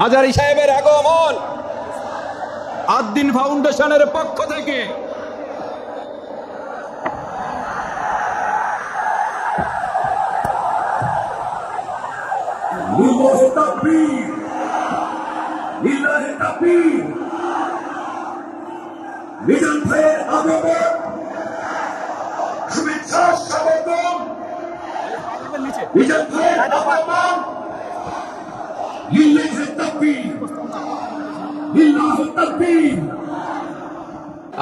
হাজারী সাহেবের আগমন আদ্দিন ফাউন্ডেশনের পক্ষ থেকে মিজান ভাইয়ের আগমন শুভেচ্ছা স্বাগতম। মিজান ভাইয়ের আগমন লিল্লাহি তাকবীর, লিল্লাহি তাকবীর।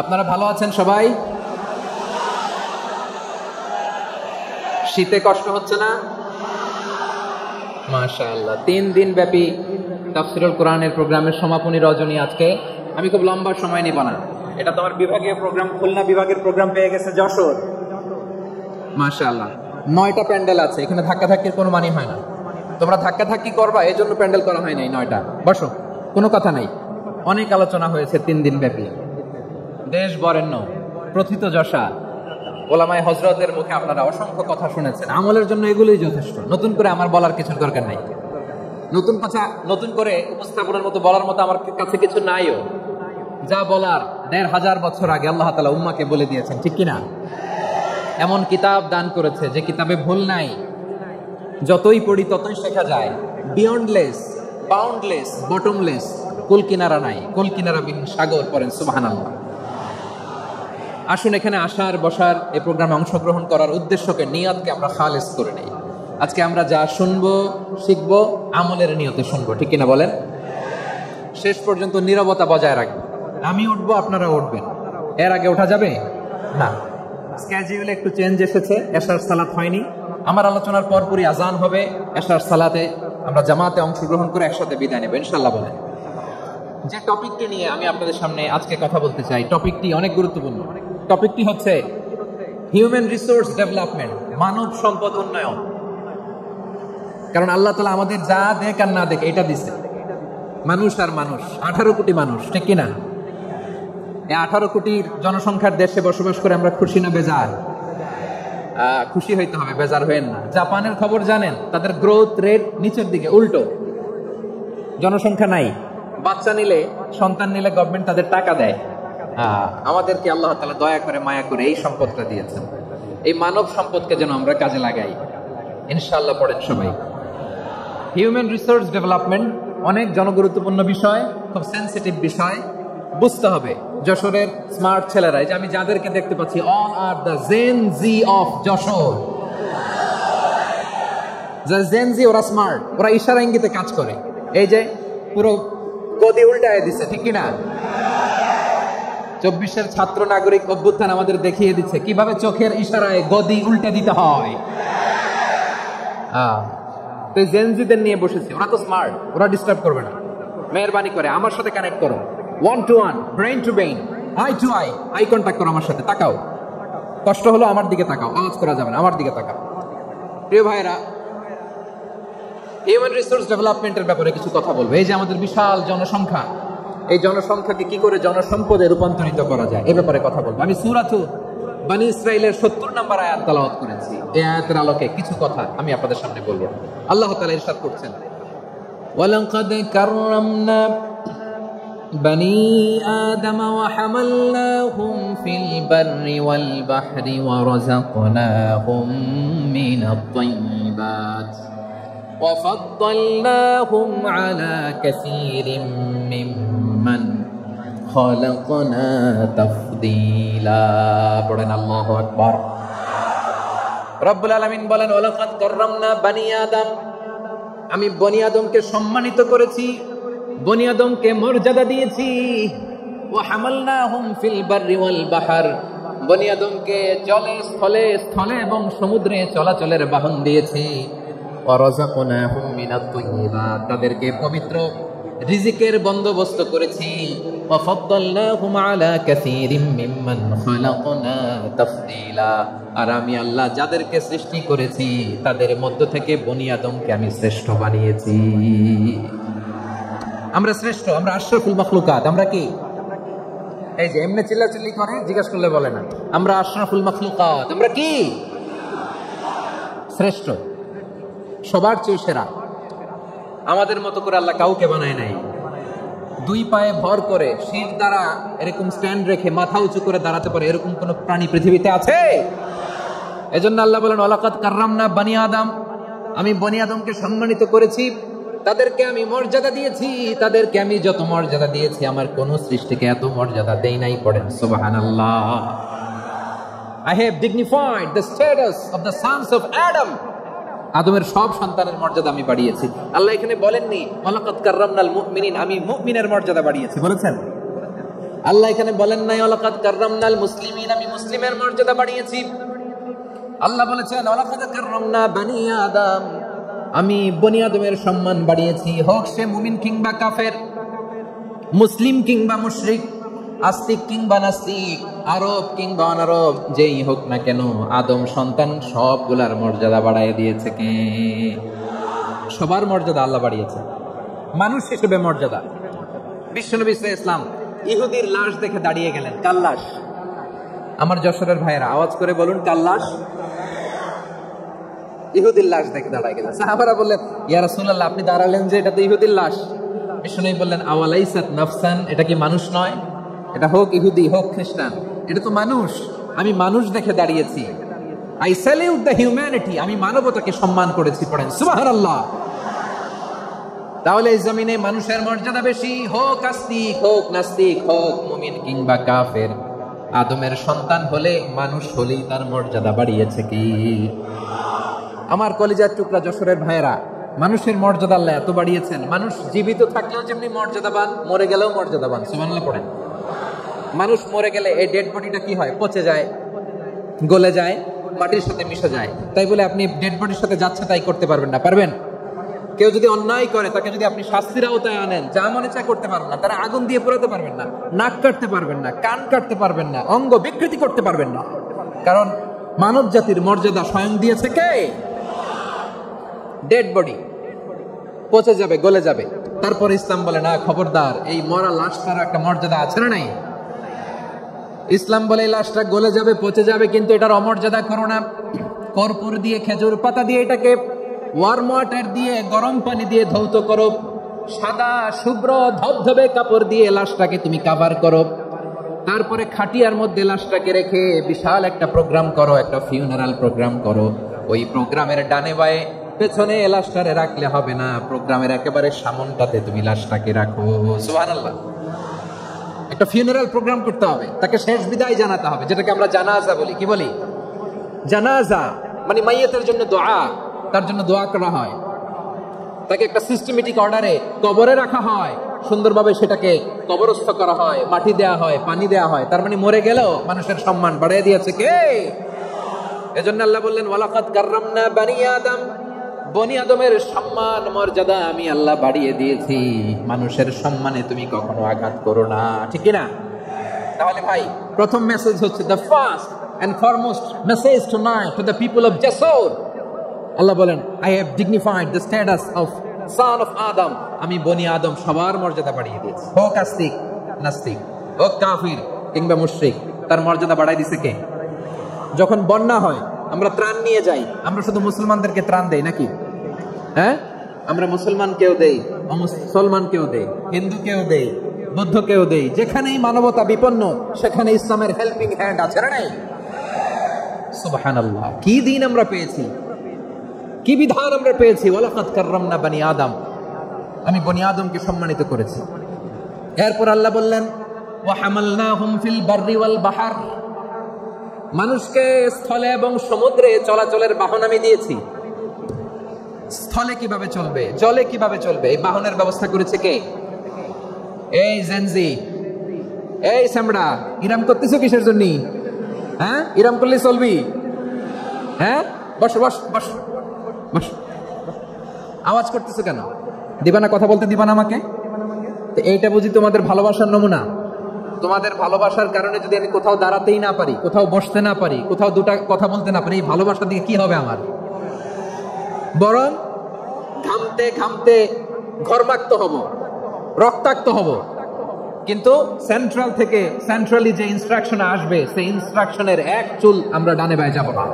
আপনারা ভালো আছেন সবাই? শীতে কষ্ট হচ্ছে না? মাশাআল্লাহ। 3 দিন ব্যাপী তাফসীরুল কোরআনের প্রোগ্রামের সমাপনী রজনী আজকে। আমি খুব লম্বা সময় নিব না, এটা তোমার বিভাগীয় প্রোগ্রাম, খুলনা বিভাগের প্রোগ্রাম পেয়ে গেছে যশোর। মাশাআল্লাহ, 9টা প্যান্ডেল আছে, এখানে ধাক্কাধাক্কির কোনো মানে হয় না। তোমরা ধাক্কাধাক্কি করবা, এই জন্য প্যান্ডেল করা হয় নাই 9টা। বসো, কোনো কথা নাই। অনেক আলোচনা হয়েছে 3 দিন ব্যাপী। দেশ বরেণ্য প্রথিত যশা ওলামায়ে হযরতের মুখে আপনারা অসংখ্য কথা শুনেছেন। আমলের জন্য এগুলোই যথেষ্ট, নতুন করে আমার বলার কিছু দরকার নাই। নতুন করে উপস্থাপনের মতো বলার মতো আমার কাছে কিছু নাইও। যা বলার 1500 বছর আগে আল্লাহ তাআলা উম্মাহকে বলে দিয়েছেন, ঠিক কিনা? এমন কিতাব দান করেছে যে কিতাবে ভুল নাই, যতই পড়ি ততই শেখা যায়। বিয়ন্ডলেস, বাউন্ডলেস, বটমলেস, কুল কিনারা নাই, কুল কিনারা বিহীন সাগর। পড়েন সুবহানাল্লাহ। আসুন এখানে আসার বসার এই প্রোগ্রামে অংশগ্রহণ করার উদ্দেশ্যকে, নিয়তকে আমরা খালেস করে নেই। আজকে আমরা যা শুনবো শিখবো আমলের নিয়তে শুনবো, ঠিক কিনা বলেন? শেষ পর্যন্ত নীরবতা বজায় রাখবো। আমি উঠবো, আপনারা উঠবেন। এর আগে ওঠা যাবে না। স্কেডিউলে একটু চেঞ্জ এসেছে, এশার সালাত হয়নি। আমার আলোচনার পরপরই আজান হবে। এশার সালাতে আমরা জামাতে অংশগ্রহণ করে একসাথে বিদায় নেব ইনশাআল্লাহ। বলেন, যে টপিকটি নিয়ে আমি আপনাদের সামনে আজকে কথা বলতে চাই, টপিকটি অনেক গুরুত্বপূর্ণ। টপিকটি হচ্ছে হিউম্যান রিসোর্স ডেভেলপমেন্ট, মানব সম্পদ উন্নয়ন। কারণ আল্লাহ তাআলা আমাদের যা দেখ আর না দেখ এটা দিচ্ছে। মানুষ আর মানুষ, 18 কোটি মানুষ, ঠিক কিনা? এই 18 কোটির জনসংখ্যার দেশে বসবাস করে আমরা খুশি না বেজার? খুশি হইতে হবে, বেজার হবেন না। জাপানের খবর জানেন? তাদের গ্রোথ রেট নিচের দিকে, উল্টো। জনসংখ্যা নাই, বাচ্চা নিলে, সন্তান নিলে গভর্নমেন্ট তাদের টাকা দেয়। আমাদেরকে আল্লাহ তাআলা দয়া করে মায়া করে এই সম্পদটা দিয়েছেন। এই মানব সম্পদকে যেন আমরা কাজে লাগাই ইনশাআল্লাহ। পড়েন সবাই। হিউম্যান রিসোর্স ডেভেলপমেন্ট অনেক জনগুরুত্বপূর্ণ বিষয়, খুব সেনসিটিভ বিষয়। বুঝতে হবে যশোরের স্মার্ট ছেলেরা, এই যে আমি যাদেরকে দেখতে পাচ্ছি, all are the Gen Z of Jessore. Gen Z, ওরা স্মার্ট, ওরা ইশারা ইঙ্গিতে কাজ করে। এই যে পুরো গদি উল্টায় দিচ্ছে, ঠিক কিনা? 24-এর ছাত্র নাগরিক অভ্যুত্থান আমাদের দেখিয়ে দিচ্ছে কিভাবে চোখের ইশারায় গদি উল্টে দিতে হয়। তো জেনজিদের নিয়ে বসেছি, ওরা তো স্মার্ট, ওরা ডিস্টার্ব করবে না। মেহরবানি করে আমার সাথে কানেক্ট করো, 1 to 1, brain to brain, eye to eye, eye contact করো আমার সাথে। তাকাও, কষ্ট হলো আমার দিকে তাকাও, আওয়াজ করা যাবে না, আমার দিকে তাকাও। প্রিয় ভাইরা, হিউম্যান রিসোর্স ডেভেলপমেন্টের ব্যাপারে কিছু কথা বলবো। এই যে আমাদের বিশাল জনসংখ্যা, এই জনসংখ্যাকে কি করে জনসম্পদে রূপান্তরিত করা যায় এ ব্যাপারে কথা বলবো। আমি সূরাতু বনী ইসরাঈলের 70 নম্বর আয়াত তেলাওয়াত করেছি। এই আয়াতের আলোকে কিছু কথা আমি আপনাদের সামনে বলবো। আল্লাহ তাআলা ইরশাদ করছেন, ওয়ালাকাদ কাররামনা বনী আদম ওয়া হামালনাহুম ফিল বাররি ওয়াল বাহরি ওয়া রাযাকনাহুম মিনাত তাইয়্যিবাত ওয়া ফাদ্দালনাহুম আলা কাসীরিম মিম্মান খালাকনা তাফদীলা। পড়েন আল্লাহু আকবার। রব্বুল আলামিন বলেন, ওয়ালাকাদ কাররামনা বনী আদম, আমি বনী আদমকে সম্মানিত করেছি, বনী আদমকে মর্যাদা দিয়েছি। ওয়া হামালনাহুম ফিল বাররি ওয়াল বাহর, বনী আদমকে জলে স্থলে এবং সমুদ্রে চলাচলের বাহন দিয়েছি। ওয়া রাযাকনাহুম মিনাত তাইয়্যিবাত, তাদেরকে পবিত্র রিজিকের বন্দোবস্ত করেছি। ওয়া ফাদ্দালনাহুম আলা কাসীরিম মিম্মান খালাকনা তাফদীলা, আর আমি আল্লাহ যাদেরকে সৃষ্টি করেছি তাদের মধ্য থেকে বনী আদমকে আমি শ্রেষ্ঠ বানিয়েছি। আমরা শ্রেষ্ঠ, আমরা আশরাফুল মাখলুকাত। আমরা কি? এই যে এমনি চিল্লাচিল্লি করে, জিজ্ঞেস করলে বলে না, আমরা আশরাফুল মাখলুকাত। আমরা কি? শ্রেষ্ঠ, সবার চেয়ে সেরা। আমাদের মতো করে আল্লাহ কাউকে বানায় নাই। দুই পায়ে ভর করে শির দ্বারা এরকম স্ট্যান্ড রেখে মাথা উঁচু করে দাঁড়াতে পারে এরকম কোন প্রাণী পৃথিবীতে আছে? এজন্য আল্লাহ বলেন ওয়ালাকাদ কাররামনা বানি আদম, আমি বনি আদমকে সম্মানিত করেছি, তাদেরকে আমি মর্যাদা দিয়েছি, তাদেরকে আমি যত মর্যাদা দিয়েছি আমার কোন সৃষ্টিকে এত মর্যাদা দেই নাই। পড়েন সুবহানাল্লাহ। I have dignified the status of the sons of Adam. আদমের সব সন্তানের মর্যাদা আমি বাড়িয়েছি। আল্লাহ এখানে বলেননি ওয়ালাকাদ কাররামনাল মুমিনিন, আমি মুমিনের মর্যাদা বাড়িয়েছি, বলেছেন? আল্লাহ এখানে বলেন নাই ওয়ালাকাদ কাররামনাল মুসলিমিন, আমি মুসলিমের মর্যাদা বাড়িয়েছি। আল্লাহ বলেছেন ওয়ালাকাদ কাররামনা বানি আদম, আমি বনি আদমের সম্মান বাড়িয়েছি, হোক সে মুমিন কিংবা কাফের, মুসলিম কিংবা মুশরিক, আস্তিক কিংবা নাস্তিক, আরব কিংবা অনারব, যেই হোক না কেন আদম সন্তান সবগুলার মর্যাদা বাড়ায় দিয়েছে কে? সবার মর্যাদা আল্লাহ বাড়িয়েছে, মানুষ হিসেবে মর্যাদা। বিশ্বনবী সাল্লাল্লাহু আলাইহি ওয়াসাল্লাম ইহুদির লাশ দেখে দাঁড়িয়ে গেলেন। কার লাশ? আমার যশোরের ভাইয়েরা আওয়াজ করে বলুন, কার লাশ? ইহুদির লাশ দেখে দাঁড়ায় গেলেন। সাহাবারা বললেন ইয়া রাসূলুল্লাহ, আপনি দাঁড়ালেন যে এটা তো ইহুদির লাশ। বিশ্বনবী বললেন আওয়ালাইসাত নাফসান, এটা কি মানুষ নয়? এটা হোক ইহুদি হোক খ্রিস্টান, এটা তো মানুষ, আমি মানুষ দেখে দাঁড়িয়েছি। আই স্যালিউট দ্য হিউম্যানিটি, আমি মানবতাকে সম্মান করেছি। পড়েন সুবহানাল্লাহ। তাহলে এই জমিনে মানুষের মর্যাদা বেশি, হোক আস্তিক হোক নাস্তিক হোক মুমিন কিংবা কাফের, আদমের সন্তান হলে মানুষ হলেই তার মর্যাদা বাড়িয়েছে কি? আমার কলিজার টুকরা যশোরের ভাইয়েরা, মানুষের মর্যাদা আল্লাহ এত বাড়িয়েছেন, মানুষ জীবিত থাকলেও যেমনি মর্যাদাবান, মরে গেলেও মর্যাদাবান। সুবহানাল্লাহ পড়েন। মানুষ মরে গেলে এই ডেড বডিটা কি হয়? পচে যায়, গলে যায়, মাটির সাথে মিশে যায়। তাই বলে আপনি ডেড বডির সাথে যাচ্ছে তাই করতে পারবেন না, পারবেন? কেউ যদি অন্যায় করে তাকে যদি আপনি শাস্তির আওতায় আনেন, যা মনে চায় করতে পারবেন না। তারা আগুন দিয়ে পোড়াতে পারবেন না, নাক কাটতে পারবেন না, কান কাটতে পারবেন না, অঙ্গ বিকৃতি করতে পারবেন না, কারণ মানব জাতির মর্যাদা স্বয়ং দিয়েছে কে? ডেড বডি পচে যাবে, গলে যাবে। তারপর ইসলাম বলে না, খবরদার, এই মরা লাশটার একটা মর্যাদা আছে না নাই? ইসলাম বলে এই লাশটা গলে যাবে, পচে যাবে, কিন্তু এটার অমর্যাদা করো না। কর্পূর দিয়ে, খেজুর পাতা দিয়ে, এটাকে ওয়ার্ম ওয়াটার দিয়ে, গরম পানি দিয়ে ধৌত করো, সাদা শুভ্র ধবধবে কাপড় দিয়ে লাশটাকে তুমি কভার করো, তারপরে খাটিয়ার মধ্যে লাশটাকে রেখে বিশাল একটা প্রোগ্রাম করো, একটা ফিউনারাল প্রোগ্রাম করো। ওই প্রোগ্রামের ডানে বায়ে পেছনে লাশটারে রাখলে হবে না, প্রোগ্রামের একেবারে সামনটাতে তুমি লাশটাকে রাখো। সুবহানাল্লাহ। একটা ফিউনারাল প্রোগ্রাম করতে হবে, তাকে শেষ বিদায় জানাতে হবে, যেটাকে আমরা জানাজা বলি। কি বলি? জানাজা মানে মাইয়াতের জন্য দোয়া, তার জন্য দোয়া করা হয়, তাকে একটা সিস্টেমেটিক অর্ডারে কবরে রাখা হয়, সুন্দরভাবে সেটাকে কবরস্থ করা হয়, মাটি দেয়া হয়, পানি দেয়া হয়। তার মানে মরে গেলেও মানুষের সম্মান বাড়িয়ে দিয়েছে কে? এজন্য আল্লাহ বললেন ওয়ালাকাদ কাররামনা বানি আদম, বনি আদমের সম্মান মর্যাদা আমি আল্লাহ বাড়িয়ে দিয়েছি। মানুষের সম্মানে তুমি কখনো আঘাত করো না, ঠিক কি না? তাহলে ভাই, প্রথম মেসেজ হচ্ছে the first and foremost message tonight to the people of Jasur. আল্লাহ বলেন I have dignified the status of son of Adam, আমি বনি আদম সবার মর্যাদা বাড়িয়ে দিয়েছি, হোক আস্তিক নাস্তিক, হোক কাফির কিংবা মুশরিক, তার মর্যাদা বাড়াই দিছে কে? যখন বন্যা হয় আমরা ত্রাণ নিয়ে যাই, আমরা শুধু মুসলমানদেরকে ত্রাণ দেই নাকি? হ্যাঁ, আমরা মুসলমানকেও দেই, অমুসলমানকেও দেই, হিন্দুকেও দেই, বৌদ্ধকেও দেই। যেখানেই মানবতা বিপন্ন সেখানে ইসলামের হেল্পিং হ্যান্ড আছে না নাই? সুবহানাল্লাহ। কি দিন আমরা পেয়েছি, কি বিধান আমরা পেয়েছি। ওয়ালাকাদ কাররামনা বানি আদম, আমি বনি আদমকে সম্মানিত করেছি। এরপর আল্লাহ বললেন ওয়া হামালনাহুম ফিল বাররি ওয়াল বাহর, মানুষকে স্থলে এবং সমুদ্রে চলাচলের বাহন আমি দিয়েছি। স্থলে কিভাবে চলবে, জলে কিভাবে চলবে, এই বাহনের ব্যবস্থা করেছে কে? এই জেনজি, এই সামড়া, ইরাম করতেছো কিসের জন্য? হ্যাঁ, ইরাম করলে চলবি? হ্যাঁ, বস বস বস বস, আওয়াজ করতেছো কেন? দিবা না, কথা বলতে দিবা না আমাকে? এইটা বুঝি তোমাদের ভালোবাসার নমুনা? তোমাদের ভালোবাসার কারণে যদি আমি কোথাও দাঁড়াতেই না পারি, কোথাও বসতে না পারি, কোথাও দুটা কথা বলতে না পারি, এই ভালোবাসা দিয়ে কি হবে আমার? বরং ঘামতে ঘামতে ঘর্মাক্ত হব, রক্তাক্ত হব। কিন্তু সেন্ট্রাল থেকে, সেন্ট্রালি যে ইনস্ট্রাকশন আসবে সেই ইনস্ট্রাকশনের এক চুল আমরা ডানে বায়ে যাব না।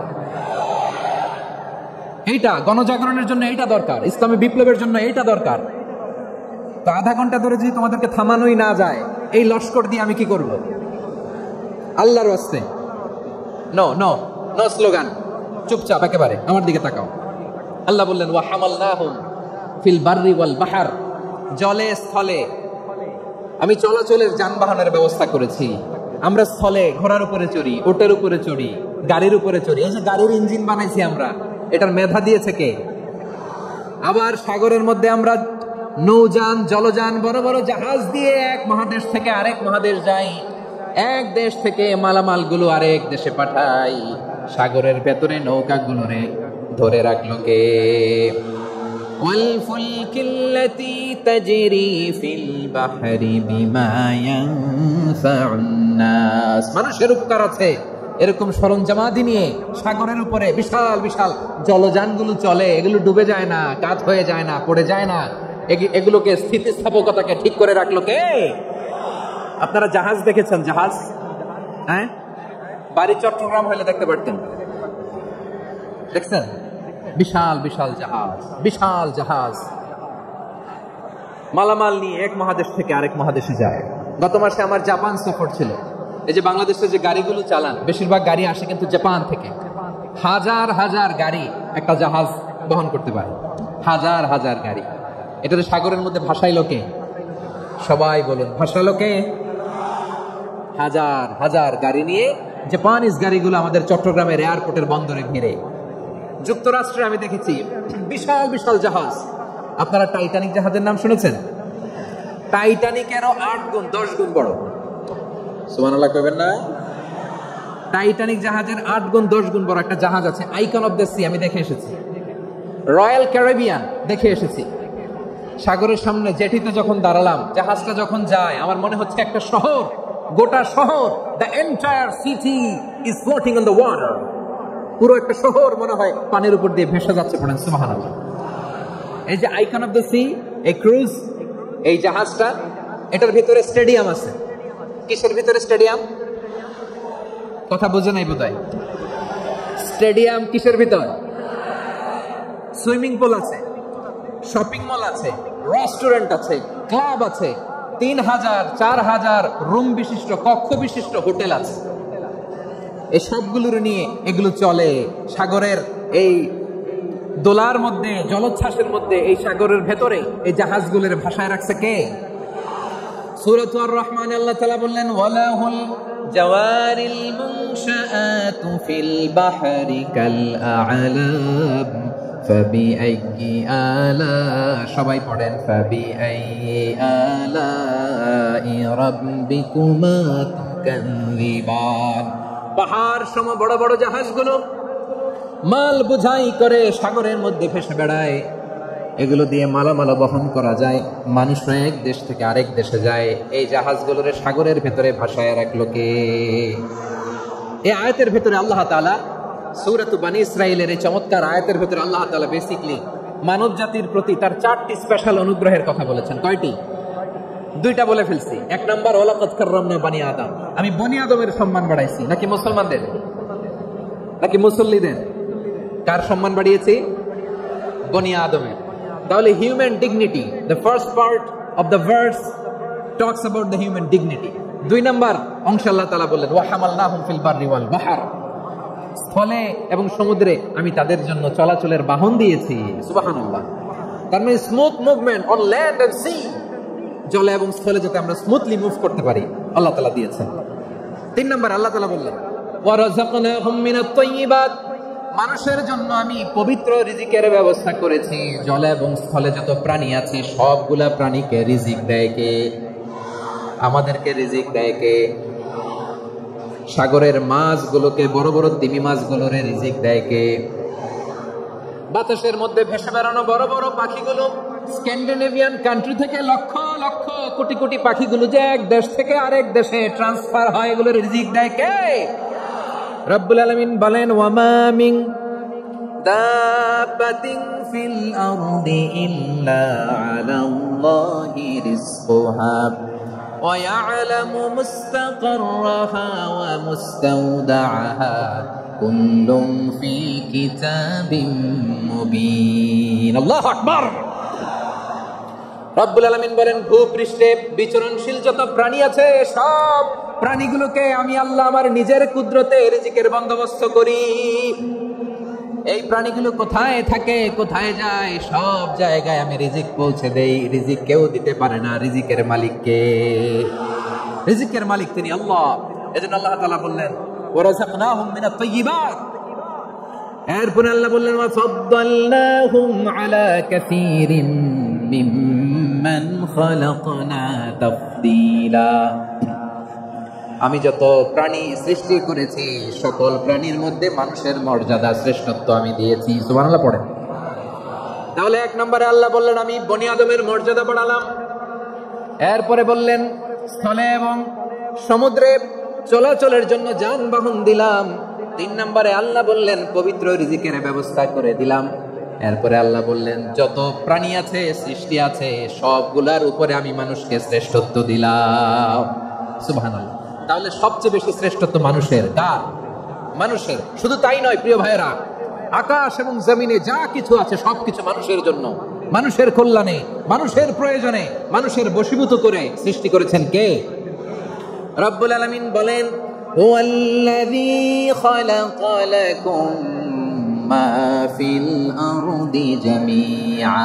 এইটা গণজাগরণের জন্য এইটা দরকার, ইসলামী বিপ্লবের জন্য এইটা দরকার। তো আধা ঘন্টা ধরে যদি তোমাদেরকে থামানোই না যায়, এই লস্কর দিয়ে আমি কি করব? আল্লাহর ওয়াস্তে নো নো নো স্লোগান, চুপচাপ একেবারে আমার দিকে তাকাও। আল্লাহ বললেন ওয়া হামালনাহুম ফিল বাররি ওয়াল বাহর, জলে স্থলে আমি চলাচলের যানবাহনের ব্যবস্থা করেছি। আমরা স্থলে ঘোড়ার উপরে চড়ি, ওটের উপরে চড়ি, গাড়ির উপরে চড়ি। এই যে গাড়ির ইঞ্জিন বানাইছি আমরা, এটার মেধা দিয়েছে কে? আবার সাগরের মধ্যে আমরা নৌযান, জলযান, বড় বড় জাহাজ দিয়ে এক মহাদেশ থেকে আরেক মহাদেশ যাই, এক দেশ থেকে মালামাল গুলো আরেক দেশে পাঠাই। সাগরের ভেতরে নৌকাগুলোরে ধরে রাখলো কে? والفلك التي تجري في البحر بما ينفع الناس, মানুষের উপকার আছে এরকম সরঞ্জামাদি নিয়ে সাগরের উপরে বিশাল বিশাল জলযানগুলো চলে। এগুলো ডুবে যায় না, কাত হয়ে যায় না, পড়ে যায় না। এগুলোকে স্থিতিস্থাপকতাকে ঠিক করে রাখলো কে? আপনারা জাহাজ দেখেছেন? জাহাজ, হ্যাঁ, বাড়ি চট্টগ্রাম হলে দেখতে পারতেন, দেখছেন? বিশাল বিশাল জাহাজ, বিশাল জাহাজ মালামাল নিয়ে এক মহাদেশ থেকে আরেক মহাদেশে যায়। গত মাসে আমার জাপান সফর ছিল। এই যে বাংলাদেশে যে গাড়িগুলো চালান, বেশিরভাগ গাড়ি আসে কিন্তু জাপান থেকে। হাজার হাজার গাড়ি একটা জাহাজ বহন করতে পারে, হাজার হাজার গাড়ি। এটাতে সাগরের মধ্যে ভাসাইলো কে? সবাই বলুন, ভাসালো কে? হাজার হাজার গাড়ি নিয়ে জাপানিজ গাড়িগুলো আমাদের চট্টগ্রামের এয়ারপোর্টের বন্দরে ভিড়ে। যুক্তরাষ্ট্রে আমি দেখেছি বিশাল বিশাল জাহাজ। আপনারা টাইটানিক জাহাজের নাম শুনেছেন? টাইটানিকেরও 8 গুণ 10 গুণ বড়। সুবহানাল্লাহ কইবেন না? টাইটানিক জাহাজের 8 গুণ 10 গুণ বড় একটা জাহাজ আছে, আইকন অফ দ্য সি, আমি দেখে এসেছি। রয়্যাল ক্যারিবিয়ান দেখে এসেছি। সাগরের সামনে জেটিতে যখন দাঁড়ালাম, জাহাজটা যখন যায়, আমার মনে হচ্ছে একটা শহর, গোটা শহর, the entire city is floating on the water. পুরো একটা শহর মনে হয় পানির উপর দিয়ে ভেসে যাচ্ছে। পড়েন সুবহানাল্লাহ। এই যে আইকন অফ দ্য সি, এই ক্রুজ, এই জাহাজটা, এটার ভিতরে স্টেডিয়াম আছে। কিসের ভিতরে স্টেডিয়াম? কথা বুঝে নাই বোধহয়। স্টেডিয়াম কিসের ভিতর? সুইমিং পুল আছে, শপিং মল আছে, রেস্টুরেন্ট আছে, ক্লাব আছে, 3000 4000 রুম বিশিষ্ট, কক্ষ বিশিষ্ট হোটেল আছে। এই সবগুলোর নিয়ে এগুলো চলে সাগরের এই দোলার মধ্যে, জলোচ্ছ্বাসের মধ্যে, এই সাগরের ভেতরে এই জাহাজগুলোর ভাষায় রাখছে কে? সূরা আর রহমানে আল্লাহ তাআলা বললেন ওয়ালাহুল জাওয়ারিল মুনশাআতু ফিল বাহরি কাল আ'লাম ফাবিআইয়ি আলা, সবাই পড়েন ফাবিআইয়ি আলাই রাব্বিকুমা তুকাযিবান। পাহাড় সম বড় বড় জাহাজগুলো মাল বোঝাই করে সাগরের মধ্যে ভেসে বেড়ায়। এগুলো দিয়ে মালামাল বহন করা যায়, মানুষ এক দেশ থেকে আরেক দেশে যায়। এই জাহাজগুলোরে সাগরের ভেতরে ভাসায় রাখলো কে? এই আয়াতের ভেতরে আল্লাহ তাআলা সূরাত বনী ইসরাঈলের এই চমৎকার আয়াতের ভেতরে আল্লাহ তাআলা বেসিক্যালি মানব জাতির প্রতি তার 4টি স্পেশাল অনুগ্রহের কথা বলেছেন। কয়টি? 2টা বলে ফেলছি। 1 নাম্বার ওয়ালাকাদ কাররামনা বনী আদম, আমি বনী আদমের সম্মান বাড়াইছি। নাকি মুসলমানদের? নাকি মুসল্লিদের? কার সম্মান বাড়িয়েছি? বনী আদমের। তাহলে human dignity, the first part of the verse talks about the human dignity. 2 number অংশ আল্লাহ তাআলা বললেন ওয়া হামালনাহুম ফিল বাররি ওয়াল বাহর, স্থলে এবং সমুদ্রে আমি তাদের জন্য চলাচলের বাহন দিয়েছি। সুবহানাল্লাহ। তার মানে smooth movement on land and sea, জলে এবং স্থলে যাতে আমরা স্মুথলি মুভ করতে পারি আল্লাহ তাআলা দিয়েছেন। 3 নাম্বার আল্লাহ তাআলা বললেন ওয়া রাযাকনাহুম মিনাত তাইয়্যিবাত, মানুষের জন্য আমি পবিত্র রিজিকের ব্যবস্থা করেছি। জলে এবং স্থলে যত প্রাণী আছে সবগুলা প্রাণীকে রিজিক দেয় কে? আমাদেরকে রিজিক দেয় কে? সাগরের মাছগুলোকে, বড় বড় তিমি মাছগুলোরে রিজিক দেয় কে? বাতাসের মধ্যে ভেসে বেড়ানো বড় বড় পাখিগুলো, স্ক্যান্ডিনেভিয়ান কান্ট্রি থেকে লক্ষ লক্ষ কোটি কোটি পাখিগুলো যে এক দেশ থেকে আরেক দেশে ট্রান্সফার হয়, এগুলো রিজিক দেয় কে? রব্বুল আলামিন বলেন ওয়ামা মিন দাব্বাতিন ফিল আরদি ইল্লা আলাল্লাহি রিজকুহা ওয়া ইয়ালামু মুস্তাকাররাহা ওয়া মুস্তাওদাআহা কুল্লুম ফি কিতাবিম মুবিন। আল্লাহু আকবার। রব্বুল আলামিন বলেন, ভূপৃষ্ঠে বিচরণশীল যত প্রাণী আছে সব প্রাণীগুলোকে আমি আল্লাহ আমার নিজের কুদরতে রিজিকের বন্দোবস্ত করি। এই প্রাণীগুলো কোথায় থাকে, কোথায় যায়, সব জায়গায় আমি রিজিক পৌঁছে দেই। রিজিক কেউ দিতে পারে না, রিজিকের মালিককে। রিজিকের মালিক তিনি আল্লাহ। এজন্য আল্লাহ তাআলা বললেন, ওয়ারাযাকনাহুম মিনাত তাইয়্যিবাত। এরপরে আল্লাহ বললেন, ওয়া ফাদ্দালনাহুম আলা কাসীরিন মিম্মান খালাকনা তাফদীলা। আমি যত প্রাণী সৃষ্টি করেছি সকল প্রাণীর মধ্যে মানুষের মর্যাদা শ্রেষ্ঠত্ব আমি দিয়েছি। সুবহানাল্লাহ পড়েন। তাহলে এক নম্বরে আল্লাহ বললেন আমি বনি আদমের মর্যাদা বাড়ালাম। এরপরে বললেন স্থলে এবং সমুদ্রে চলাচলের জন্য যানবাহন দিলাম। 3 নম্বরে আল্লাহ বললেন পবিত্র রিজিকের ব্যবস্থা করে দিলাম। এরপরে আল্লাহ বললেন যত প্রাণী আছে সৃষ্টি আছে সবগুলার উপরে আমি মানুষকে শ্রেষ্ঠত্ব দিলাম। সুবহানাল্লাহ। তাহলে সবচেয়ে বেশি শ্রেষ্ঠত্ব মানুষের। কার? মানুষের। শুধু তাই নয় প্রিয় ভাইরা, আকাশ এবং জমিনে যা কিছু আছে সবকিছু মানুষের জন্য, মানুষের কল্যাণে, মানুষের প্রয়োজনে, মানুষের বশীভূত করে সৃষ্টি করেছেন কে? রব্বুল আলামিন বলেন, হুয়াল্লাযী খালাকা লাকুম মা ফিল আরদি জামিআ।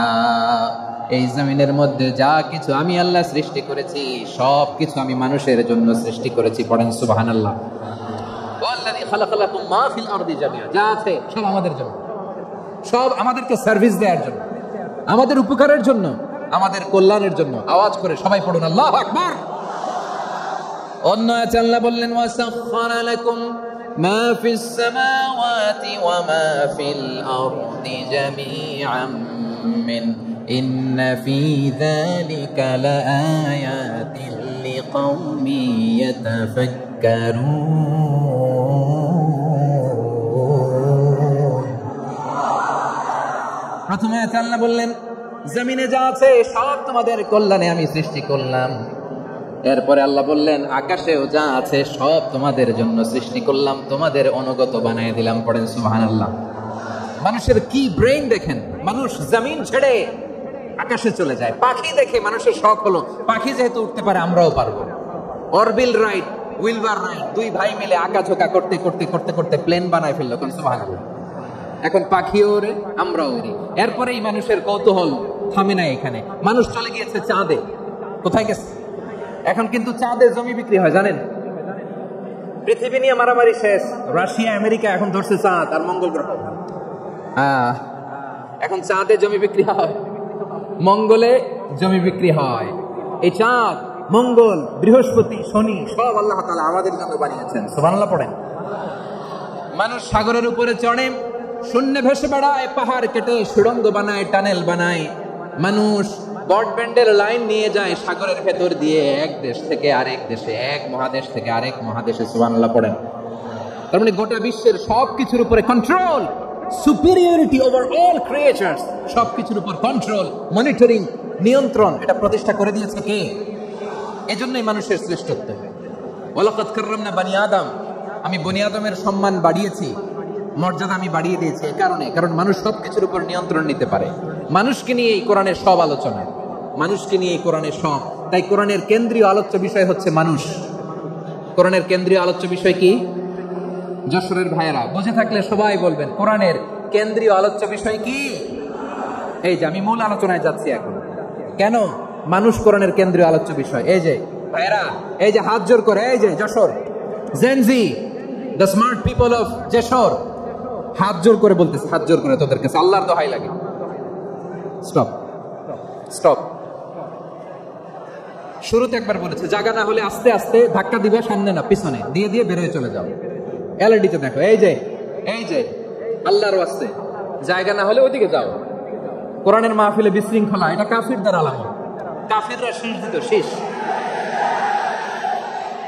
এই জমিনের মধ্যে যা কিছু আমি আল্লাহ সৃষ্টি করেছি সব কিছু আমি মানুষের জন্য সৃষ্টি করেছি। পড়েন সুবহানাল্লাহ। ওয়াল্লাযী খালাকা লাকুম মা ফিল আরদি জামিআ। যা আছে সব আমাদের জন্য, সব আমাদেরকে সার্ভিস দেওয়ার জন্য, আমাদের উপকারের জন্য, আমাদের কল্যাণের জন্য। আওয়াজ করে সবাই পড়ুন আল্লাহু আকবার। অন্য আয়াতে আল্লাহ বললেন, ওয়াসাখখারা লাকুম মা ফিস সামাওয়াতি ওয়া মা ফিল আরদি জামিআন মিন ইন্না ফি যালিকা লাআয়াতিন লিকাওমি ইয়াতাফাক্কারুন। প্রথমে আল্লাহ বললেন জমিনে যা আছে সব তোমাদের কল্যাণে আমি সৃষ্টি করলাম। এরপরে আল্লাহ বললেন আকাশেও যা আছে সব তোমাদের জন্য সৃষ্টি করলাম, তোমাদের অনুগত বানিয়ে দিলাম। পড়েন সুবহানাল্লাহ। মানুষের কি ব্রেইন দেখেন, মানুষ জমিন ছেড়ে আকাশে চলে যায়। পাখি দেখে মানুষের শখ হলো পাখি যেহেতু উঠতে পারে আমরাও পারবো। অরবিল রাইট, উইলবার রাইট, 2 ভাই মিলে আঁকাঝোঁকা করতে করতে করতে করতে প্লেন বানায় ফেললো। কোন সুবহানাল্লাহ। এখন পাখিও ওরে, আমরাও উড়ি। এরপরেই মানুষের কৌতূহল থামে না এখানে। মানুষ চলে গিয়েছে চাঁদে। কোথায় গেছে? এখন কিন্তু চাঁদে জমি বিক্রি হয় জানেন। পৃথিবী নিয়ে মারামারি শেষ। রাশিয়া আমেরিকা এখন ধরছে চাঁদ আর মঙ্গল গ্রহ। এখন চাঁদে জমি বিক্রি হয়, মঙ্গলে জমি বিক্রি হয়। এই চাঁদ, মঙ্গল, বৃহস্পতি, শনি সব আল্লাহ তাআলা আমাদের জন্য বানিয়েছেন। সুবহানাল্লাহ পড়েন। মানুষ সাগরের উপরে চড়ে, শূন্যে ভেসে বেড়ায়, পাহাড় কেটে সুড়ঙ্গ বানায়, টানেল বানায়। মানুষ ব্রডব্যান্ডের লাইন নিয়ে যায় সাগরের ভেতর দিয়ে, এক দেশ থেকে আরেক দেশে, এক মহাদেশ থেকে আরেক মহাদেশে। সুবহানাল্লাহ পড়েন। তার মানে গোটা বিশ্বের সবকিছুর উপরে control, superiority over all creatures, সবকিছুর উপর কন্ট্রোল, মনিটরিং, নিয়ন্ত্রণ, এটা প্রতিষ্ঠা করে দিয়েছে কে? এজন্যই মানুষের শ্রেষ্ঠত্ব। ওয়ালাকাদ কাররামনা বানি আদম। আমি বনি আদমের সম্মান বাড়িয়েছি, মর্যাদা আমি বাড়িয়ে দিয়েছি এই কারণে, কারণ মানুষ সবকিছুর উপর নিয়ন্ত্রণ নিতে পারে। মানুষকে নিয়ে এই কোরআনের সব আলোচনা, মানুষকে নিয়ে এই কোরআনের সব। তাই কোরআনের কেন্দ্রীয় আলোচ্য বিষয় হচ্ছে মানুষ। কোরআনের কেন্দ্রীয় আলোচ্য বিষয় কি? যশোরের ভাইয়েরা বুঝে থাকলে সবাই বলবেন কোরআনের কেন্দ্রীয় আলোচ্য বিষয় কি? এই যে আমি মূল আলোচনায় যাচ্ছি এখন। কেন মানুষ কোরআনের কেন্দ্রীয় আলোচ্য বিষয়? এই যে ভাইয়েরা, এই যে হাত জোর করে, এই যে Jessore Gen Z, the smart people of Jessore, হাত জোর করে বলতেছে, হাত জোর করে তোদের কাছে আল্লাহর দোহাই লাগে, স্টপ স্টপ। শুরুতে একবার বলেছে জায়গা না হলে আস্তে আস্তে ধাক্কা দিবে, সামনে না পিছনে দিয়ে দিয়ে বের হয়ে চলে যাও। এলইডিতে দেখো, এই যে এই যে আল্লাহর ওয়াস্তে জায়গা না হলে ওইদিকে যাও। কোরআনের মাহফিলে বিশৃঙ্খলা, এটা কাফিরদের আলামত। কাফিররা শীষ দিত, শীষ।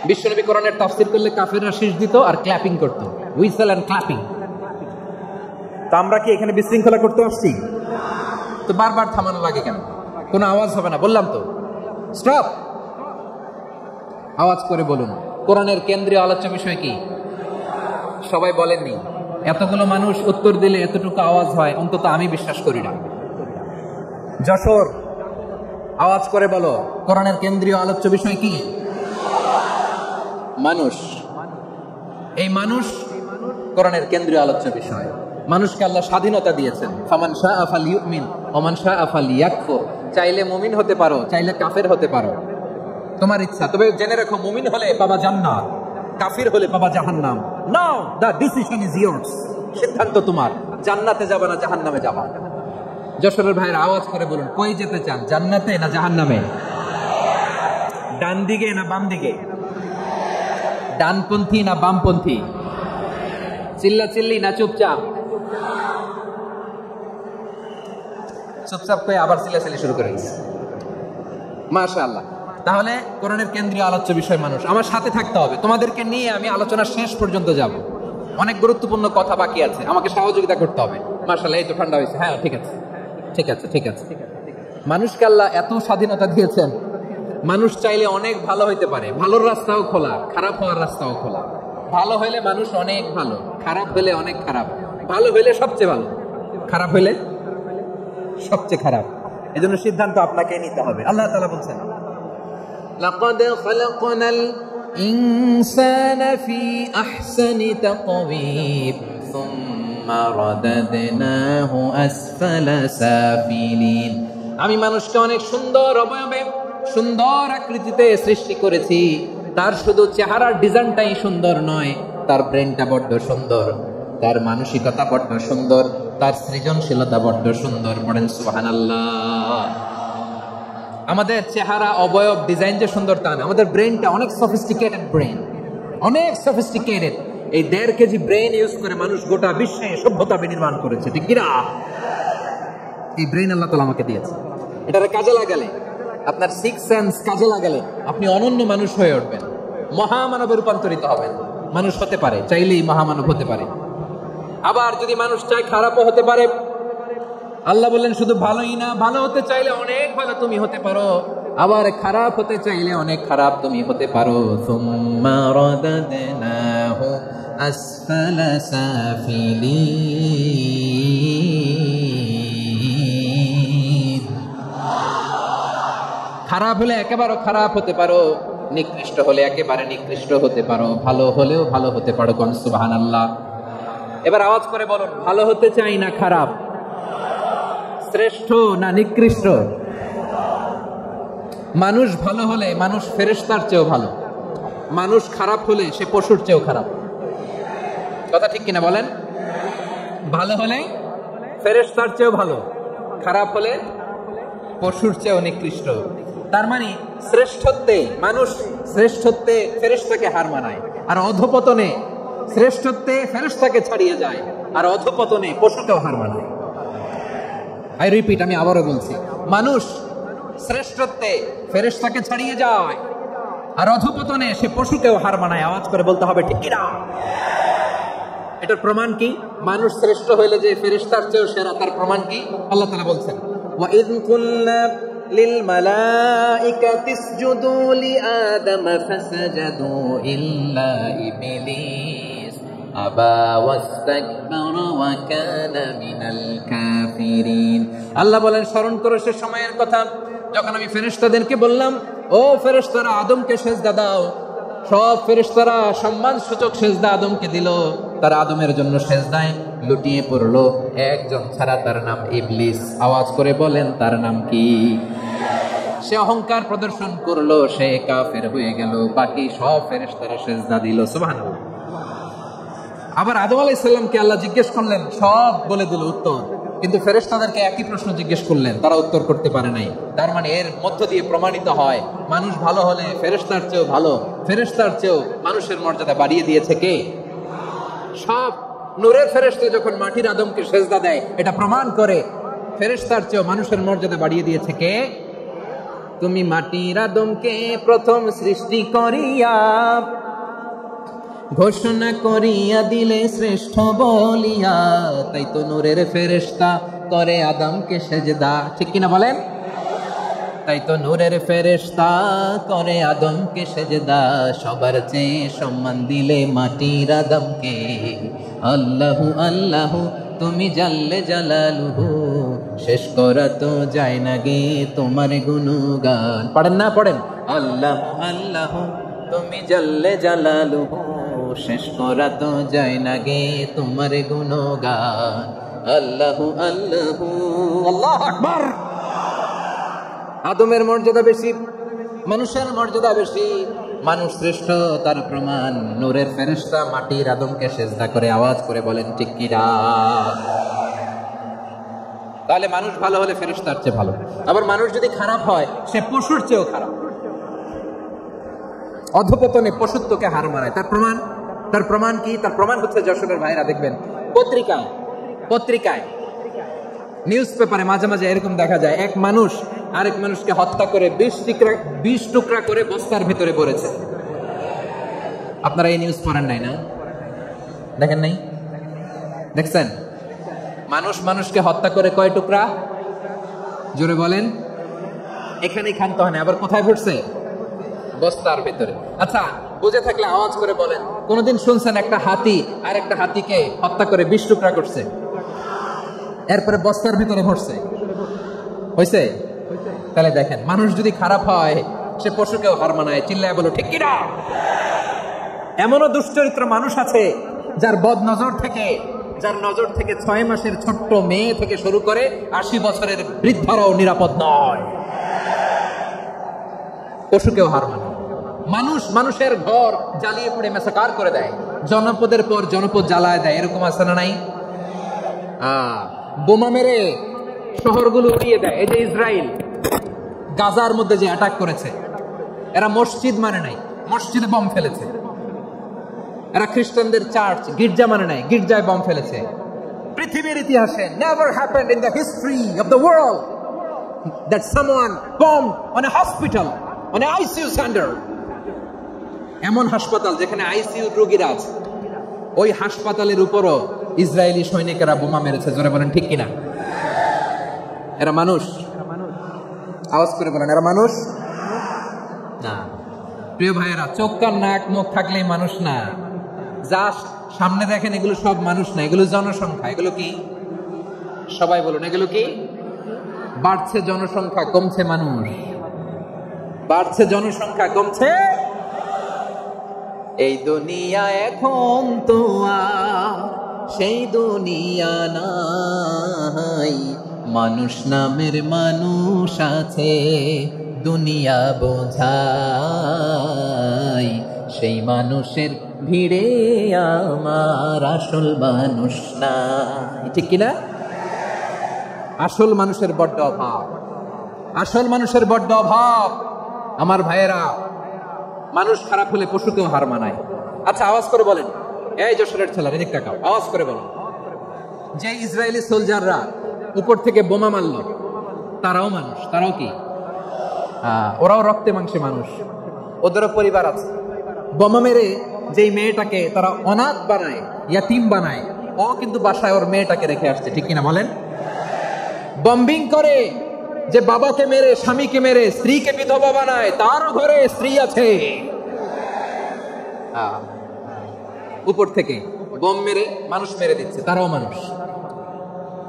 বিশ্বনবী কোরআনের তাফসীর করলে কাফিররা শীষ দিত আর ক্ল্যাপিং করত, হুইসেল এন্ড ক্ল্যাপিং। তো আমরা কি এখানে বিশৃঙ্খলা করতে আসছি? তো বারবার থামানো লাগে কেন? কোনো আওয়াজ হবে না, বললাম তো স্টপ। আওয়াজ করে বলুন কোরআনের কেন্দ্রীয় আলোচ্য বিষয় কি? সবাই বলেননি। এতগুলো মানুষ উত্তর দিলে এতটুকু আওয়াজ হয়, অন্তত আমি বিশ্বাস করি না। যশোর, আওয়াজ করে বলো, কোরআনের কেন্দ্রীয় আলোচ্য বিষয় কি? মানুষ। এই মানুষ কোরআনের কেন্দ্রীয় আলোচ্য বিষয়। মানুষকে আল্লাহ স্বাধীনতা দিয়েছেন। ফামান শাআ ফালইউমিন ওয়া মান শাআ ফালইয়াকফুর। চাইলে মুমিন হতে পারো, চাইলে কাফের হতে পারো, তোমার ইচ্ছা। তবে জেনে রাখো, মুমিন হলে পাবা জান্নাত, কাফির হলে পাবা জাহান্নাম। নাও দ্য ডিসিশন ইজ ইয়ার্স। সিদ্ধান্ত তোমার, জান্নাতে যাবা না জাহান্নামে যাবা। যশোরের ভাইয়ের আওয়াজ করে বলুন, কই যেতে চান, জান্নাতে না জাহান্নামে? ডান দিকে না বাম দিকে? ডানপন্থী না বামপন্থী? চিল্লা চিল্লি না চুপচাপ? চুপচাপ করে আবার চিল্লাচিল্লি শুরু করে দিচ্ছে। মাশাআল্লাহ। তাহলে কোরআনের কেন্দ্রীয় আলোচ্য বিষয় মানুষ। আমার সাথে থাকতে হবে, তোমাদেরকে নিয়ে আমি আলোচনা শেষ পর্যন্ত যাব। অনেক গুরুত্বপূর্ণ কথা বাকি আছে, আমাকে সহযোগিতা করতে হবে। মাশাআল্লাহ, এই তো ঠান্ডা হয়েছে। হ্যাঁ, ঠিক আছে ঠিক আছে ঠিক আছে। মানুষকে আল্লাহ এত স্বাধীনতা দিয়েছেন, মানুষ চাইলে অনেক ভালো হইতে পারে। ভালোর রাস্তাও খোলা, খারাপ হওয়ার রাস্তাও খোলা। ভালো হইলে মানুষ অনেক ভালো, খারাপ হইলে অনেক খারাপ। ভালো হইলে সবচেয়ে ভালো, খারাপ হইলে সবচেয়ে খারাপ। এজন্য সিদ্ধান্ত আপনাকে নিতে হবে। আল্লাহ তাআলা বলছেন, লাকাদ খালাকনাল ইনসানা ফি আহসানি তাকওয়িম সুম্মা রাদাদনাহু আসফালা সাফিলিন। আমি মানুষকে অনেক সুন্দর অবয়বে, সুন্দর আকৃতিতে সৃষ্টি করেছি। তার শুধু চেহারার ডিজাইনটাই সুন্দর নয়, তার ব্রেনটা বড্ড সুন্দর, তার মানসিকতা বড্ড সুন্দর, তার সৃজনশীলতা বড্ড সুন্দর। পড়েন সুবহানাল্লাহ। আমাদের চেহারা, অবয়ব, ডিজাইন যে সুন্দর তা না, আমাদের ব্রেনটা অনেক সফিস্টিকেটেড ব্রেন, অনেক সফিস্টিকেটেড। এই 1.5 কেজি ব্রেন ইউজ করে মানুষ গোটা বিশ্বে সভ্যতা বিনির্মাণ করেছে, ঠিক কিনা? এই ব্রেন আল্লাহ তাআলা আমাকে দিয়েছে। এটারে কাজে লাগালে, আপনার 6 সেন্স কাজে লাগালে আপনি অনন্য মানুষ হয়ে উঠবেন, মহামানবে রূপান্তরিত হবেন। মানুষ হতে পারে, চাইলেই মহামানব হতে পারে। আবার যদি মানুষ চায়, খারাপও হতে পারে। আল্লাহ বললেন শুধু ভালোই না, ভালো হতে চাইলে অনেক ভালো তুমি হতে পারো, আবার খারাপ হতে চাইলে অনেক খারাপ তুমি হতে পারো। সুম্মা রাদাদনাহু আসফালা সাফিলিন। খারাপ হলে একেবারে খারাপ হতে পারো, নিকৃষ্ট হলে একেবারে নিকৃষ্ট হতে পারো, ভালো হলেও ভালো হতে পারো। কোন সুবহানাল্লাহ। এবার আওয়াজ করে বলুন, ভালো হতে চাই না খারাপ? শ্রেষ্ঠ না নিকৃষ্ট? মানুষ ভালো হলে মানুষ ফেরেশতার চেয়েও ভালো, মানুষ খারাপ হলে সে পশুর চেয়েও খারাপ। কথা ঠিক কিনা বলেন? ভালো হলে ফেরেশতার চেয়েও ভালো, খারাপ হলে পশুর চেয়েও নিকৃষ্ট। তার মানে শ্রেষ্ঠত্বে মানুষ, শ্রেষ্ঠত্বে ফেরেশতাকে হার মানায়, আর অধপতনে শ্রেষ্ঠত্বে ফেরেশতাকে ছাড়িয়ে যায়, আর অধপতনে পশুকেও হার মানায়। আই রিপিট, আমি আবারও বলছি, মানুষ শ্রেষ্ঠত্বে ফেরেশতাকে ছাড়িয়ে যায়, আর অধপতনে সে পশুকেও হার মানায়। আওয়াজ করে বলতে হবে, ঠিক কিনা? এটার প্রমাণ কি? মানুষ শ্রেষ্ঠ হইলে যে ফেরেশতার চেয়েও সেরা, তার প্রমাণ কি? আল্লাহ তাআলা বলছেন, ওয়া ইয কুল্লা লিল মালাইকাতি ইসজুদু লিআদামা ফাসাজাদু ইল্লা ইবলিস আবা ওয়াস্তাকবারা ওয়া কানা মিনাল কাফিরিন। আল্লাহ বলেন, স্মরণ করো সে সময়ের কথা যখন আমি ফেরেশতাদেরকে বললাম, ও ফেরেশতারা আদমকে সিজদা দাও। সব ফেরেশতারা সম্মান সূচক সিজদা আদমকে দিল। তারা আদমের জন্য সিজদায় লুটিয়ে পড়লো, একজন ছাড়া, তার নাম ইবলিস। আওয়াজ করে বলেন, তার নাম কি? সে অহংকার প্রদর্শন করলো, সে কাফের হয়ে গেল। বাকি সব ফেরেশতারা সিজদা দিল। সুবহানাল্লাহ। আবার আদম আলাইহিস সালামকে আল্লাহ জিজ্ঞেস করলেন, সব বলে দিল উত্তর, কিন্তু ফেরেশতাদেরকে একই প্রশ্ন জিজ্ঞেস করলেন, তারা উত্তর করতে পারে নাই। তার মানে এর মধ্য দিয়ে প্রমাণিত হয়, মানুষ ভালো হলে ফেরেশতার চেয়েও ভালো, ফেরেশতার চেয়েও মানুষের মর্যাদা বাড়িয়ে দিয়েছে কে? সব নূরের ফেরেশতা যখন মাটির আদমকে সিজদা দেয়, এটা প্রমাণ করে ফেরেশতার চেয়েও মানুষের মর্যাদা বাড়িয়ে দিয়েছে কে? তুমি মাটির আদমকে প্রথম সৃষ্টি করিয়া ঘোষণা করিয়া দিলে শ্রেষ্ঠ বলিয়া, তাই তো নূরের ফেরেশতা করে আদমকে সিজদা। ঠিক কিনা বলেন? তাই তো নূরের ফেরেশতা করে আদমকে সেজদা, সবার চেয়ে সম্মান দিলে মাটির আদমকে। আল্লাহু আল্লাহু তুমি জাল্লে জালালুহু, শেষ করা তো যায় না গে তোমার গুণগান। পড়েন না, পড়েন। আল্লাহু আল্লাহু তুমি জাল্লে জালালুহু, শেষ করা তো যায় না গে তোমার গুণগান। আল্লাহু আল্লাহু, আল্লাহু আকবার। আদমের মর্যাদা বেশি, মানুষের মর্যাদা বেশি, মানুষ শ্রেষ্ঠ তার প্রমাণ নূরের ফেরেশতা মাটির আদমকে সেজদা করে আওয়াজ করে বলেন ঠিক কি না? তাহলে মানুষ ভালো হলে ফেরেশতার চেয়ে ভালো। আবার মানুষ যদি খারাপ হয় সে পশুর চেয়েও খারাপ, অধপতনে পশুত্বকে হার মানায়। তার প্রমাণ কি? তার প্রমাণ হচ্ছে যশোরের ভাইরা দেখবেন পত্রিকায় নিউজ পেপারে মাঝে মাঝে এরকম দেখা যায়, এক মানুষ আরেক মানুষকে হত্যা করে 20 টুকরা করে বস্তার ভিতরে পড়েছে। আপনারা এই নিউজ পড়েন নাই না? দেখেন নাই? দেখছেন? মানুষ মানুষকে হত্যা করে কয় টুকরা? জোরে বলেন। এখানেই ক্ষান্ত হয় না, আবার কোথায় পড়ছে? বস্তার ভিতরে। আচ্ছা, বুঝে থাকলে আওয়াজ করে বলেন, কোনদিন শুনছেন একটা হাতি আর একটা হাতিকে হত্যা করে 20 টুকরা করছে, এরপরে বস্তার ভিতরে ভরছে? হয়েছে? তাহলে দেখেন, মানুষ যদি খারাপ হয় সে পশুকেও হার মানায়। চিল্লায় বলো ঠিক কিনা? এমনও দুশ্চরিত্র মানুষ আছে যার নজর থেকে 6 মাসের ছোট্ট মেয়ে থেকে শুরু করে 80 বছরের বৃদ্ধারাও নিরাপদ নয়। পশুকেও হার মানে। মানুষের ঘর জ্বালিয়ে পুড়ে মেসাকার করে দেয়, জনপদের পর জনপদ জ্বালায় দেয়। এরকম আছে না নাই? বোমা মেরে শহরগুলো উড়িয়ে দেয়। এই যে ইসরায়েল গাজার মধ্যে যে অ্যাটাক করেছে, এরা মসজিদ মানে নাই, মসজিদে বম ফেলেছে। এরা খ্রিস্টানদের চার্চ গির্জা মানে নাই, গির্জায় বম ফেলেছে। পৃথিবীর ইতিহাসে never happened in the history of the world that someone bombed on a hospital, on a ICU center. এমন হাসপাতাল যেখানে আইসিইউ রোগীরা আছে, ওই হাসপাতালের উপরও ইসরায়েলি সৈনিকেরা বোমা মেরেছে। জোরে বলেন ঠিক কিনা? এরা মানুষ? আওয়াজ করে বলেন, এরা মানুষ না। প্রিয় ভাইয়েরা, চোখ কান নাক মুখ থাকলেই মানুষ না। যা সামনে দেখেন এগুলো সব মানুষ না, এগুলো জনসংখ্যা। এগুলো কি? সবাই বলুন, এগুলো কি? বাড়ছে জনসংখ্যা, কমছে মানুষ। বাড়ছে জনসংখ্যা, কমছে। এই দুনিয়া এখন তো সেই দুনিয়া নাই, মানুষ নামের মানুষ আছে, দুনিয়া বোঝাই। সেই মানুষের ভিড়ে আমার আসল মানুষ না। ঠিক কিনা? আসল মানুষের বড্ড অভাব, আসল মানুষের বড্ড অভাব। আমার ভাইয়েরা, মানুষ খারাপ হলে পশুকেও হার মানায়। আচ্ছা, আওয়াজ করে বলেন, এই যশোরের ছেলেরা এদিক তাকাও, আওয়াজ করে বলেন, যে ইসরায়েলি সোলজাররা উপর থেকে বোমা মারল, তারাও মানুষ? তারাও কি? ওরাও রক্তে মাংসে মানুষ, ওদেরও পরিবার আছে। বোমা মেরে যেই মেয়েটাকে তারা অনাথ বানায়, ইয়াতিম বানায়, ও কিন্তু বাসায় ওর মেয়েটাকে রেখে আসছে। ঠিক কিনা বলেন? বম্বিং করে যে বাবাকে মেরে, স্বামীকে মেরে স্ত্রীকে বিধবা বানায়, তারও ঘরে স্ত্রী আছে। উপর থেকে বোম মেরে মানুষ মেরে দিচ্ছে, তারাও মানুষ।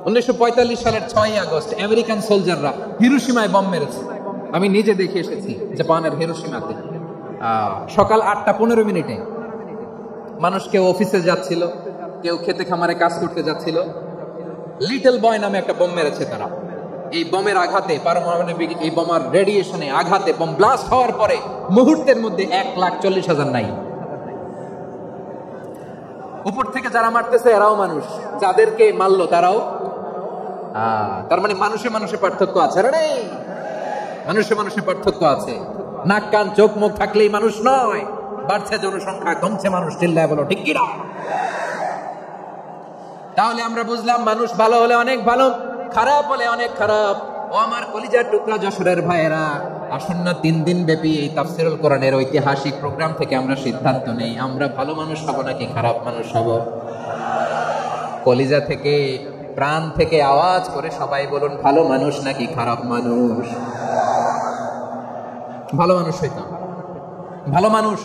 1945 সালের 6 আগস্ট আমেরিকান সোলজাররা হিরোশিমায় বম মেরেছে। আমি নিজে দেখে এসেছি জাপানের হিরোশিমাতে। সকাল 8:15 মানুষ কেউ অফিসে যাচ্ছিল, কেউ খেতে খামারে কাজ করতে যাচ্ছিল। লিটল বয় নামে একটা বোম মেরেছে তারা। এই বোমের আঘাতে, পারমাণবিক এই বোমার রেডিয়েশনে আঘাতে, বোম ব্লাস্ট হওয়ার পরে মুহূর্তের মধ্যে 1,40,000 নাই। উপর থেকে যারা মারতেছে এরাও মানুষ, যাদেরকে মারলো তারাও। তার মানে মানুষে মানুষে পার্থক্য আছে। মানুষে মানুষে পার্থক্য আছে। নাক কান চোখ মুখ থাকলেই মানুষ নয়। বাড়ছে জনসংখ্যা, কমছে মানুষ। চিল্লায় বলো ঠিক কিনা? তাহলে আমরা বুঝলাম, মানুষ ভালো হলে অনেক ভালো, খারাপ হলে অনেক খারাপ। ও আমার কলিজার টুকরা যশোরের ভাইয়েরা, আসন্ন 3 দিন ব্যাপী এই তাফসীরুল কোরআনের ঐতিহাসিক প্রোগ্রাম থেকে আমরা সিদ্ধান্ত নেই, আমরা ভালো মানুষ হব নাকি খারাপ মানুষ হব। কলিজা থেকে, প্রাণ থেকে আওয়াজ করে সবাই বলুন, ভালো মানুষ নাকি খারাপ মানুষ? ভালো মানুষ হইতাম। ভালো মানুষ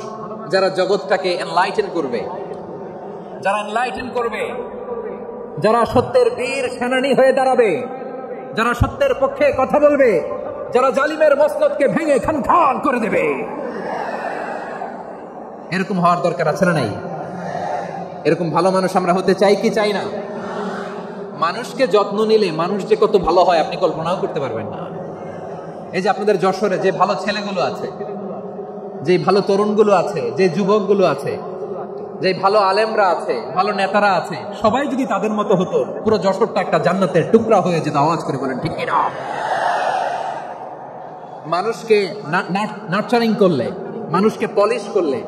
যারা জগৎটাকে এনলাইটেন করবে, যারা সত্যের বীর সেনানী হয়ে দাঁড়াবে, যারা সত্যের পক্ষে কথা বলবে, যারা জালিমের মসনদকে ভেঙে খান খান করে দেবে। এরকম হওয়ার দরকার আছে না নাই? এরকম ভালো মানুষ আমরা হতে চাই কি চাই না? মানুষকে যত্ন নিলে মানুষ যে কত ভালো হয় আপনি কল্পনাও করতে পারবেন না। এই যে আপনাদের যশোরে যে ভালো ছেলেগুলো আছে, যে ভালো তরুণগুলো আছে, যে যুবকগুলো আছে, যে ভালো আলেমরা আছে, ভালো নেতারা আছে, সবাই যদি তাদের মতো হতো পুরো যশোরটা একটা জান্নাতের টুকরা হয়ে যেত। আওয়াজ করে বলেন ঠিক কিনা? মানুষকে নার্চারিং করলে, মানুষকে পলিশ করলে,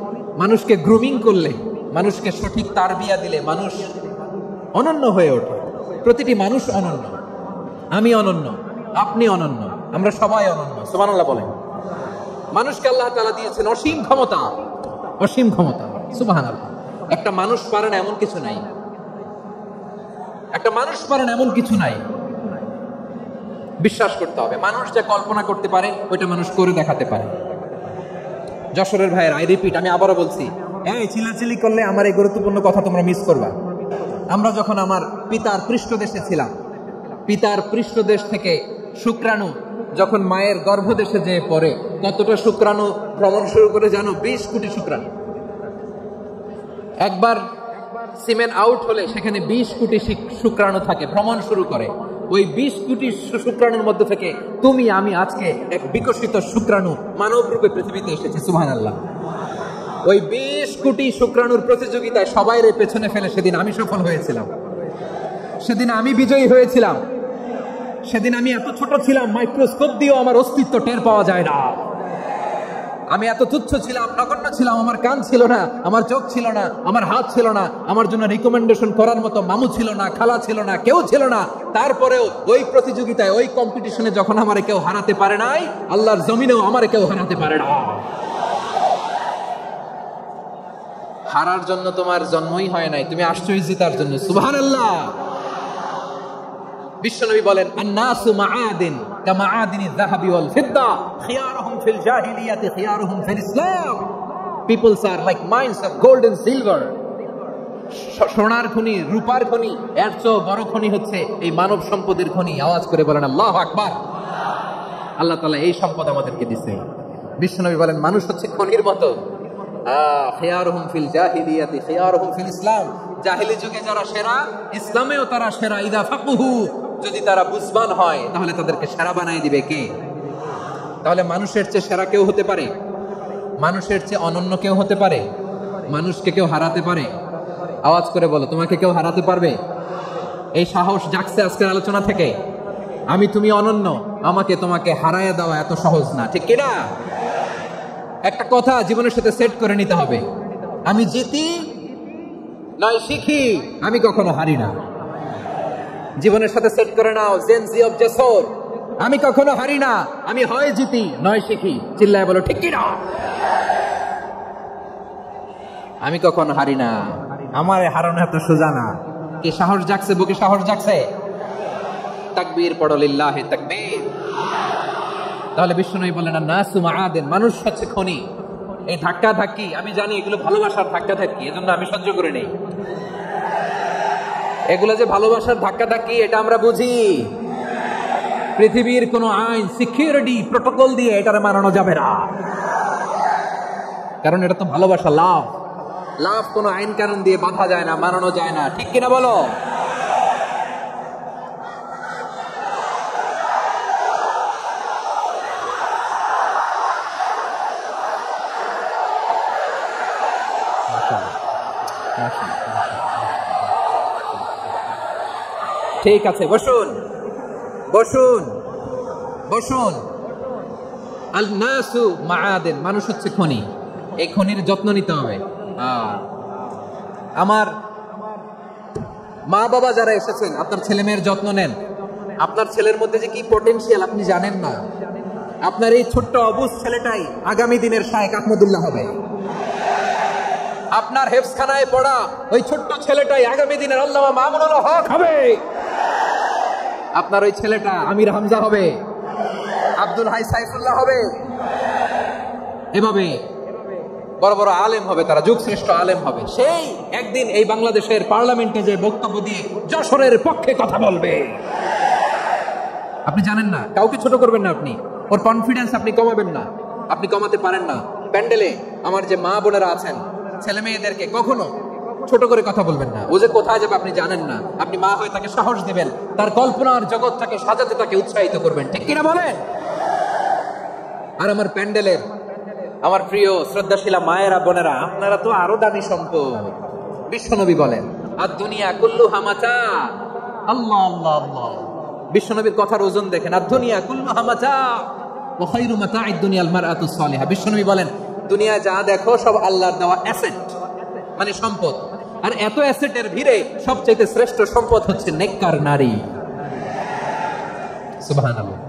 মানুষকে গ্রুমিং করলে, মানুষকে সঠিক তারবিয়া দিলে মানুষ অনন্য হয়ে ওঠে। প্রতিটি মানুষ অনন্য। আমি অনন্য, আপনি অনন্য, আমরা সবাই অনন্য। সুবহানাল্লাহ বলেন। মানুষকে আল্লাহ তাআলা দিয়েছেন অসীম ক্ষমতা, অসীম ক্ষমতা। সুবহানাল্লাহ। একটা মানুষ পারে না এমন কিছু নাই, একটা মানুষ পারে না এমন কিছু নাই। বিশ্বাস করতে হবে, মানুষ যা কল্পনা করতে পারে ওইটা মানুষ করে দেখাতে পারে। যশোরের ভাইয়ের, আই রিপিট, আমি আবারও বলছি, এই চিল্লাচিল্লি করলে আমার এই গুরুত্বপূর্ণ কথা তোমরা মিস করবা। আমরা যখন আমার পিতার পৃষ্ঠদেশে ছিলাম, পিতার পৃষ্ঠদেশ থেকে শুক্রাণু যখন মায়ের গর্ভদেশে যেয়ে পড়ে, কতটা শুক্রাণু ভ্রমণ শুরু করে জানো? 20 কোটি শুক্রাণু। একবার সিমেন্ট আউট হলে সেখানে 20 কোটি শুক্রাণু থাকে, ভ্রমণ শুরু করে। ওই 20 কোটি শুক্রাণুর মধ্যে থেকে তুমি আমি আজকে এক বিকশিত শুক্রাণু মানব রূপে পৃথিবীতে এসেছে। সুবহানাল্লাহ। ওই 20 কোটি শুক্রাণুর প্রতিযোগিতায় সবাইরে পেছনে ফেলে সেদিন আমি সফল হয়েছিলাম, সেদিন আমি বিজয়ী হয়েছিলাম। সেদিন আমি এত ছোট ছিলাম, মাইক্রোস্কোপ দিয়েও আমার অস্তিত্ব টের পাওয়া যায় না। আমি এত তুচ্ছ ছিলাম, নগণ্য ছিলাম। আমার কান ছিল না, আমার চোখ ছিল না, আমার হাত ছিল না, আমার জন্য রিকমেন্ডেশন করার মতো মামু ছিল না, খালা ছিল না, কেউ ছিল না। তারপরেও ওই প্রতিযোগিতায়, ওই কম্পিটিশনে যখন আমারে কেউ হারাতে পারে নাই, আল্লাহর জমিনেও আমারে কেউ হারাতে পারে না। হারার জন্য তোমার জন্মই হয় নাই, তুমি আসছো জিতার জন্য। সুবহানাল্লাহ। বিশ্বনবী বলেন, আন-নাসু মাআদিন কামাআদিনি যাহাবি ওয়াল ফিদ্দা খিয়ারুহুম ফিল জাহিলিয়াতি খিয়ারুহুম ফিল ইসলাম। Peoples are like mines of gold and silver. সোনার খনি, রূপার খনি, এর চেয়ে বড় খনি হচ্ছে এই মানব সম্পদের খনি। আওয়াজ করে বলেন আল্লাহু আকবার। আল্লাহ তাআলা এই সম্পদ আমাদেরকে দিয়েছে। বিশ্বনবী বলেন, মানুষ হচ্ছে খনির মতো। খিয়ারুহুম ফিল জাহিলিয়াতি খিয়ারুহুম ফিল ইসলাম। জাহেলি যুগে যারা সেরা, ইসলামেও তারা সেরা। ইদা ফাকুহু, যদি তারা বুঝবান হয় তাহলে তাদেরকে সেরা বানিয়ে দিবে কে? তাহলে মানুষের চেয়ে সেরা কেউ হতে পারে? মানুষের চেয়ে অনন্য কেউ হতে পারে? মানুষকে কেউ হারাতে পারে? আওয়াজ করে বলো, তোমাকে কেউ হারাতে পারবে? এই সাহস জাগছে আজকের আলোচনা থেকে। আমি তুমি অনন্য, আমাকে তোমাকে হারায় দেওয়া এত সহজ না, ঠিক কিনা? একটা কথা জীবনের সাথে সেট করে নিতে হবে, আমি জিতি নয় শিখি, আমি কখনো হারি না। জীবনের সাথে সেট করে নাও, জেনজি অফ যশোর, আমি কখনো হারি না, আমি হয় জিতি নয় শিখি। চিল্লায় বলো ঠিক কিনা? আমি কখনো হারি না, আমার হারানো এত সোজা না। কি সাহস জাগছে? বুকে সাহস জাগছে? তাকবীর পড়ো, লিল্লাহি তাকবীর। তাহলে বিশ্বনবী বলেন, নাসু মাআদিন, মানুষ হচ্ছে খনি। এই ধাক্কা ধাক্কি, আমি জানি এগুলো ভালোবাসার ধাক্কা ধাক্কি, এজন্য আমি সহ্য করে নেই। এগুলো যে ভালোবাসার ধাক্কা ধাক্কি এটা আমরা বুঝি। পৃথিবীর কোন আইন, সিকিউরিটি প্রটোকল দিয়ে এটারে মানানো যাবে না, কারণ এটা তো ভালোবাসা। লাভ, লাভ কোন আইন কানুন দিয়ে বাঁধা যায় না, মানানো যায় না, ঠিক কিনা বলো? ঠিক আছে, বসুন বসুন বসুন। আল নাসু মাআদিন, মানুষ হচ্ছে খনি। এই খনির যত্ন নিতে হবে। আমার মা বাবা যারা এসেছেন, আপনার ছেলে মেয়ের যত্ন নেন। আপনার ছেলের মধ্যে যে কি পটেনশিয়াল আপনি জানেন না। আপনার এই ছোট্ট অবুঝ ছেলেটাই আগামী দিনের শায়েখ আহমদুল্লাহ হবে। আপনার হেফজখানায় পড়া ওই ছোট্ট ছেলেটাই আগামী দিনের আল্লামা মামুনুল হক হবে। আপনার ওই ছেলেটা আমির হামজা হবে, আব্দুল হাই সাইফুল্লাহ হবে। এভাবে বড় বড় আলেম হবে, তারা যুগশ্রেষ্ঠ আলেম হবে। সেই একদিন এই বাংলাদেশের পার্লামেন্টে যে বক্তব্য দিয়ে যশোরের পক্ষে কথা বলবে। আপনি জানেন না, কাউকে ছোট করবেন না, আপনি ওর কনফিডেন্স আপনি কমাবেন না, আপনি কমাতে পারেন না। প্যান্ডেলে আমার যে মা বোনেরা আছেন, ছেলে মেয়েদেরকে কখনো ছোট করে কথা বলবেন না। ও যে কোথায় যাবে আপনি জানেন না, আপনি মা হয়ে তাকে সাহস দিবেন, তার কল্পনার জগৎটাকে সাজাতে তাকে উৎসাহিত করবেন, ঠিক কিনা বলেন? আর আমার প্যান্ডেলের আমার প্রিয় শ্রদ্ধাশীলা মায়েরা বোনেরা, আপনারা তো আরো দামি সম্পদ। বিশ্বনবী বলেন, আর দুনিয়া কুল্লুহা মাতা। আল্লাহ আল্লাহ আল্লাহ, বিশ্বনবীর কথার ওজন দেখেন। আর দুনিয়া কুল্লুহা মাতা ওয়া খায়রু মাতা'আদ দুনিয়াল মারআতুস সালিহা। বিশ্বনবী বলেন, দুনিয়া যা দেখো সব আল্লাহর দেওয়া অ্যাসেট, মানে সম্পদ। আর এত অ্যাসেটের ভিড়ে সবচেয়ে শ্রেষ্ঠ সম্পদ হচ্ছে নেককার নারী। সুবহানাল্লাহ।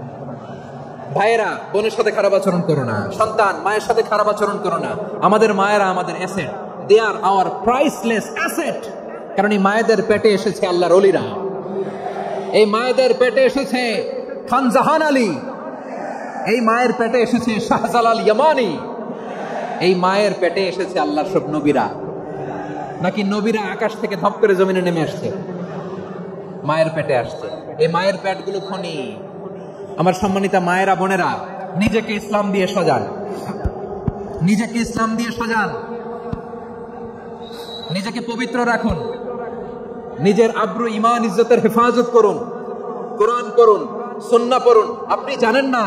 ভাইয়েরা, বোনের সাথে খারাপ আচরণ করো না, সন্তান মায়ের সাথে খারাপ আচরণ করো না। আমাদের মায়েরা আমাদের asset, they are our priceless asset. কারণ এই মায়েদের পেটে এসেছে আল্লাহর ওলিরা, এই মায়েদের পেটে এসেছে খান জাহান আলী, এই মায়ের পেটে এসেছে শাহজালাল ইয়ামানি, এই মায়ের পেটে এসেছে আল্লাহর সব নবীরা। নাকি নবীরা আকাশ থেকে ধপ করে জমিনে নেমে আসছে? মায়ের পেটে আসছে। এই মায়ের পেটগুলো খনি। আমার সম্মানিতা মায়েরা বোনেরা, নিজেকে ইসলাম দিয়ে সাজান, নিজেকে ইসলাম দিয়ে সাজান, নিজেকে পবিত্র রাখুন, নিজের আব্রু ইমান ইজ্জতের হেফাজত করুন, কোরআন পড়ুন, সুন্নাহ পড়ুন। আপনি জানেন না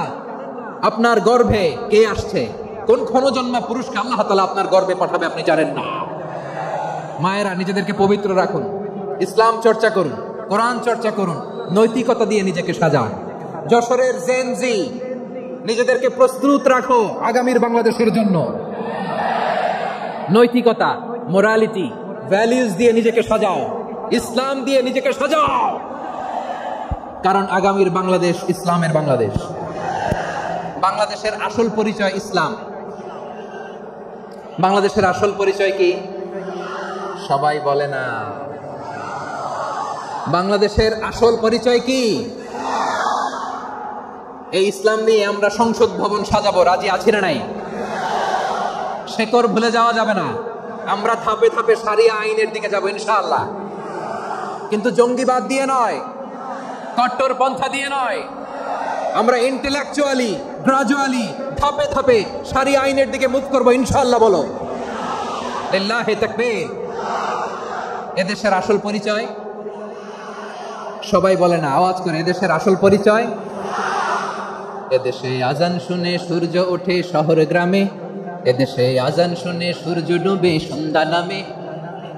আপনার গর্ভে কে আসছে, কোন ক্ষণজন্মা পুরুষকে আল্লাহ তাআলা আপনার গর্ভে পাঠাবে, আপনি জানেন না। মায়েরা, নিজেদেরকে পবিত্র রাখুন, ইসলাম চর্চা করুন, কোরআন চর্চা করুন, নৈতিকতা দিয়ে নিজেকে সাজান। যশোরের জেনজি, নিজেদেরকে প্রস্তুত রাখো আগামীর বাংলাদেশের জন্য। নৈতিকতা, মোরালিটি, ভ্যালিউজ দিয়ে নিজেকে সাজাও, ইসলাম দিয়ে নিজেকে সাজাও। কারণ আগামীর বাংলাদেশ ইসলামের বাংলাদেশ। বাংলাদেশের আসল পরিচয় ইসলাম। বাংলাদেশের আসল পরিচয় কি? সবাই বলে না। বাংলাদেশের আসল পরিচয় কি? এই ইসলাম নিয়ে আমরা সংসদ ভবন সাজাবো, রাজি আছি না নাই? শেকড় ভুলে যাওয়া যাবে না। আমরা ধাপে ধাপে শারিয়া আইনের দিকে যাবো ইনশাআল্লাহ, কিন্তু জঙ্গিবাদ দিয়ে নয়, কট্টর পন্থা দিয়ে নয়। আমরা ইন্টেলেকচুয়ালি, গ্রাজুয়ালি, ধাপে ধাপে শারিয়া আইনের দিকে মুভ করবো ইনশাআল্লাহ। বলো লিল্লাহি তাকবীর। এদেশের আসল পরিচয় সবাই বলে না, আওয়াজ করে, এদেশের আসল পরিচয়। এদেশে আজান শুনে সূর্য ওঠে শহর গ্রামে, এদেশে আজান শুনে সূর্য ডুবে সন্ধ্যা নামে,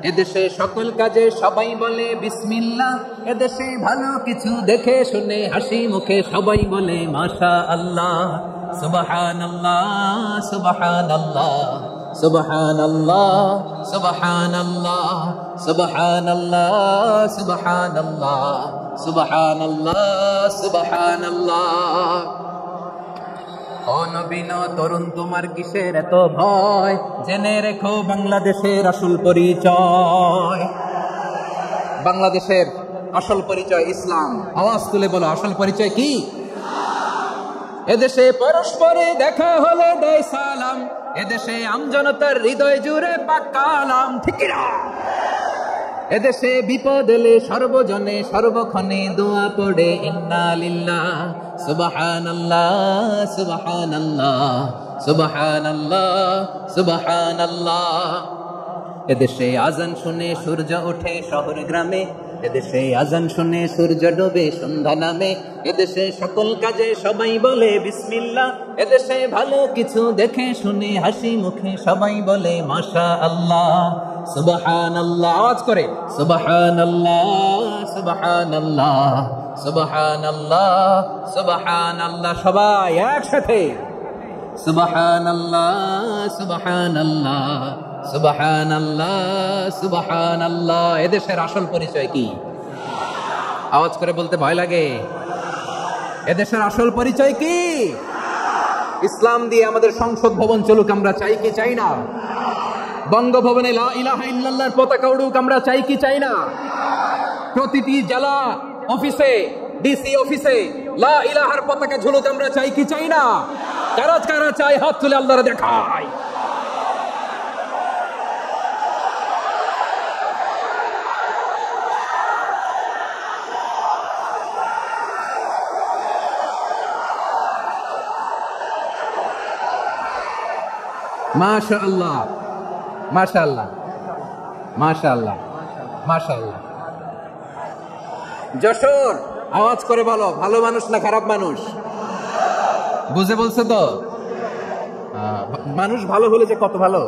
এদেশে সকল কাজে সবাই বলে বিসমিল্লাহ, এদেশে ভালো কিছু দেখে শুনে হাসি মুখে সবাই বলে মাশা আল্লাহ, সুবহানাল্লাহ সুবহানাল্লাহ সুবহানাল্লাহ সুবহানাল্লাহ সুবহানাল্লাহ সুবহানাল্লাহ সুবহানাল্লাহ সুবহানাল্লাহ। ও নবীন তরুণ, তোমার কিসের এত ভয়? জেনে রেখো বাংলাদেশের আসল পরিচয়। বাংলাদেশের আসল পরিচয় ইসলাম। আওয়াজ তুলে বলো, আসল পরিচয় কি? এদেশে পরস্পরে দেখা হলে দেয় সালাম, এদেশে আমজনতার হৃদয় জুড়ে পাক কালাম, ঠিক না? এদেশে বিপদ এলে সর্বজনে সর্বক্ষণে দোয়া পড়ে ইন্না লিল্লাহ সুবহানাল্লাহ সুবহানাল্লাহ সুবহানাল্লাহ সুবহানাল্লাহ। এদেশে আজান শুনে সূর্য ওঠে শহর গ্রামে, এদেশে আজান শুনে সূর্য ডোবে সন্ধ্যা নামে, এদেশে সকল কাজে সবাই বলে বিসমিল্লাহ, এদেশে ভালো কিছু দেখে শুনে হাসি মুখে সবাই বলে মাশা আল্লাহ সুবহানাল্লাহ। আওয়াজ করে সুবহানাল্লাহ সুবহানাল্লাহ সুবহানাল্লাহ সুবহানাল্লাহ। সবাই একসাথে সুবহানাল্লাহ সুবহানাল্লাহ সুবহানাল্লাহ সুবহানাল্লাহ। এদেশের আসল পরিচয় কি? আওয়াজ করে বলতে ভয় লাগে। এদেশের আসল পরিচয় কি? ইসলাম দিয়ে আমাদের সংসদ ভবন চলুক, আমরা চাই কি চাই না? বঙ্গভবনে লা ইলাহা ইল্লাল্লাহর পতাকা উড়ুক, আমরা চাই কি চাই না? প্রতিটি জেলা অফিসে, ডিসি অফিসে লা ইলাহার পতাকা ঝুলুক, আমরা চাই কি চাই না? কারা কারা চাই হাত তুলে আল্লাহরে দেখায়। মাশাআল্লাহ মাশাআল্লাহ মাশাআল্লাহ মাশাআল্লাহ। যশোর, আওয়াজ করে বলো, ভালো মানুষ না খারাপ মানুষ? বুঝে বলছো তো? মানুষ ভালো হলে যে কত ভালো।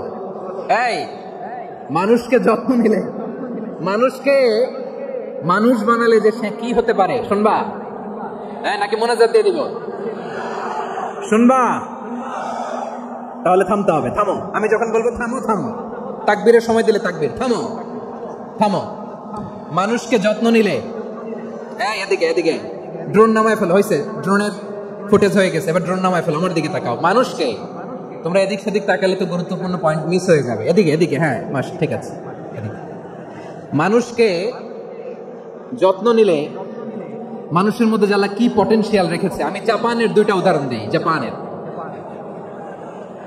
এই মানুষকে যত্ন নিলে, মানুষকে মানুষ বানালে যে সে কি হতে পারে শুনবা? নাকি মোনাজাত দিয়ে দিব? শুনবা? তাহলে থামতে হবে। থামো, আমি যখন বলবো থামো থামো, তাকবীরের সময় দিলে তাকবীর, থামো থামো। মানুষকে যত্ন নিলে, এদিকে এদিকে ড্রোন নামায় ফেলো। হয়েছে, ড্রোনের ফুটেজ হয়ে গেছে, এবার ড্রোন নামায় ফেলো। আমার দিকে তাকাও। মানুষকে, তোমরা এদিক সেদিক তাকালে তো গুরুত্বপূর্ণ পয়েন্ট মিস হয়ে যাবে। এদিকে এদিকে, হ্যাঁ ঠিক আছে। মানুষকে যত্ন নিলে মানুষের মধ্যে যারা কি পটেনশিয়াল রেখেছে। আমি জাপানের দুইটা উদাহরণ দিই। জাপানের,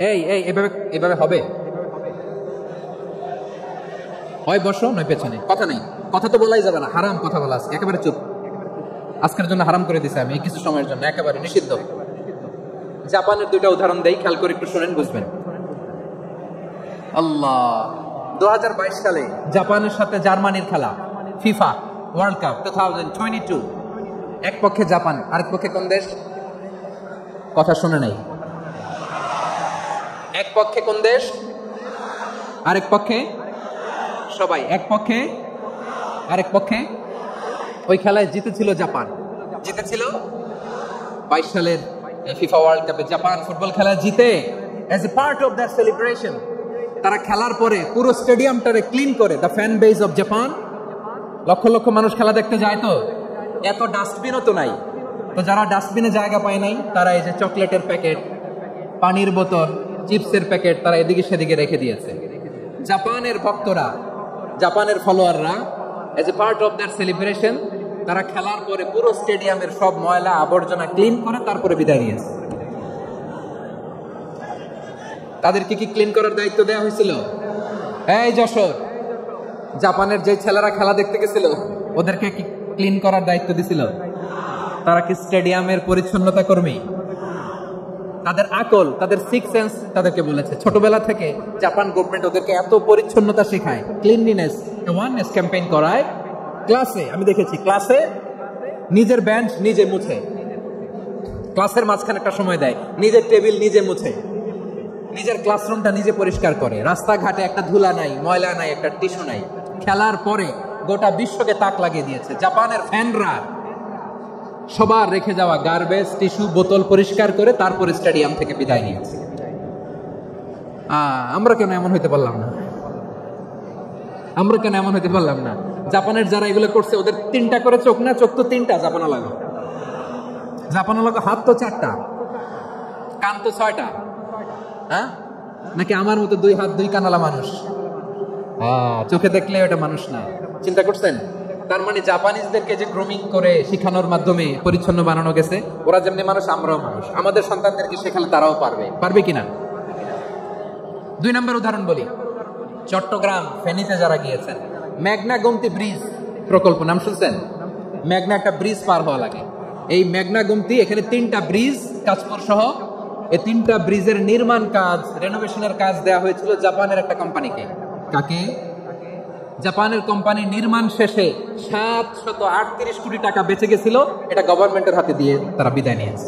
এই এই এভাবে এভাবে হবে, হয় বসো নয় পেছনে, কথা নেই, কথা তো বলাই যাবে না, হারাম কথা বলা আছে, একেবারে চুপ। আজকের জন্য হারাম করে দিছে আমি, কিছু সময়ের জন্য একেবারে নিষিদ্ধ। জাপানের দুইটা উদাহরণ দেই, খেয়াল করে একটু শুনেন, বুঝবেন। আল্লাহ, 2022 সালে জাপানের সাথে জার্মানির খেলা, ফিফা ওয়ার্ল্ড কাপ 2022। এক পক্ষে জাপান, আরেক পক্ষে কোন দেশ? কথা শুনে নাই। এক পক্ষে কোন দেশ, আরেক পক্ষে সবাই। এক পক্ষে আরেক পক্ষে। ওই খেলায় জিতেছিল জাপান, জিতেছিল 22 সালের ফিফা ওয়ার্ল্ড কাপে জাপান ফুটবল খেলা জিতে। As a part of that celebration, তারা খেলার পরে পুরো স্টেডিয়ামটারে ক্লিন করে। The fan base of Japan, lakh lakh মানুষ খেলা দেখতে যায়, তো এত ডাস্টবিনও তো নাই। তো যারা ডাস্টবিনে জায়গা পায় নাই, তারা এই যে চকলেটের প্যাকেট, পানির বোতল, চিপসের প্যাকেট তারা এদিকে সেদিকে রেখে দিয়েছে। জাপানের ভক্তরা, জাপানের ফলোয়াররা, as a part of that celebration, তারা খেলার পরে পুরো স্টেডিয়ামের সব ময়লা আবর্জনা ক্লিন করে তারপরে বিদায় নিয়েছে। তাদেরকে কি ক্লিন করার দায়িত্ব দেওয়া হয়েছিল? এই যশোর, জাপানের যে ছেলেরা খেলা দেখতে গেছিল, ওদেরকে কি ক্লিন করার দায়িত্ব দিছিল? তারা কি স্টেডিয়ামের পরিচ্ছন্নতা কর্মী? তাদের আকল, তাদের সিক্স সেন্স তাদেরকে বলেছে। ছোটবেলা থেকে জাপান গভর্নমেন্ট ওদেরকে এত পরিচ্ছন্নতা শেখায়, ক্লিনলিনেস অ্যাওয়ারনেস ক্যাম্পেইন করায়। ক্লাসে আমি দেখেছি, ক্লাসে নিজের বেঞ্চ নিজে মুছে, ক্লাসের মাঝখানে একটা সময় দেয়, নিজের টেবিল নিজে মুছে, নিজের ক্লাসরুমটা নিজে পরিষ্কার করে। রাস্তাঘাটে একটা ধুলা নাই, ময়লা নাই, একটা টিস্যু নাই। খেলার পরে গোটা বিশ্বকে তাক লাগিয়ে দিয়েছে। জাপানের ফ্যানরা সবার রেখে যাওয়া গার্বেজ, টিস্যু, বোতল পরিষ্কার করে তারপরে স্টেডিয়াম থেকে বিদায় নিয়েছে। আমরা কেন এমন হইতে পারলাম না? আমরা কেন এমন হইতে পারলাম না? জাপানের যারা এগুলো করছে, ওদের 3টা করে চোখ না? চোখ তো 3টা, জাপানা লাগো, জাপানা লাগো, হাত তো 4টা, কান তো 6টা। হ্যাঁ, নাকি আমার মতো 2 হাত 2 কানালা মানুষ? চোখে দেখলে ওটা মানুষ না। চিন্তা করছেন? তার মানে জাপানিজদেরকে যে গ্রুমিং করে শিখানোর মাধ্যমে পরিচ্ছন্ন বানানো গেছে। ওরা যেমনি মানুষ, আমরাও মানুষ। আমাদের সন্তানদেরকে শেখালে তারাও পারবে, পারবে কিনা? 2 নম্বর উদাহরণ বলি। চট্টগ্রাম ফেনীতে যারা গিয়েছেন, মেঘনা গোমতী ব্রিজ প্রকল্প নাম শুনছেন? মেঘনা একটা ব্রিজ পার হওয়া লাগে। এই মেঘনা গোমতী, এখানে 3টা ব্রিজ, কাজপুর সহ, এই 3টা ব্রিজের নির্মাণ কাজ, রেনোভেশনের কাজ দেওয়া হয়েছিল জাপানের একটা কোম্পানিকে। কাকে? জাপানের কোম্পানি। নির্মাণ শেষে 738 কোটি টাকা বেঁচে গেছিল, এটা গভর্নমেন্টের হাতে দিয়ে তারা বিদায় নিয়েছে।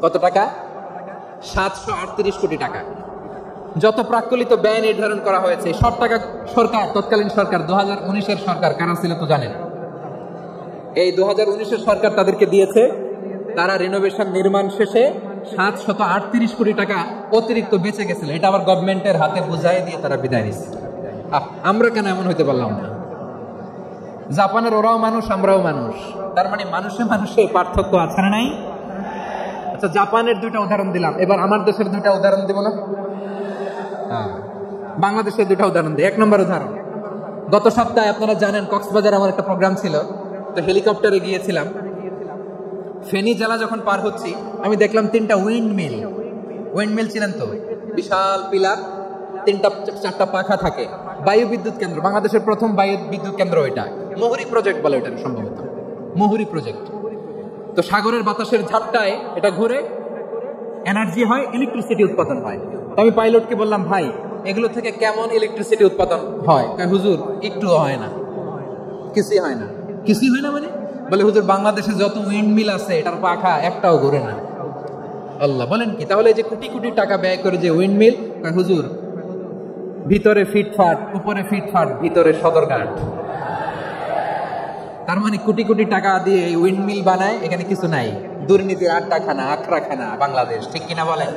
কত টাকা? 738 কোটি টাকা। যত প্রাক্কলিত ব্যয় নির্ধারণ করা হয়েছে, সব টাকা সরকার, তৎকালীন সরকার, 2019-এর সরকার, কারা ছিল তো জানেন? এই 2019-এর সরকার তাদেরকে দিয়েছে। তারা রিনোভেশন নির্মাণ শেষে 738 কোটি টাকা অতিরিক্ত বেঁচে গেছিল, এটা আবার গভর্নমেন্টের হাতে বুঝাই দিয়ে তারা বিদায় নিচ্ছে। আমরা কেন এমন হইতে পারলাম না? জাপানের ওরাও মানুষ, আমরাও মানুষ। তার মানে মানুষে মানুষে পার্থক্য আছে না নাই? আচ্ছা, জাপানের 2টা উদাহরণ দিলাম, এবার আমার দেশের 2টা উদাহরণ দিব না? বাংলাদেশের 2টা উদাহরণ দিই। 1 নম্বর উদাহরণ, গত সপ্তাহে আপনারা জানেন কক্সবাজার আমার একটা প্রোগ্রাম ছিল, তো হেলিকপ্টারে গিয়েছিলাম। ফেনী জেলা যখন পার হচ্ছি আমি দেখলাম 3টা উইন্ড মিল ছিলেন তো, বিশাল পিলার, 3টা-4টা পাখা থাকে, বায়ু বিদ্যুৎ কেন্দ্র, বাংলাদেশের প্রথম বায়ু বিদ্যুৎ কেন্দ্র এটা, মুহুরী প্রজেক্ট বলে এটা সম্ভবত, মুহুরী প্রজেক্ট। তো সাগরের বাতাসের ঝাপটায় এটা ঘুরে এনার্জি হয়, ইলেকট্রিসিটি উৎপাদন হয়। তো আমি পাইলটকে বললাম, ভাই এগুলো থেকে কেমন ইলেকট্রিসিটি উৎপাদন হয়? হুজুর একটুও হয় না, কিছুই হয় না। কিছুই হয় না মানে? বলে হুজুর বাংলাদেশে যত উইন্ড মিল আছে এটার পাখা একটাও ঘুরে না। আল্লাহ, বলেন কি? তাহলে যে কোটি কোটি টাকা ব্যয় করে যে উইন্ড মিল, হুজুর ভিতরে ফিটফাট, উপরে ফিটফাট, ভিতরে সদরঘাট। তার মানে কোটি কোটি টাকা দিয়ে এই উইন্ড মিল বানায়, এখানে কিছু নাই, দুর্নীতির আড্ডাখানা, আখড়াখানা বাংলাদেশ, ঠিক কিনা বলেন?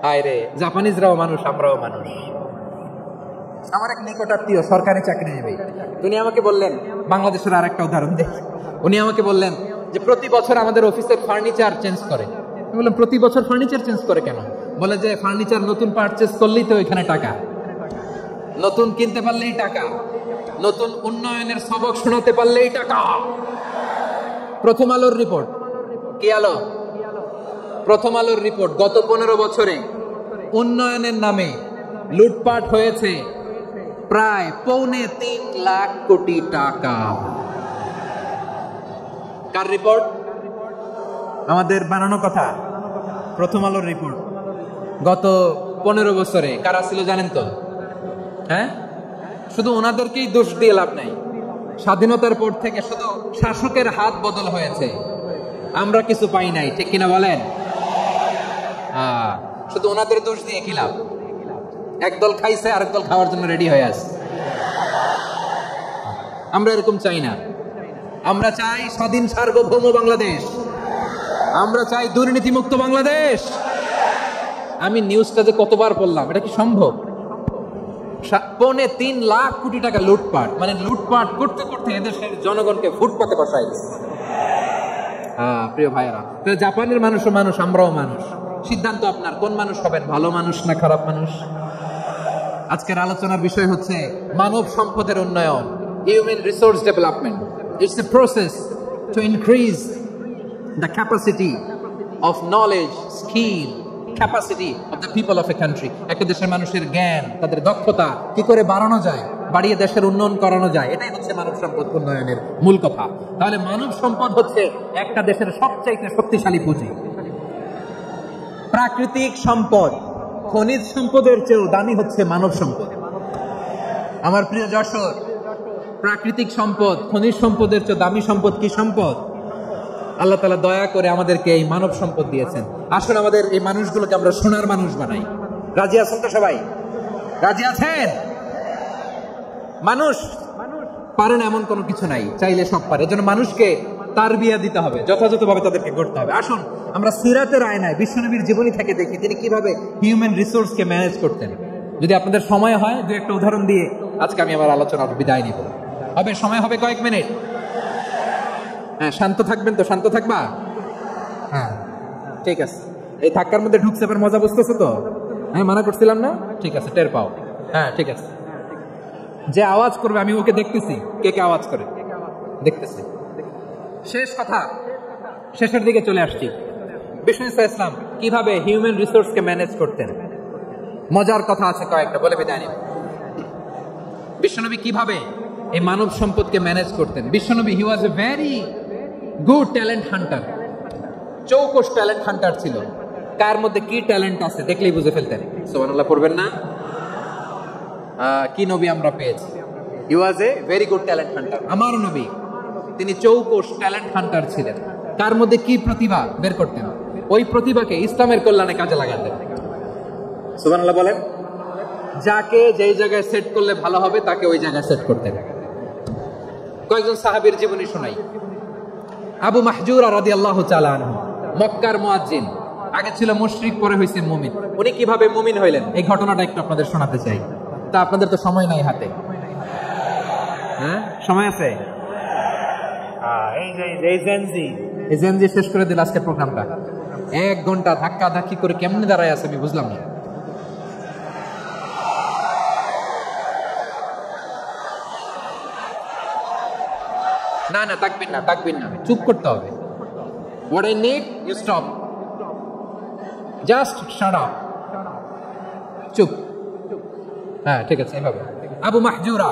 হায় রে, জাপানিজরাও মানুষ, আমরাও মানুষ। আমার এক নিকটাত্মীয় সরকারি চাকরি নেবে, উনি আমাকে বললেন, বাংলাদেশের আর একটা উদাহরণ দেখ, উনি আমাকে বললেন যে প্রতি বছর আমাদের অফিসের ফার্নিচার চেঞ্জ করে। আমি বললাম প্রতি বছর ফার্নিচার চেঞ্জ করে কেন? বলে যে ফার্নিচার নতুন পারচেজ করলেই তো এখানে টাকা, নতুন কিনতে পারলেই টাকা, নতুন উন্নয়নের সবক শোনাতে পারলেই টাকা। প্রথম আলোর রিপোর্ট, কি আলো? প্রথম আলোর রিপোর্ট, গত 15 বছরে উন্নয়নের নামে লুটপাট হয়েছে প্রায় 3.25 লাখ কোটি টাকা। কার রিপোর্ট? আমাদের বানানো কথা, প্রথম আলোর রিপোর্ট। গত 15 বছরে কারা ছিল জানেন তো? হ্যাঁ, শুধু ওনাদেরকেই দোষ দিয়ে লাভ নাই। স্বাধীনতার পর থেকে শুধু শাসকের হাত বদল হয়েছে, আমরা কিছু পাই নাই, ঠিক কিনা বলেন? শুধু ওনাদের দোষ দিয়ে কি লাভ? একদল খাইছে, আরেক দল খাওয়ার জন্য রেডি হয়ে আছে। আমরা এরকম চাই না। আমরা চাই স্বাধীন সার্বভৌম বাংলাদেশ, আমরা চাই দুর্নীতিমুক্ত বাংলাদেশ। আমি নিউজটা যে কতবার পড়লাম, এটা কি সম্ভব? 3.25 লাখ কোটি টাকা লুটপাট, মানে লুটপাট করতে করতে এদেশের জনগণকে ফুটপাতে বসাই দিচ্ছে। প্রিয় ভাইয়েরা, জাপানের মানুষও মানুষ, আমরাও মানুষ। সিদ্ধান্ত আপনার, কোন মানুষ হবেন, ভালো মানুষ না খারাপ মানুষ? আজকের আলোচনার বিষয় হচ্ছে মানব সম্পদের উন্নয়ন, human resource development. It's a process to increase the capacity of knowledge, skill, capacity of the people of a country. একটা দেশের মানুষের জ্ঞান, তাদের দক্ষতা কি করে বাড়ানো যায়, বাড়িয়ে দেশের উন্নয়ন করানো যায়, এটাই হচ্ছে মানব সম্পদ উন্নয়নের মূল কথা। তাহলে মানব সম্পদ হচ্ছে একটা দেশের সবচাইতে শক্তিশালী পুঁজি। প্রাকৃতিক সম্পদ, খনিজ সম্পদের চেয়েও দামি হচ্ছে মানব সম্পদ। আমার প্রিয় যশোর, প্রাকৃতিক সম্পদ, খনিজ সম্পদের চেয়ে দামি সম্পদ কি সম্পদ? আল্লাহ তাআলা দয়া করে আমাদেরকে এই মানব সম্পদ দিয়েছেন। আসুন আমাদের এই মানুষগুলোকে আমরা সোনার মানুষ বানাই। রাজি আছেন তো সবাই? রাজি আছেন? মানুষ পারে না এমন কোনো কিছু নাই, চাইলে সব পারে। এজন্য মানুষকে তারবিয়া দিতে হবে, যথাযথভাবে তাদেরকে গড়তে হবে। আসুন আমরা সিরাতের আয়নায় বিশ্বনবীর জীবনী থেকে দেখি তিনি কিভাবে হিউম্যান রিসোর্সকে ম্যানেজ করতেন। যদি আপনাদের সময় হয়, দু একটা উদাহরণ দিয়ে আজকে আমি আমার আলোচনার বিদায় নিব। হবে সময় হবে কয়েক মিনিট? হ্যাঁ, শান্ত থাকবেন তো? শান্ত থাকবা? হ্যাঁ, ঠিক আছে। এই ধাক্কার মধ্যে ঢুকছে, এবার মজা বুঝতেছো তো? আমি মানা করছিলাম না? ঠিক আছে, টের পাও। হ্যাঁ, ঠিক আছে। যে আওয়াজ করবে আমি ওকে দেখতেছি, কে কে আওয়াজ করে দেখতেছি। শেষ কথা, শেষের দিকে চলে আসছি। বিষ্ণু ইসলাম কিভাবে হিউম্যান রিসোর্সকে ম্যানেজ করতেন, মজার কথা আছে কয়েকটা, বলে বিদায় নিব। বিশ্বনবী কিভাবে এই মানব সম্পদকে ম্যানেজ করতেন? বিশ্বনবী he was a very good talent hunter, চৌকস ট্যালেন্ট হান্টার ছিল। কার মধ্যে কি ট্যালেন্ট আছে দেখলেই বুঝে ফেলতেন। সুবহানাল্লাহ পড়বেন না? কি নবী আমরা পেয়েছি? He was a very good talent hunter. আমার নবী তিনি চৌকস ট্যালেন্ট হান্টার ছিলেন। কার মধ্যে কি প্রতিভা বের করতেন, ওই প্রতিভাকে ইসলামের কল্যাণে কাজে লাগাতেন। সুবহানাল্লাহ বলেন। যাকে যেই জায়গায় সেট করলে ভালো হবে তাকে ওই জায়গায় সেট করতেন। কয়েকজন সাহাবীর জীবনী শোনাই। আবু মাহজুরা রাদিয়াল্লাহু তাআলা আনহু, মক্কার মুয়াজ্জিন, আগে ছিল মুশরিক, পরে হইছে মুমিন। উনি কিভাবে মুমিন হইলেন এই ঘটনাটা একটু আপনাদের শোনাতে চাই। তা আপনাদের তো সময় নাই হাতে। হ্যাঁ, সময় আছে? এই জেনজি শেষ করে দিল আজকের প্রোগ্রামটা। 1 ঘন্টা ধাক্কা ধাক্কি করে কেমনে দাঁড়ায় আছে আমি বুঝলাম না। না না, তাকবীর না, তাকবীর না, চুপ করতে হবে। What I need, you stop. Just shut up. চুপ। হ্যাঁ, ঠিক আছে, এভাবে। আবু মাহজুরা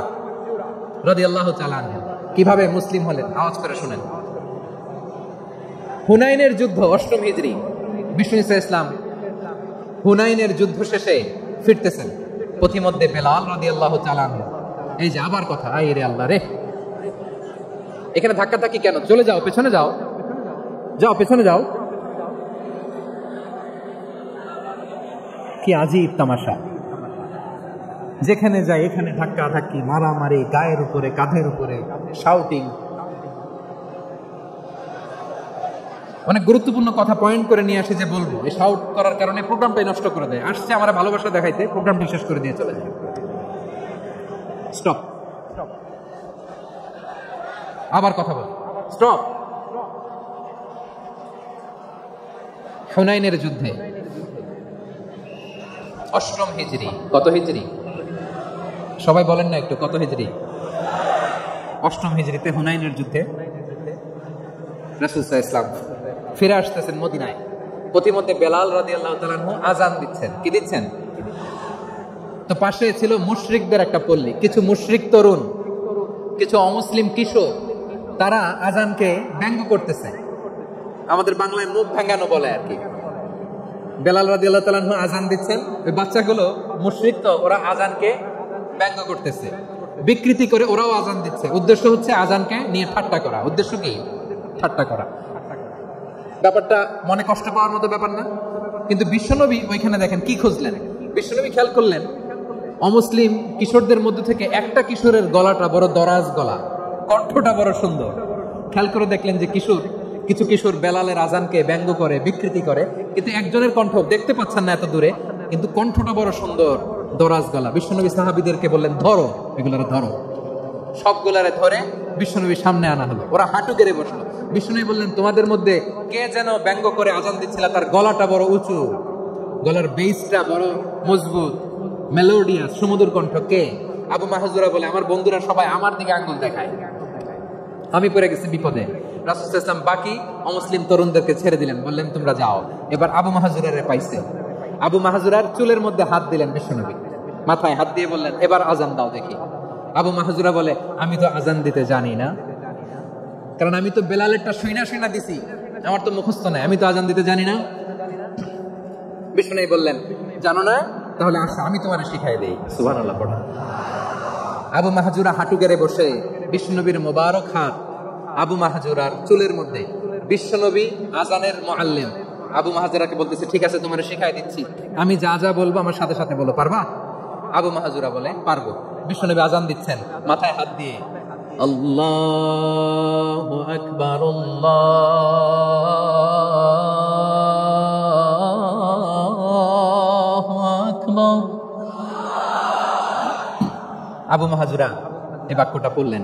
রাদিয়াল্লাহু তাআলা আনহু কিভাবে মুসলিম হলেন আওয়াজ করে শুনেন। হুনাইনের যুদ্ধ 8ম হিজরি, বিষ্ণু ঈসা ইসলাম হুনাইনের যুদ্ধ শেষে ফিরতেছেন, পথিমধ্যে বেলাল রাদিয়াল্লাহু তাআলা আনহু, এই যে আবার কথা, আই রে আল্লাহ রে, এখানে ধাক্কাধাক্কি কেন? চলে যাও, পেছনে যাও, যাও পেছনে যাও। কি আজীব তামাশা, যেখানে যায় এখানে ধাক্কা ধাক্কি, মারামারি, গায়ের উপরে কাঁধের উপরে, শাউটিং। অনেক গুরুত্বপূর্ণ কথা পয়েন্ট করে নিয়ে আসে যে বলবো, এই শাউট করার কারণে প্রোগ্রামটাই নষ্ট করে দেয়। আসছে আমার ভালোবাসা দেখাইতে, প্রোগ্রামটি শেষ করে দিয়ে চলে যায়। স্টপ, আবার কথা বল, স্টপ। হুনাইনের যুদ্ধে 8ম হিজরি, কত হিজরি সবাই বলেন না একটু, কত হিজরি? 8ম হিজরিতে হুনাইনের যুদ্ধে রাসূল সাল্লাল্লাহু আলাইহি ওয়াসাল্লাম ফিরে আসতেছেন মদিনায়। পথিমধ্যে বেলাল রাদিয়াল্লাহু তাআলা আনহু আযান দিচ্ছেন। কি দিচ্ছেন? তো পাশে ছিল মুশরিকদের একটা পল্লী, কিছু মুশরিক তরুণ, কিছু অমুসলিম কিশোর, তারা আযানকে ব্যঙ্গ করতেছে, আমাদের বাংলায় মুখ ভাঙানো বলে আর কি। বেলাল রাদিয়াল্লাহু তাআলা আনহু আযান দিচ্ছেন, ওই বাচ্চাগুলো মুশরিক, তো ওরা আযানকে ব্যঙ্গ করতেছে, বিকৃতি করে ওরাও আযান দিচ্ছে। উদ্দেশ্য হচ্ছে আযানকে নিয়ে ঠাট্টা করা। উদ্দেশ্য কি? ঠাট্টা করা। ব্যাপারটা মনে কষ্ট পাওয়ার মতো ব্যাপার না? কিন্তু বিশ্বনবী ওইখানে দেখেন কি খুঁজলেন। বিশ্বনবী খেয়াল করলেন অমুসলিম কিশোরদের মধ্যে থেকে একটা কিশোরের গলাটা বড় দরাজ গলা, কণ্ঠটা বড় সুন্দর। খেয়াল করে দেখলেন যে কিছু কিশোর বেলালের আযানকে ব্যঙ্গ করে, বিকৃতি করে, কিন্তু একজনের কণ্ঠ দেখতে পাচ্ছেন না এত দূরে, কিন্তু কণ্ঠটা বড় সুন্দর, দরাজ গলা। বিশ্বনবী সাহাবীদেরকে বললেন, ধরো এগুলারে, ধরো। সবগুলারে ধরে বিশ্বনবী সামনে আনা হলো, ওরা হাঁটু গেড়ে বসলো। বিশ্বনবী বললেন, তোমাদের মধ্যে কে যেন ব্যঙ্গ করে আযান দিচ্ছিল, তার গলাটা বড় উঁচু, গলার বেসটা বড় মজবুত, মেলোডিয়াস, সুমধুর কণ্ঠ, কে? আবু মাহজুরা বলে, আমার বন্ধুরা সবাই আমার দিকে আঙ্গুল দেখায়, আমি পড়ে গেছি বিপদে। রাসূল সাল্লাল্লাহু আলাইহি ওয়াসাল্লাম বাকি অমুসলিম তরুণদেরকে ছেড়ে দিলেন, বললেন তোমরা যাও। এবার আবু মাহজুরারে পাইছে। আবু মাহজুরার চুলের মধ্যে হাত দিলেন বিশ্বনবী, মাথায় হাত দিয়ে বললেন, এবার আযান দাও দেখি। আবু মাহজুরা বলে, আমি তো আযান দিতে জানি না, কারণ আমি তো বেলালেরটা শুইনা দিছি, আমার তো মুখস্থ নাই, আমি তো আযান দিতে জানি না। বিশ্বনবী বললেন, জানো না? তাহলে আসো, আমি তোমারে শিখাই দেই। সুবহানাল্লাহ পড়ো। আবু মাহজুরা হাঁটু গেড়ে বসে, বিশ্বনবীর মোবারক হাত আবু মাহজুরার চুলের মধ্যে। বিশ্বনবী আযানের মুআল্লিম আবু মাহজুরাকে বলতেছে, ঠিক আছে তোমারে শিখাই দিচ্ছি, আমি যা যা বলবো আমার সাথে সাথে বলো, পারবা? আবু মাহজুরা বলে, পারবো। বিশ্বনবী আযান দিচ্ছেন, মাথায় হাত দিয়ে, আল্লাহু আকবার, আল্লাহু আকবার। আবু মাহজুরা এই বাক্যটা পড়লেন।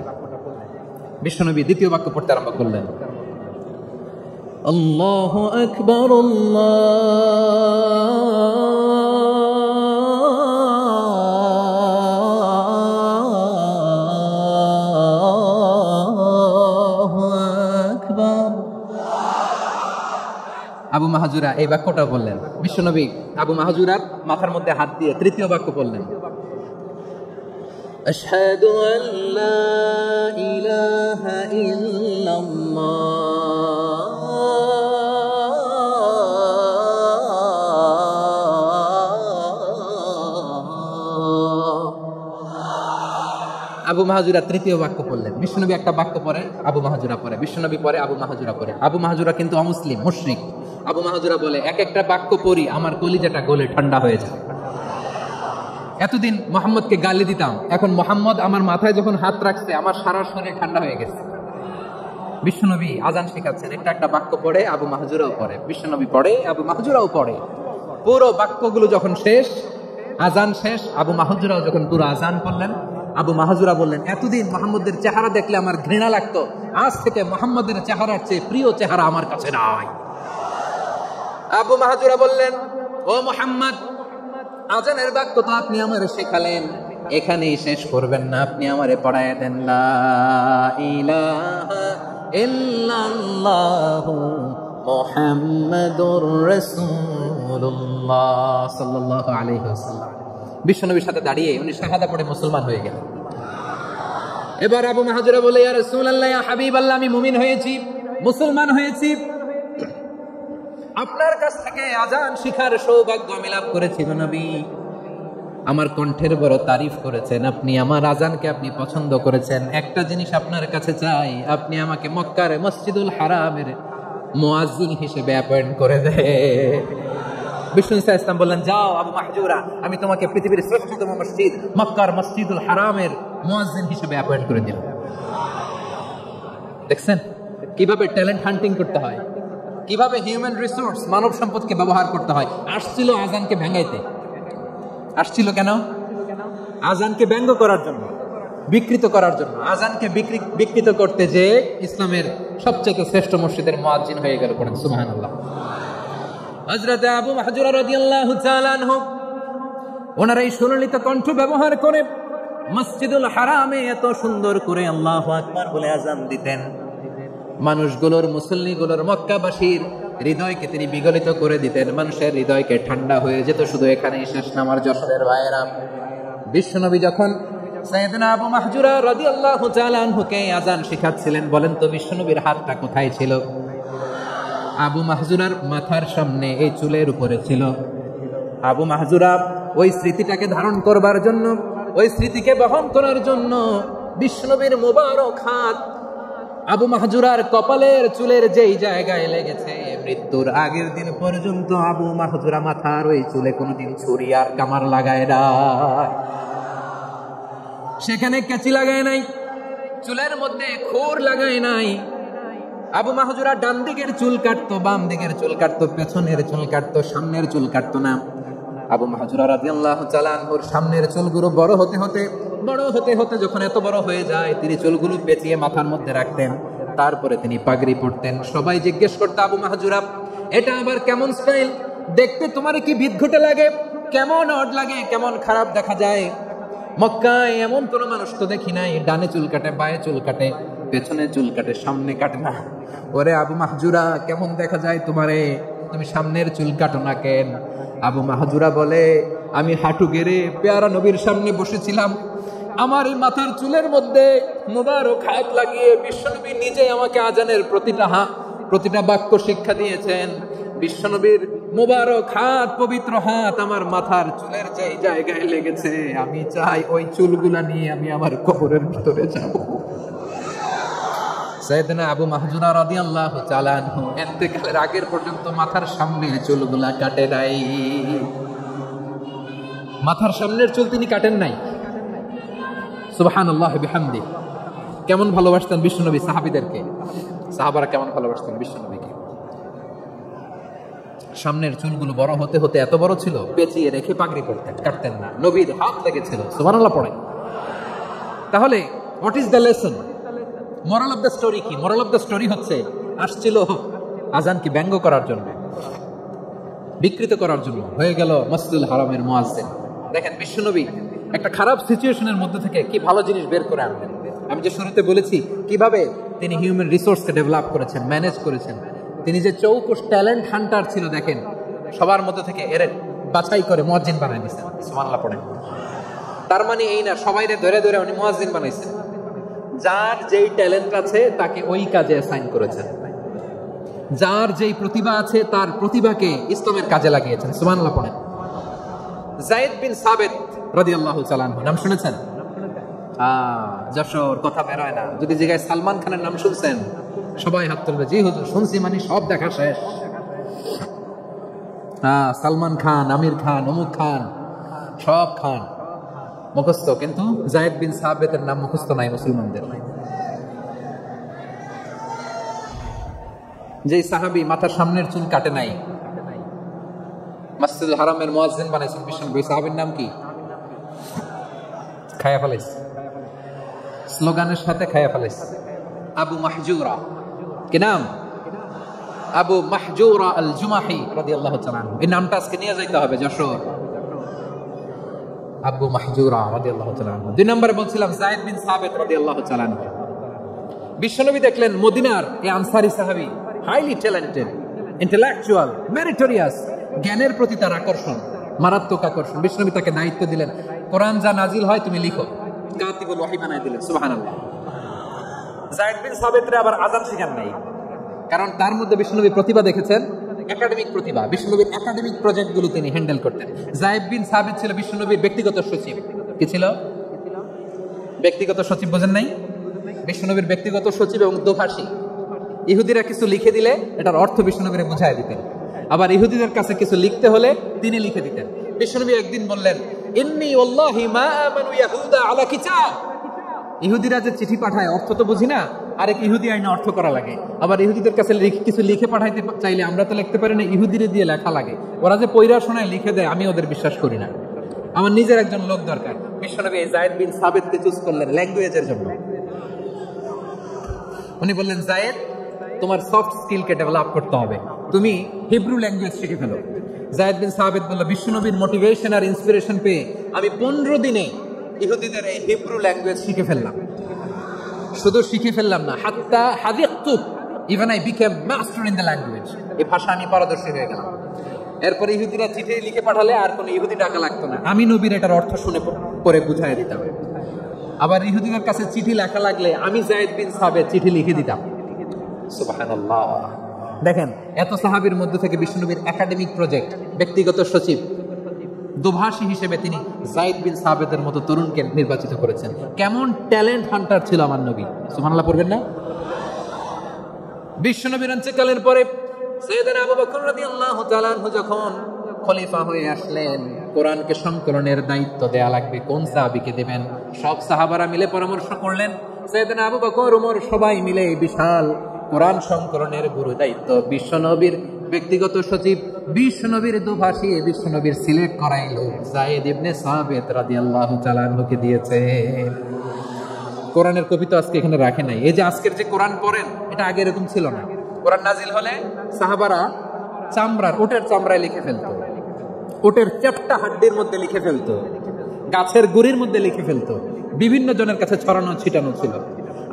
বিশ্বনবী দ্বিতীয় বাক্য পড়তে আরম্ভ করলেন, আল্লাহু আকবার, আল্লাহু আকবার। আবু মাহজুরা এই বাক্যটা বললেন। বিশ্বনবী আবু মাহজুরার মাথার মধ্যে হাত দিয়ে তৃতীয় বাক্য বললেন, আশহাদু আল্লা ইলাহা ইল্লাল্লাহ, আবু মাহজুরা তৃতীয় বাক্য পড়লেন। বিশ্বনবী একটা বাক্য পরে আবু মাহজুরা পড়ে, বিশ্বনবী পরে আবু মাহজুরা পড়ে। আবু মাহজুরা কিন্তু অমুসলিম, মুশরিক। আবু মাহজুরা বলে, এক একটা বাক্য পড়ি আমার কলিজাটা গলে ঠান্ডা হয়ে যায়। এতদিন মোহাম্মদকে গালি দিতাম, এখন মোহাম্মদ আমার মাথায় যখন হাত রাখছে আমার সারা শরীর ঠান্ডা হয়ে গেছে। বিশ্বনবী আযান শেখাচ্ছেন, একটা একটা বাক্য পড়ে আবু মাহজুরাও পড়ে, বিশ্বনবী পড়ে, আবু মাহজুরাও পড়ে। পুরো বাক্যগুলো যখন শেষ, আযান শেষ, আবু মাহজুরাও যখন পুরো আযান পড়লেন, আবু মাহজুরা বললেন, এতদিন মোহাম্মদের চেহারা দেখলে আমার ঘৃণা লাগতো, আজ থেকে মোহাম্মদের চেহারার চেয়ে প্রিয় চেহারা আমার কাছে নাই। আবু মাহজুরা বললেন, ও মুহাম্মদ, আযানের বাক্য তো আপনি আমারে শেখালেন, এখানেই শেষ করবেন না, আপনি আমারে পড়ায় দেন লা ইলাহা ইল্লাল্লাহু মুহাম্মাদুর রাসূলুল্লাহ সাল্লাল্লাহু আলাইহি ওয়াসাল্লাম। বিশ্বনবীর সাথে দাঁড়িয়ে উনি শাহাদা পড়ে মুসলমান হয়ে গেলেন। এবার আবু মাহজুরা বলে, ইয়া রাসূলুল্লাহ, ইয়া হাবিবাল্লাহ, আমি মুমিন হয়েছি, মুসলমান হয়েছি, আপনার কাছ থেকে আজান শিখার সৌভাগ্য আমি লাভ করেছি নবী। আমার কণ্ঠের বড় তারিফ করেছেন, আপনি আমার আজানকে আপনি পছন্দ করেছেন। একটা জিনিস আপনার কাছে চাই, আপনি আমাকে মক্কার মসজিদুল হারামের মুয়াজ্জিন হিসেবে অ্যাপয়েন্ট করে দেন। বিষ্ণু ইসলাম বললেন, যাও আবু মাহজুরা, আমি তোমাকে পৃথিবীর শ্রেষ্ঠতম মসজিদ মক্কার মসজিদুল হারামের মুয়াজ্জিন হিসেবে অ্যাপয়েন্ট করে দিলাম। দেখছেন কিভাবে ট্যালেন্ট হান্টিং করতে হয়, কিভাবে হিউম্যান রিসোর্স মানব সম্পদকে ব্যবহার করতে হয়। আসছিল আজানকে ভেঙাইতে, আসছিল কেন? আজানকে ব্যঙ্গ করার জন্য, বিকৃত করার জন্য। আজানকে বিকৃত করতে যে ইসলামের সবচেয়ে শ্রেষ্ঠ মসজিদের মুয়াজ্জিন হয়ে গেল। পড়েন সুবহানাল্লাহ। হযরত আবু মাহজুরা রাদিয়াল্লাহু তাআলা আনহু ওনার এই সুললিত কণ্ঠ ব্যবহার করে মসজিদুল হারামে এত সুন্দর করে আল্লাহু আকবার বলে আজান দিতেন। মানুষগুলোর, মুসল্লিগুলোর, মক্কাবাসীর হৃদয়কে তিনি বিগলিত করে দিতেন। মানুষের হৃদয়কে ঠান্ডা হয়ে যেত। শুধু এখানেই শেষ না আমার যশোরের ভাইয়েরা, বিশ্বনবী যখন সাইয়েদনা আবু মাহজুরা রাদিয়াল্লাহু তাআলা আনহুকে আজান শিখাচ্ছিলেন, বলেন তো বিশ্বনবীর হাতটা কোথায় ছিল? আবু মাহজুরার মাথার সামনে, এই চুলের উপরে ছিল। আবু মাহজুরা ওই স্মৃতিটাকে ধারণ করবার জন্য, ওই স্মৃতিকে বহন করার জন্য বিশ্বনবীর মোবারক হাত আবু মাহজুরার কপালের চুলের যেই জায়গায় লেগেছে, মৃত্যুর আগের দিন পর্যন্ত আবু মাহজুরা মাথার ওই চুলে কোনোদিন ছুরি আর কামার লাগায় না, সেখানে কেচি লাগায় নাই, চুলের মধ্যে খুর লাগায় নাই। আবু মাহজুরা ডান দিকের চুল কাটতো, বাম দিকের চুল কাটতো, পেছনের চুল কাটতো, সামনের চুল কাটতো না। আবু মাহজুরা রাদিয়াল্লাহু তাআলা আনহুর সামনের চুলগুলো বড় হতে হতে যখন এত বড় হয়ে যায়, তিনি চুলগুলো পেঁচিয়ে মাথার মধ্যে রাখতেন। তারপরে তিনি পাগড়ি পরতেন। সবাই জিজ্ঞেস করতো, আবু মাহজুরা, এটা আবার কেমন স্টাইল? দেখতে তোমার কি বিদঘুটে লাগে? কেমন অড লাগে? কেমন খারাপ দেখা যায়? মক্কায় এমন কোন মানুষ তো দেখি নাই, ডানে চুল কাটে, বায়ে চুল কাটে, পেছনে চুল কাটে, সামনে কাটে না। ওরে আবু মাহজুরা, কেমন দেখা যায় তোমারে? তুমি সামনের চুল কাটো না কেন? আবু মাহজুরা বলে, আমি হাঁটু গেড়ে পেয়ারা নবীর সামনে বসেছিলাম, আমার এই মাথার চুলের মধ্যে মোবারক হাত লাগিয়ে বিশ্বনবী নিজে আমাকে আজানের প্রতিটা বাক্য শিক্ষা দিয়েছেন। বিশ্বনবীর মোবারক হাত, পবিত্র হাত আমার মাথার চুলের যে জায়গায় লেগেছে, আমি চাই ওই চুলগুলা নিয়ে আমি আমার কবরের ভিতরে যাব। সাইয়েদনা আবু মাহজুরা রাদিয়াল্লাহু তাআলা আনহু ইন্তেকালের আগের পর্যন্ত মাথার সামনে চুলগুলা কাটে নাই। মাথার সামনের চুল তিনি কাটেন নাই। সুবহানাল্লাহ বিহামদি। কেমন ভালোবাসতেন বিশ্বনবী সাহাবীদেরকে, সাহাবারা কেমন ভালোবাসতেন বিশ্বনবীকে। সামনের চুলগুলো বড় হতে হতে এত বড় ছিল, পেঁচিয়ে রেখে পাগড়ি পরতেন, কাটতেন না। নবীর হাত লেগেছিল। সুবহানাল্লাহ পড়ে। তাহলে what is the lesson? Moral of the story কি? মোরাল অফ দ্য স্টোরি হচ্ছে, আসছিল আজানকে ব্যঙ্গ করার জন্য, বিকৃত করার জন্য, হয়ে গেল মসজিদুল হারামের মুয়াজ্জিন। দেখেন বিশ্বনবী একটা খারাপ সিচুয়েশনের মধ্যে থেকে কি ভালো জিনিস বের করে আনলেন। আমি যে শুরুতে বলেছি কিভাবে তিনি হিউম্যান রিসোর্সকে ডেভেলপ করেছেন, ম্যানেজ করেছেন। তিনি যে চৌকুশ ট্যালেন্ট হান্টার ছিল, দেখেন সবার মধ্যে থেকে এর বাছাই করে মুয়াজ্জিন বানাই দিয়েছেন। সুবহানাল্লাহ পড়েন। তার মানে এই না সবাইরে ধরে ধরে উনি মুয়াজ্জিন বানাইছেন। যার যেই ট্যালেন্ট আছে তাকে ওই কাজে অ্যাসাইন করেছেন। যার যেই প্রতিভা আছে তার প্রতিভাকে ইসলামের কাজে লাগিয়েছেন। সুবহানাল্লাহ পড়েন। যায়েদ বিন সাবিত রাদিয়াল্লাহু তাআলা আনহু নাম শুনেছেন? যশোর কথা বের হয় না। যদি জায়গায় সালমান খানের নাম শুনছেন, সবাই হাত তুলবে, জি হুজুর শুনছি, মানে সব দেখা শেষ। সালমান খান, আমির খান, অমুক খান, সব খান মুখস্থ, কিন্তু যায়েদ বিন সাবিতের নাম মুখস্থ নাই মুসলমানদের। যে সাহাবী মাথার সামনের চুল কাটে নাই, মসজিদুল হারামের মুয়াজ্জিন বানাইছেন বিশ্বনবী, সাহাবীর নাম কি? খায়া ফেলাইছে, স্লোগানের সাথে খায়া ফেলাইছে। আবু মাহজুরা। কি নাম? আবু মাহজুরা আল জুমাহি রাদিয়াল্লাহু তাআলা আনহু। এই নামটা আজকে নিয়ে যাইতে হবে যশোর। আবু মাহজুরা রাদিয়াল্লাহু তাআলা আনহু। 2 নম্বরে বলছিলাম যায়েদ বিন সাবিত রাদিয়াল্লাহু তাআলা আনহু। বিশ্বনবী দেখলেন মদিনার এই আনসারী সাহাবী হাইলি ট্যালেন্টেড, ইন্টেলেকচুয়াল, মেরিটোরিয়াস, জ্ঞানের প্রতি তার আকর্ষণ, মারাত্মক আকর্ষণ। বিশ্বনবী তাকে দায়িত্ব দিলেন, কোরআন যা নাজিল হয় তুমি লিখো, কাতিবুল ওহী বানায় দিলেন। সুবহানাল্লাহ। যায়েদ বিন সাবিতরে আবার আযান শিখান নাই, কারণ তার মধ্যে বিশ্বনবী প্রতিভা দেখেছেন, একাডেমিক প্রতিভা। বিশ্বনবীর একাডেমিক প্রজেক্টগুলো তিনি হ্যান্ডেল করতেন। যায়েদ বিন সাবিত ছিল বিশ্বনবীর ব্যক্তিগত সচিব। কি ছিল? ব্যক্তিগত সচিব। বোঝেন নাই? বিশ্বনবীর ব্যক্তিগত সচিব এবং দোভাষী। ইহুদিরা কিছু লিখে দিলে এটার অর্থ বিশ্বনবীরে বুঝায় দিতেন, আবার ইহুদিদের কাছে কিছু লিখতে হলে তিনি লিখে দিতেন। বিশ্বনবী একদিন বললেন, ইন্নী ওয়াল্লাহি মা আমানু ইয়াহুদা আলা কিতাব। ইহুদিরা যে চিঠি পাঠায় অর্থ তো বুঝি না, আরেক ইহুদি আইনে অর্থ করা লাগে। আবার ইহুদিদের কাছে কিছু লিখে পাঠাইতে চাইলে আমরা তো লিখতে পারি না, ইহুদিরে দিয়ে লেখা লাগে। ওরা যে পয়রা শোনায় লিখে দেয়, আমি ওদের বিশ্বাস করি না, আমার নিজের একজন লোক দরকার। বিশ্বনবী যায়েদ বিন সাবিতকে চুজ করলেন ল্যাঙ্গুয়েজের জন্য। উনি বললেন, যায়েদ, তোমার সফট স্কিলকে ডেভেলপ করতে হবে, তুমি হিব্রু ল্যাঙ্গুয়েজ শিখে ফেলো। যায়েদ বিন সাবিত বলল, বিশ্বনবীর মোটিভেশন আর ইন্সপিরেশন পেয়ে আমি 15 দিনে ইহুদিদের এই হিব্রু ল্যাঙ্গুয়েজ শিখে ফেললাম। শুধু শিখে ফেললাম না, হাত্তা হাদিকতু, even I became master in the language. এই ভাষা আমি পারদর্শী হয়ে গেলাম। এরপর ইহুদিরা চিঠি লিখে পাঠালে আর কোনো ইহুদি টাকা লাগতো না, আমি নবীর এটার অর্থ শুনে পরে বুঝাই দিতাম। আবার ইহুদিদের কাছে চিঠি লেখা লাগলে আমি যায়েদ বিন সাবিত চিঠি লিখে দিতাম। সুবহানাল্লাহ। দেখেন, এত সাহাবীর মধ্যে থেকে বিশ্বনবীর একাডেমিক প্রজেক্ট, ব্যক্তিগত সচিব, দোভাষী হিসেবে তিনি যায়েদ বিন সাবিতের মতো তরুণকে নির্বাচিত করেছেন। কেমন ট্যালেন্ট হান্টার ছিল আমার নবী। সুবহানাল্লাহ পড়বেন না? বিশ্বনবীর ইন্তেকালের পরে সাইয়েদনা আবু বকর রাদিয়াল্লাহু তাআলা আনহু যখন খলিফা হয়ে আসলেন, কোরআনকে সংকলনের দায়িত্ব দেয়া লাগবে, কোন সাহাবীকে দেবেন? সব সাহাবারা মিলে পরামর্শ করলেন। সাইয়েদনা আবু বকর, ওমর সবাই মিলে বিশাল কোরআন সংকলনের গুরু দায়িত্ব বিশ্বনবীর ব্যক্তিগত সচিব, বিশ্বনবীর দোভাষী, বিশ্বনবীর সিলেক্ট করাইল যায়েদ ইবনে সাবিত রাদিয়াল্লাহু তাআলা আনহুকে দিয়েছে। কোরআনের কপি তো আজকে এখানে রাখে নাই। এই যে আজকের যে কোরআন পড়েন, এটা আগে এরকম ছিল না। কোরআন নাজিল হলে সাহাবারা চামড়ার, উটের চামড়ায় লিখে ফেলতো, উটের চ্যাপ্টা হাড্ডির মধ্যে লিখে ফেলতো, গাছের গুড়ির মধ্যে লিখে ফেলতো, বিভিন্ন জনের কাছে ছড়ানো ছিটানো ছিল।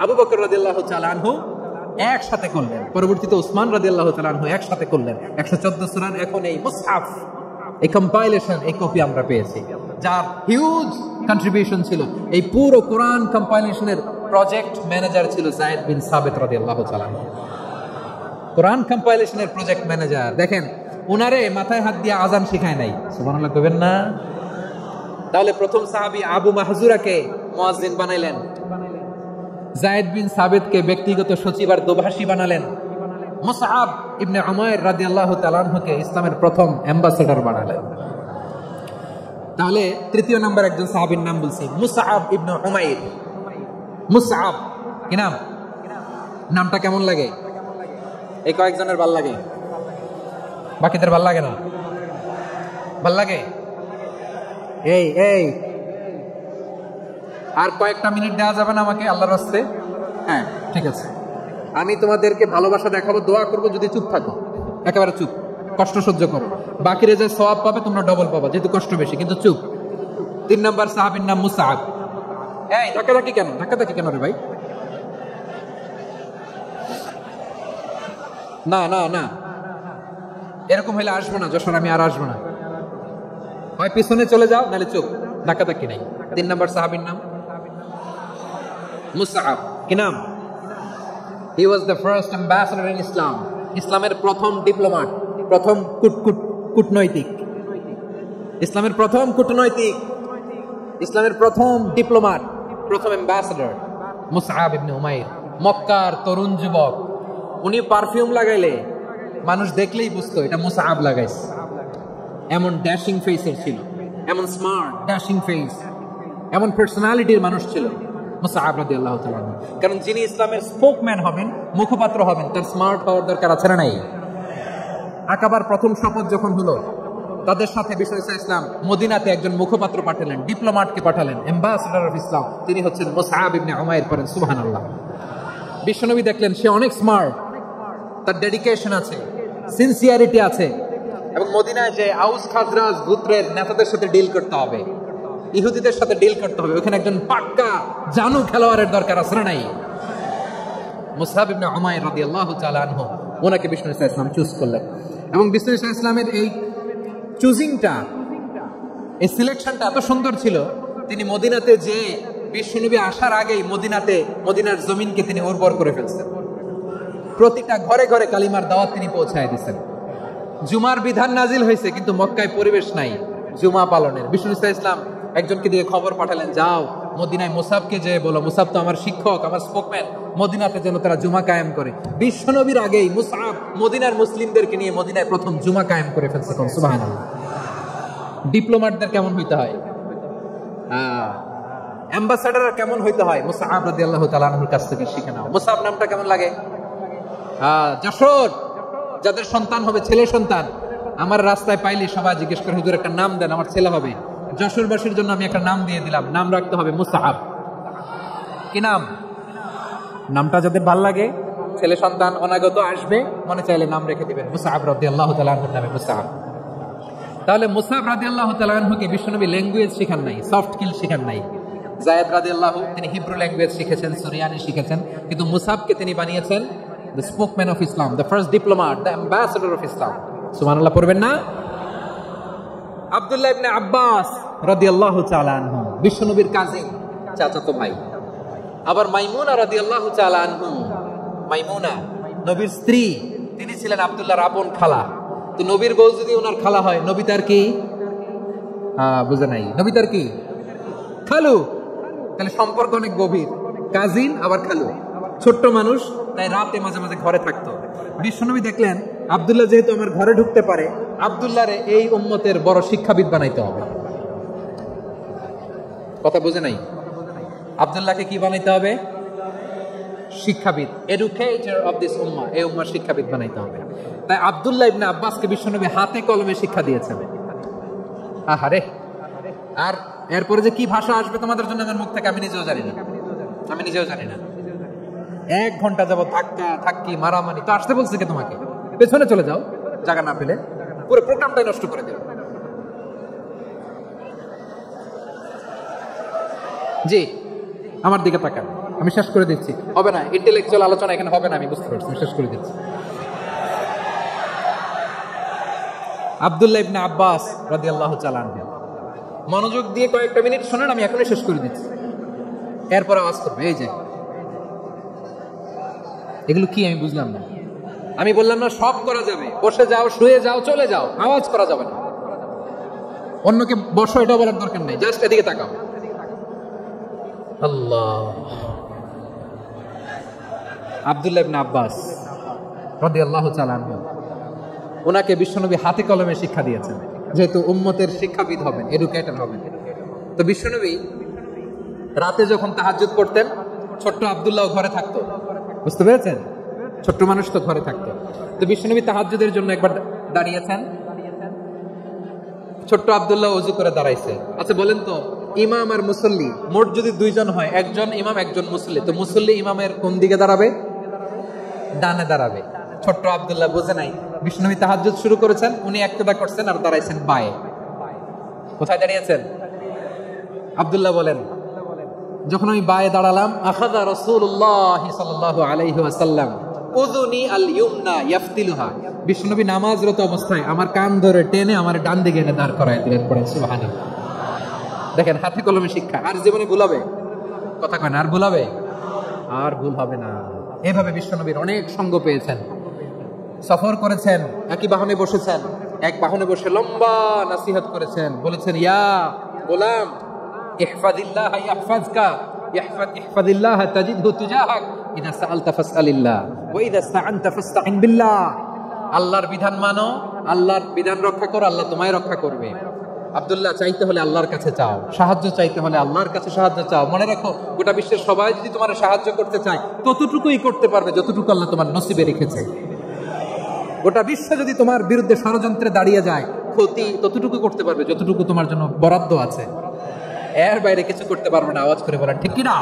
আবু বকর রাদিয়াল্লাহু তাআলা আনহু একসাথে করলেন, পরবর্তীতে উসমান রাদিয়াল্লাহু তাআলা আনহু একসাথে করলেন 114 সূরার এখন এই মুসহাফ, এই কম্পাইলেশন, এই কপি আমরা পেয়েছি, যার হিউজ কন্ট্রিবিউশন ছিল। এই পুরো কোরআন কম্পাইলেশনের প্রজেক্ট ম্যানেজার ছিল যায়েদ বিন সাবিত রাদিয়াল্লাহু তাআলা আনহু। কোরআন কম্পাইলেশনের প্রজেক্ট ম্যানেজার। দেখেন, উনারে মাথায় হাত দিয়ে আযান শিখায় নাই। সুবহানাল্লাহ কইবেন না? তাহলে প্রথম সাহাবী আবু মাহজুরাকে মুয়াজ্জিন বানাইলেন, যায়েদ বিন সাবিতকে ব্যক্তিগত সচিব আর দোভাষী বানালেন, মুসআব ইবনে উমাইর রাদিয়াল্লাহু তাআলা আনহুকে ইসলামের প্রথম অ্যাম্বাসেডর বানালেন। তাহলে তৃতীয় নাম্বার একজন সাহাবীর নাম বলছি, মুসআব ইবনে উমাইর। মুসআব কি নাম? নামটা কেমন লাগে? এই কয়েকজনের ভাল লাগে, বাকিদের ভাল লাগে না? ভাল লাগে? এই এই আর কয়েকটা মিনিট দেওয়া যাবে না আমাকে আল্লাহর রাস্তে? হ্যাঁ, ঠিক আছে। আমি তোমাদেরকে ভালোবাসা দেখাবো, দোয়া করবো যদি চুপ থাকো, একেবারে চুপ, কষ্ট সহ্য করো। বাকিরা যে সওয়াব পাবে তোমরা ডবল পাবা, যেহেতু কষ্ট বেশি, কিন্তু চুপ। 3 নম্বর সাহাবীর নাম মুসআব। এই ধাক্কাধাক্কি কেন? ধাক্কাধাক্কি কেন রে ভাই? না না না, এরকম হইলে আসবো না যশোর, আমি আর আসবো না। হয় পিছনে চলে যাও, নাহলে চুপ, ধাক্কাধাক্কি নাই। 3 নম্বর সাহাবীর নাম মুসআব। কি নাম? He was the first ambassador in Islam. ইসলামের প্রথম ডিপ্লোম্যাট, প্রথম কূটনৈতিক, ইসলামের প্রথম কূটনৈতিক, ইসলামের প্রথম ডিপ্লোম্যাট, প্রথম অ্যাম্বাসেডর মুসআব ইবনে উমাইর। মক্কার তরুণ যুবক, উনি পারফিউম লাগাইলে মানুষ দেখলেই বুঝতো এটা মুসআব লাগাইছে। এমন ড্যাশিং ফেসের ছিল, এমন স্মার্ট ড্যাশিং ফেস, এমন পার্সোনালিটির মানুষ ছিল মুসআব রাদিয়াল্লাহু তাআলা। কারণ যিনি ইসলামের স্পোকম্যান হবেন, মুখপাত্র হবেন, তার স্মার্ট হওয়ার দরকার আছে না নাই? আকাবার প্রথম শপথ যখন হলো, তাদের সাথে বিশ্বনবী সাল্লাল্লাহু আলাইহি ওয়াসাল্লাম মদিনাতে একজন মুখপাত্র পাঠালেন, ডিপ্লোম্যাটকে পাঠালেন, অ্যাম্বাসেডর অফ ইসলাম। তিনি হচ্ছেন মুসআব ইবনে উমাইর। পড়েন সুবহানাল্লাহ। বিশ্বনবী দেখলেন সে অনেক স্মার্ট, তার ডেডিকেশন আছে, সিনসিয়ারিটি আছে, এবং মদিনায় যে আউস খাজরাজ গোত্রের নেতাদের সাথে ডিল করতে হবে, ইহুদিদের সাথে ডিল করতে হবে, ওখানে একজন পাক্কা জানু খেলোয়াড়ের দরকার আছে না নাই? মুসআব ইবনে উমাইর রাদিয়াল্লাহু তাআলা আনহু ওনাকে বিষ্ণু সাল্লাল্লাহু আলাইহি ওয়াসাল্লাম চুজ করলেন। এবং বিষ্ণু সাল্লাল্লাহু আলাইহি ওয়াসাল্লামের এই চুজিংটা, এই সিলেকশনটা এত সুন্দর ছিল, তিনি মদিনাতে যে বিশ্বনবী আসার আগেই মদিনার জমিনকে তিনি উর্বর করে ফেলছেন। প্রতিটা ঘরে ঘরে কালিমার দাওয়াত তিনি পৌঁছায় দিচ্ছেন। জুমার বিধান নাজিল হয়েছে, কিন্তু মক্কায় পরিবেশ নাই জুমা পালনের। বিষ্ণু সাল্লাল্লাহু আলাইহি ওয়াসাল্লাম একজনকে দিয়ে খবর পাঠালেন, যাও মদিনায় মুসাবকে যে বলো, মুসাব তো আমার শিক্ষক, আমার স্পোকম্যান, মদিনাতে যেন তারা জুমা কায়েম করে। বিশ্বনবীর আগেই মুসআব মদিনার মুসলিমদেরকে নিয়ে মদিনায় প্রথম জুমা কায়েম করে ফেলছে। সুবহানাল্লাহ। ডিপ্লোম্যাটদের কেমন হইতে হয়, অ্যাম্বাসাডার কেমন হইতে হয়, মুসআব রাদিয়াল্লাহু তাআলা আনহুর কাছ থেকে শিখে নাও। মুসআব নামটা কেমন লাগে? যশোর যাদের সন্তান হবে, ছেলে সন্তান, আমার রাস্তায় পাইলে সবাই জিজ্ঞেস করে, হুজুর একটা নাম দেন, আমার ছেলে হবে। যশোরবাসীর জন্য আমি একটা নাম দিয়ে দিলাম, নাম রাখতে হবে মুসআব। কি নাম? নামটা যাদের ভাল লাগে, ছেলে সন্তান অনাগত আসবে, মনে চাইলে নাম রেখে দিবেন মুসআব রাদিয়াল্লাহু তাআলা আনহুর নামে মুসআব। তাহলে মুসআব রাদিয়াল্লাহু তাআলা আনহুকে বিশ্বনবী ল্যাঙ্গুয়েজ শিখান নাই, সফট স্কিল শিখান নাই। যায়েদ রাদিয়াল্লাহু তিনি হিব্রু ল্যাঙ্গুয়েজ শিখেছেন, সুরিয়ানি শিখেছেন, কিন্তু মুসআবকে তিনি বানিয়েছেন the spokesman of Islam, the first diplomat, the ambassador of Islam. সুবহানাল্লাহ পড়বেন না? আব্দুল্লাহ ইবনে আব্বাস রাদিয়াল্লাহু তাআলা আনহু বিশ্বনবীর কাজিন, চাচাতো ভাই। আবার মাইমুনা রাদিয়াল্লাহু তাআলা আনহু, মাইমুনা নবীর স্ত্রী, তিনি ছিলেন আব্দুল্লাহর আপন খালা। তো নবীর বউ যদি ওনার খালা হয়, নবী তার কি? বুঝে নাই, নবী তার কি? খালু। তাহলে সম্পর্ক অনেক গভীর, কাজিন আবার খালু। ছোট্ট মানুষ, তাই রাতে মাঝে মাঝে ঘরে থাকতো। বিশ্বনবী দেখলেন আব্দুল্লাহ যেহেতু আমার ঘরে ঢুকতে পারে, আব্দুল্লাহরে এই উম্মতের বড় শিক্ষাবিদ বানাইতে হবে। কথা বুঝে নাই? আব্দুল্লাহকে কি বানাইতে হবে? শিক্ষাবিদ, এডুকেটর অফ দিস উম্মাহ, এই উম্মার শিক্ষাবিদ বানাইতে হবে। তাই আব্দুল্লাহ ইবনে আব্বাসকে বিশ্বনবী হাতে কলমে শিক্ষা দিয়েছেন। আহারে, আর এরপরে যে কি ভাষা আসবে তোমাদের জন্য আমার মুখ থেকে আমি নিজেও জানি না। 1 ঘন্টা যাবত ধাক্কা ধাক্কি মারামারি। তো আসতে বলছে কে তোমাকে? পেছনে চলে যাও, জায়গা না পেলে। পুরো প্রোগ্রামটাই নষ্ট করে দেবে। জি, আমার দিকে তাকান, আমি শেষ করে দিচ্ছি। হবে না, ইন্টেলেকচুয়াল আলোচনা এখানে হবে না, আমি বুঝতে পারছি, আমি শেষ করে দিচ্ছি। আব্দুল্লাহ ইবনে আব্বাস রাদিয়াল্লাহু তাআলা আনহু, মনোযোগ দিয়ে কয়েকটা মিনিট শুনেন, আমি এখনই শেষ করে দিচ্ছি। এরপর আওয়াজ করবে, এই যে এগুলো কি আমি বুঝলাম না। আমি বললাম না সব করা যাবে, বসে যাও, শুয়ে যাও, চলে যাও, আওয়াজ করা যাবে না। অন্যকে বসো এটা বলার দরকার নেই, জাস্ট এদিকে তাকাও। আল্লাহ। আব্দুল্লাহ ইবনে আব্বাস রাদিয়াল্লাহু তাআলা আনহু, ওনাকে বিশ্বনবী হাতে কলমে শিক্ষা দিয়েছেন, যেহেতু উম্মতের শিক্ষাবিদ হবেন, এডুকেটর হবেন। তো বিশ্বনবী রাতে যখন তাহাজ্জুদ পড়তেন, ছোট্ট আব্দুল্লাহ ঘরে থাকতো। বুঝতে পেরেছেন? ছোট্ট মানুষ তো ঘরে থাকতো। তো বিশ্বনবী তাহাজ্জুদের জন্য একবার দাঁড়িয়েছেন, ছোট্ট আব্দুল্লাহ ওযু করে দাঁড়াইছে। আচ্ছা বলেন তো, ইমাম আর মুসল্লি মোট যদি 2 জন হয়, একজন ইমাম একজন মুসল্লি, তো মুসল্লি ইমামের কোন দিকে দাঁড়াবে? ডানে দাঁড়াবে। ছোট্ট আব্দুল্লাহ বুঝে নাই, বিশ্বনবী তাহাজ্জুদ শুরু করেছেন, উনি ইক্তেদা করছেন আর দাঁড়াইছেন বায়ে। কোথায় দাঁড়িয়েছেন? আব্দুল্লাহ বলেন, যখন আমি বায়ে দাঁড়ালাম, আখাযা রাসূলুল্লাহ সাল্লাল্লাহু আলাইহি ওয়াসাল্লাম উযুনি আল ইউমনা ইয়াফতিলুহা, বিশ্বনবী নামাজরত অবস্থায় আমার কান ধরে টেনে আমার ডান দিকে এনে দাঁড় করায় দিলেন। পড়েন সুবহানাল্লাহ। দেখেন, হাতে কলমে শিক্ষা। আর জীবনে ভুলাবে? কথা কয় না, আর ভুলাবে? আর ভুল হবে না। এভাবে বিশ্বনবীর অনেক সঙ্গ পেয়েছেন, সফর করেছেন, একই বাহনে বসেছেন, এক বাহনে বসে লম্বা নসিহত করেছেন, বলেছেন, ইয়া গোলাম ইহফাদিল্লাহ ইয়াহফাজকা, ইহফাদিল্লাহ তাজিদহু তুজাহাক, ইযা সাআলতা ফাসআলিল্লাহ ওয়া ইযা ইসতাআনতা ফাসতাইন বিল্লাহ। আল্লাহর বিধান মানো, আল্লাহর বিধান রক্ষা করো, আল্লাহ তোমায় রক্ষা করবে। আব্দুল্লাহ, চাইতে হলে আল্লাহর কাছে চাও, সাহায্য চাইতে হলে আল্লাহর কাছে সাহায্য চাও। মনে রাখো, গোটা বিশ্বের সবাই যদি তোমার সাহায্য করতে চায়, ততটুকুই করতে পারবে যতটুকু আল্লাহ তোমার নসিবে রেখেছে। গোটা বিশ্ব যদি তোমার বিরুদ্ধে ষড়যন্ত্রে দাঁড়িয়ে যায়, ক্ষতি ততটুকু করতে পারবে যতটুকু তোমার জন্য বরাদ্দ আছে, এর বাইরে কিছু করতে পারবে না। আওয়াজ করে বলেন ঠিক কিনা?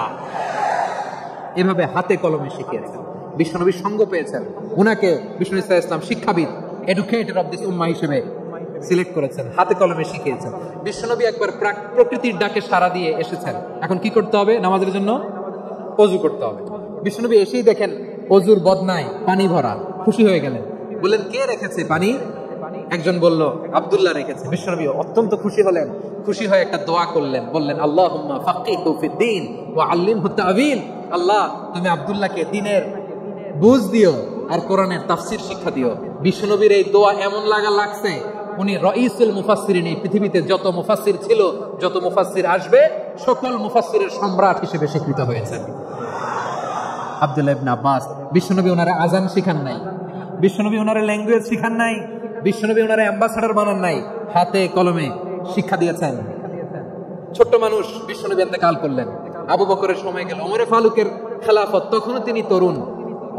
এভাবে হাতে কলমে শিখিয়েছেন, বিশ্বনবীর সঙ্গ পেয়েছেন। উনাকে বিষ্ণু ইসলাম শিক্ষাবিদ, এডুকেটর অফ দিস উম্মাহ হিসেবে সিলেক্ট করেছেন, হাতে কলমে শিখিয়েছেন। বিশ্বনবী একবার প্রকৃতির ডাকে সাড়া দিয়ে এসেছেন। এখন কি করতে হবে? নামাজের জন্য ওযু করতে হবে। বিশ্বনবী এসেই দেখেন ওযুর বদনায় পানি ভরা, খুশি হয়ে গেলেন। বললেন, কে রেখেছে পানি? একজন বলল, আব্দুল্লাহ রেখেছে। বিশ্বনবী অত্যন্ত খুশি হলেন। খুশি হয়ে একটা দোয়া করলেন, বললেন, আল্লাহুম্মা ফাক্কিহু ফিদ্দীন ওয়া আল্লিমহু তা'ওয়ীল। আল্লাহ, তুমি আব্দুল্লাহকে দ্বীনের বুঝ দিও আর কোরআনের তাফসীর শিক্ষা দিও। বিশ্বনবীর এই দোয়া এমন লাগছে, উনি রাইসুল মুফাসসিরিন, এই পৃথিবীতে যত মুফাসসির ছিল, যত মুফাসসির আসবে, সকল মুফাসসিরের সম্রাট হিসেবে স্বীকৃত হয়েছেন আব্দুল্লাহ ইবনে আব্বাস। বিশ্বনবী ওনারে আজান শিখান নাই, বিশ্বনবী ওনারে ল্যাঙ্গুয়েজ শিখান নাই, বিশ্বনবী ওনারে অ্যাম্বাসাডর বানান নাই, হাতে কলমে শিক্ষা দিয়েছেন। ছোট্ট মানুষ, বিশ্বনবী ইন্তেকাল করলেন। আবু বকরের সময় গেল, ওমরে ফারুকের খেলাফত, তখনও তিনি তরুণ।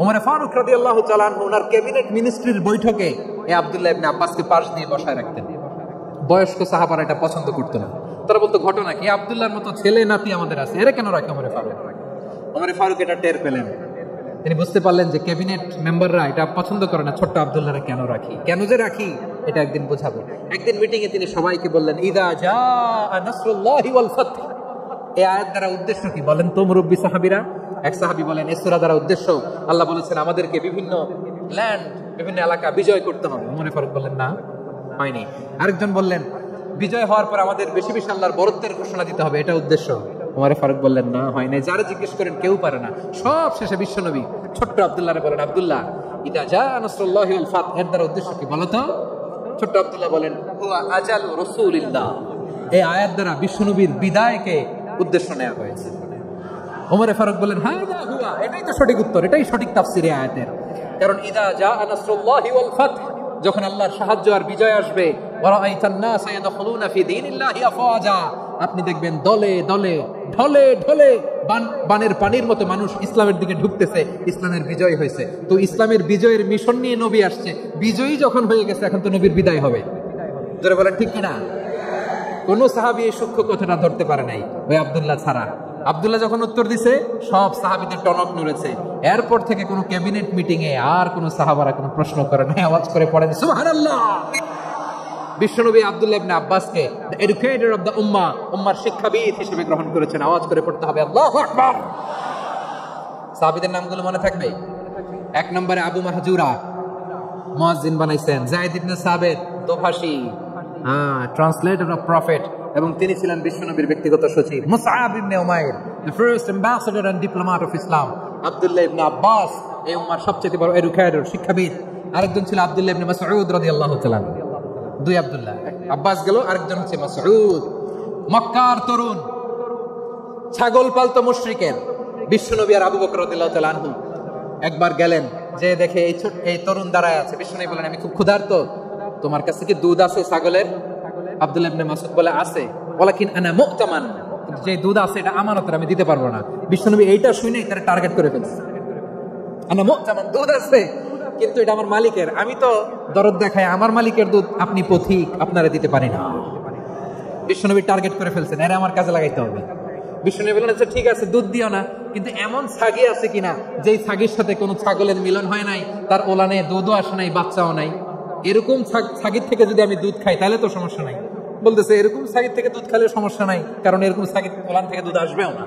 ওমরে ফারুক রাদিয়াল্লাহু তাআলা আনহু ওনার ক্যাবিনেট মিনিস্ট্রির বৈঠকে এই আব্দুল্লাহ ইবনে আব্বাসকে পাশ দিয়ে বসায় রাখতেন। বয়স্ক সাহাবারা এটা পছন্দ করতো না। তারা বলতো, ঘটনা কি? আব্দুল্লাহর মতো ছেলে নাতি আমাদের আছে, এরা কেন রাখে ওমরে ফারুক? ওমরে ফারুক এটা টের পেলেন। তিনি বুঝতে পারলেন যে ক্যাবিনেট মেম্বাররা এটা পছন্দ করে না, ছোট্ট আব্দুল্লাহরে কেন রাখি, কেন যে রাখি, এটা একদিন বোঝাবো। একদিন মিটিং এ তিনি সবাইকে বললেন, ইদা জাআ নাসরুল্লাহি ওয়াল ফাতহ। এই আয়াত দ্বারা উদ্দেশ্য কি বলেন তো মুরব্বী সাহাবীরা? এক সাহাবী বলেন, এই সূরা দ্বারা উদ্দেশ্য, আল্লাহ বলেছেন আমাদেরকে বিভিন্ন ল্যান্ড, বিভিন্ন এলাকা বিজয় করতে হবে। ওমরে ফারুক বললেন, না, হয়নি। আরেকজন বললেন, বিজয় হওয়ার পর আমাদের বেশি বেশি আল্লাহর বরত্বের ঘোষণা দিতে হবে, এটা উদ্দেশ্য। ওমরে ফারুক বললেন, না, হয় নাই। যারা জিজ্ঞেস করেন কেউ পারে না। সব শেষে বিশ্বনবী ছোট্ট আব্দুল্লাহরে বলেন, আব্দুল্লাহ, ইদা জাআ নাসরুল্লাহি ওয়াল ফাতহ, এর দ্বারা উদ্দেশ্য কি বলো তো? ছোট্ট আব্দুল্লাহ বলেন, হুয়া আজাল রাসূলিল্লাহ। এই আয়াত দ্বারা বিশ্বনবীর বিদায়কে উদ্দেশ্য নেওয়া হয়েছে। ওমরে ফারুক বলেন, হাযা হুয়া, এটাই তো সঠিক উত্তর, এটাই সঠিক তাফসীর এই আয়াতের। কারণ ইদা জাআ নাসরুল্লাহি ওয়াল ফাতহ, যখন আল্লাহর সাহায্য আর বিজয় আসবে, ওয়া রাআইতান নাসা ইয়াদখুলুনা ফি দীনিল্লাহি আফওয়াজা, আপনি দেখবেন দলে দলে, ঢলে ঢলে, বানের পানির মতো মানুষ ইসলামের দিকে ঢুকতেছে। ইসলামের বিজয় হয়েছে। তো ইসলামের বিজয়ের মিশন নিয়ে নবী আসছে। বিজয়ী যখন হয়ে গেছে, এখন তো নবীর বিদায় হবে। জোরে বলেন ঠিক কিনা? কোন সাহাবী এই সূক্ষ্ম কথাটা ধরতে পারে নাই, ওই আব্দুল্লাহ ছাড়া। আব্দুল্লাহ যখন উত্তর দিছে, সব সাহাবীদের টনক নড়েছে। এরপর থেকে কোন ক্যাবিনেট মিটিং এ আর কোন সাহাবারা কোনো প্রশ্ন করে নাই, আওয়াজ করে পড়েন সুবহানাল্লাহ। বিশ্বনবী আব্দুল্লাহ ইবনে আব্বাসকে দ্য এডুকেটর অফ দ্য উম্মাহ, উম্মার শিক্ষাবিদ হিসেবে গ্রহণ করেছেন। আওয়াজ করে পড়তে হবে আল্লাহু আকবার। সাহাবীদের নামগুলো মনে থাকবে। এক নম্বরে আবু মাহজুরা, মুয়াজ্জিন বানাইছেন। যায়েদ ইবনে সাবিত, দোভাষী, ট্রান্সলেটর অফ প্রফেট, এবং তিনি ছিলেন বিশ্বনবীর ব্যক্তিগত সচিব। Musab ibn Umair, the first ambassador and diplomat of Islam. Abdullah ibn Abbas, এই উম্মার সবচেয়ে বড় এডুকেটর, শিক্ষাবিদ। আরেকজন ছিল আব্দুল্লাহ ইবনে মাসউদ রাদিয়াল্লাহু তাআলা। দুই আব্দুল্লাহ, আব্বাস গেল, আরেকজন হচ্ছে মাসউদ। মক্কার তরুণ, ছাগল পালতো মুশরিকের। বিশ্বনবী আর আবু বকর রাদিয়াল্লাহু তাআলা আনহু একবার গেলেন, যে দেখে এই তরুণ দাঁড়ায় আছে। বিশ্বনবী বলেন, আমি খুব ক্ষুধার্ত, তোমার কাছে কি দুধ আছে ছাগলের? আব্দুল্লাহ ইবনে মাসউদ বলে, আছে। ওয়ালাকিন আনা মু'তামান, যে দুধ আছে এটা আমানতের, আমি দিতে পারবো না। বিশ্বনবী এইটা শুনেই তার টার্গেট করে ফেলছে। আনা মু'তামান, দুধ আছে, কিন্তু এটা আমার মালিকের, আমি তো দরদ দেখাই, আমার মালিকের দুধ আপনি পথিক, আপনারা দিতে পারি না। বিশ্বনবী টার্গেট করে ফেলছেন, এরা আমার কাজে লাগাইতে হবে। বিশ্বনবী বললেন, আচ্ছা ঠিক আছে, দুধ দিও না, কিন্তু এমন ছাগি আছে কিনা যেই ছাগির সাথে কোনো ছাগলের মিলন হয় নাই, তার ওলানে দুধও আসে নাই, বাচ্চাও নাই, এরকম ছাগির থেকে যদি আমি দুধ খাই তাহলে তো সমস্যা নাই। বলতেছে, এরকম ছাগির থেকে দুধ খাইলে সমস্যা নাই, কারণ এরকম ছাগির ওলান থেকে দুধ আসবেও না।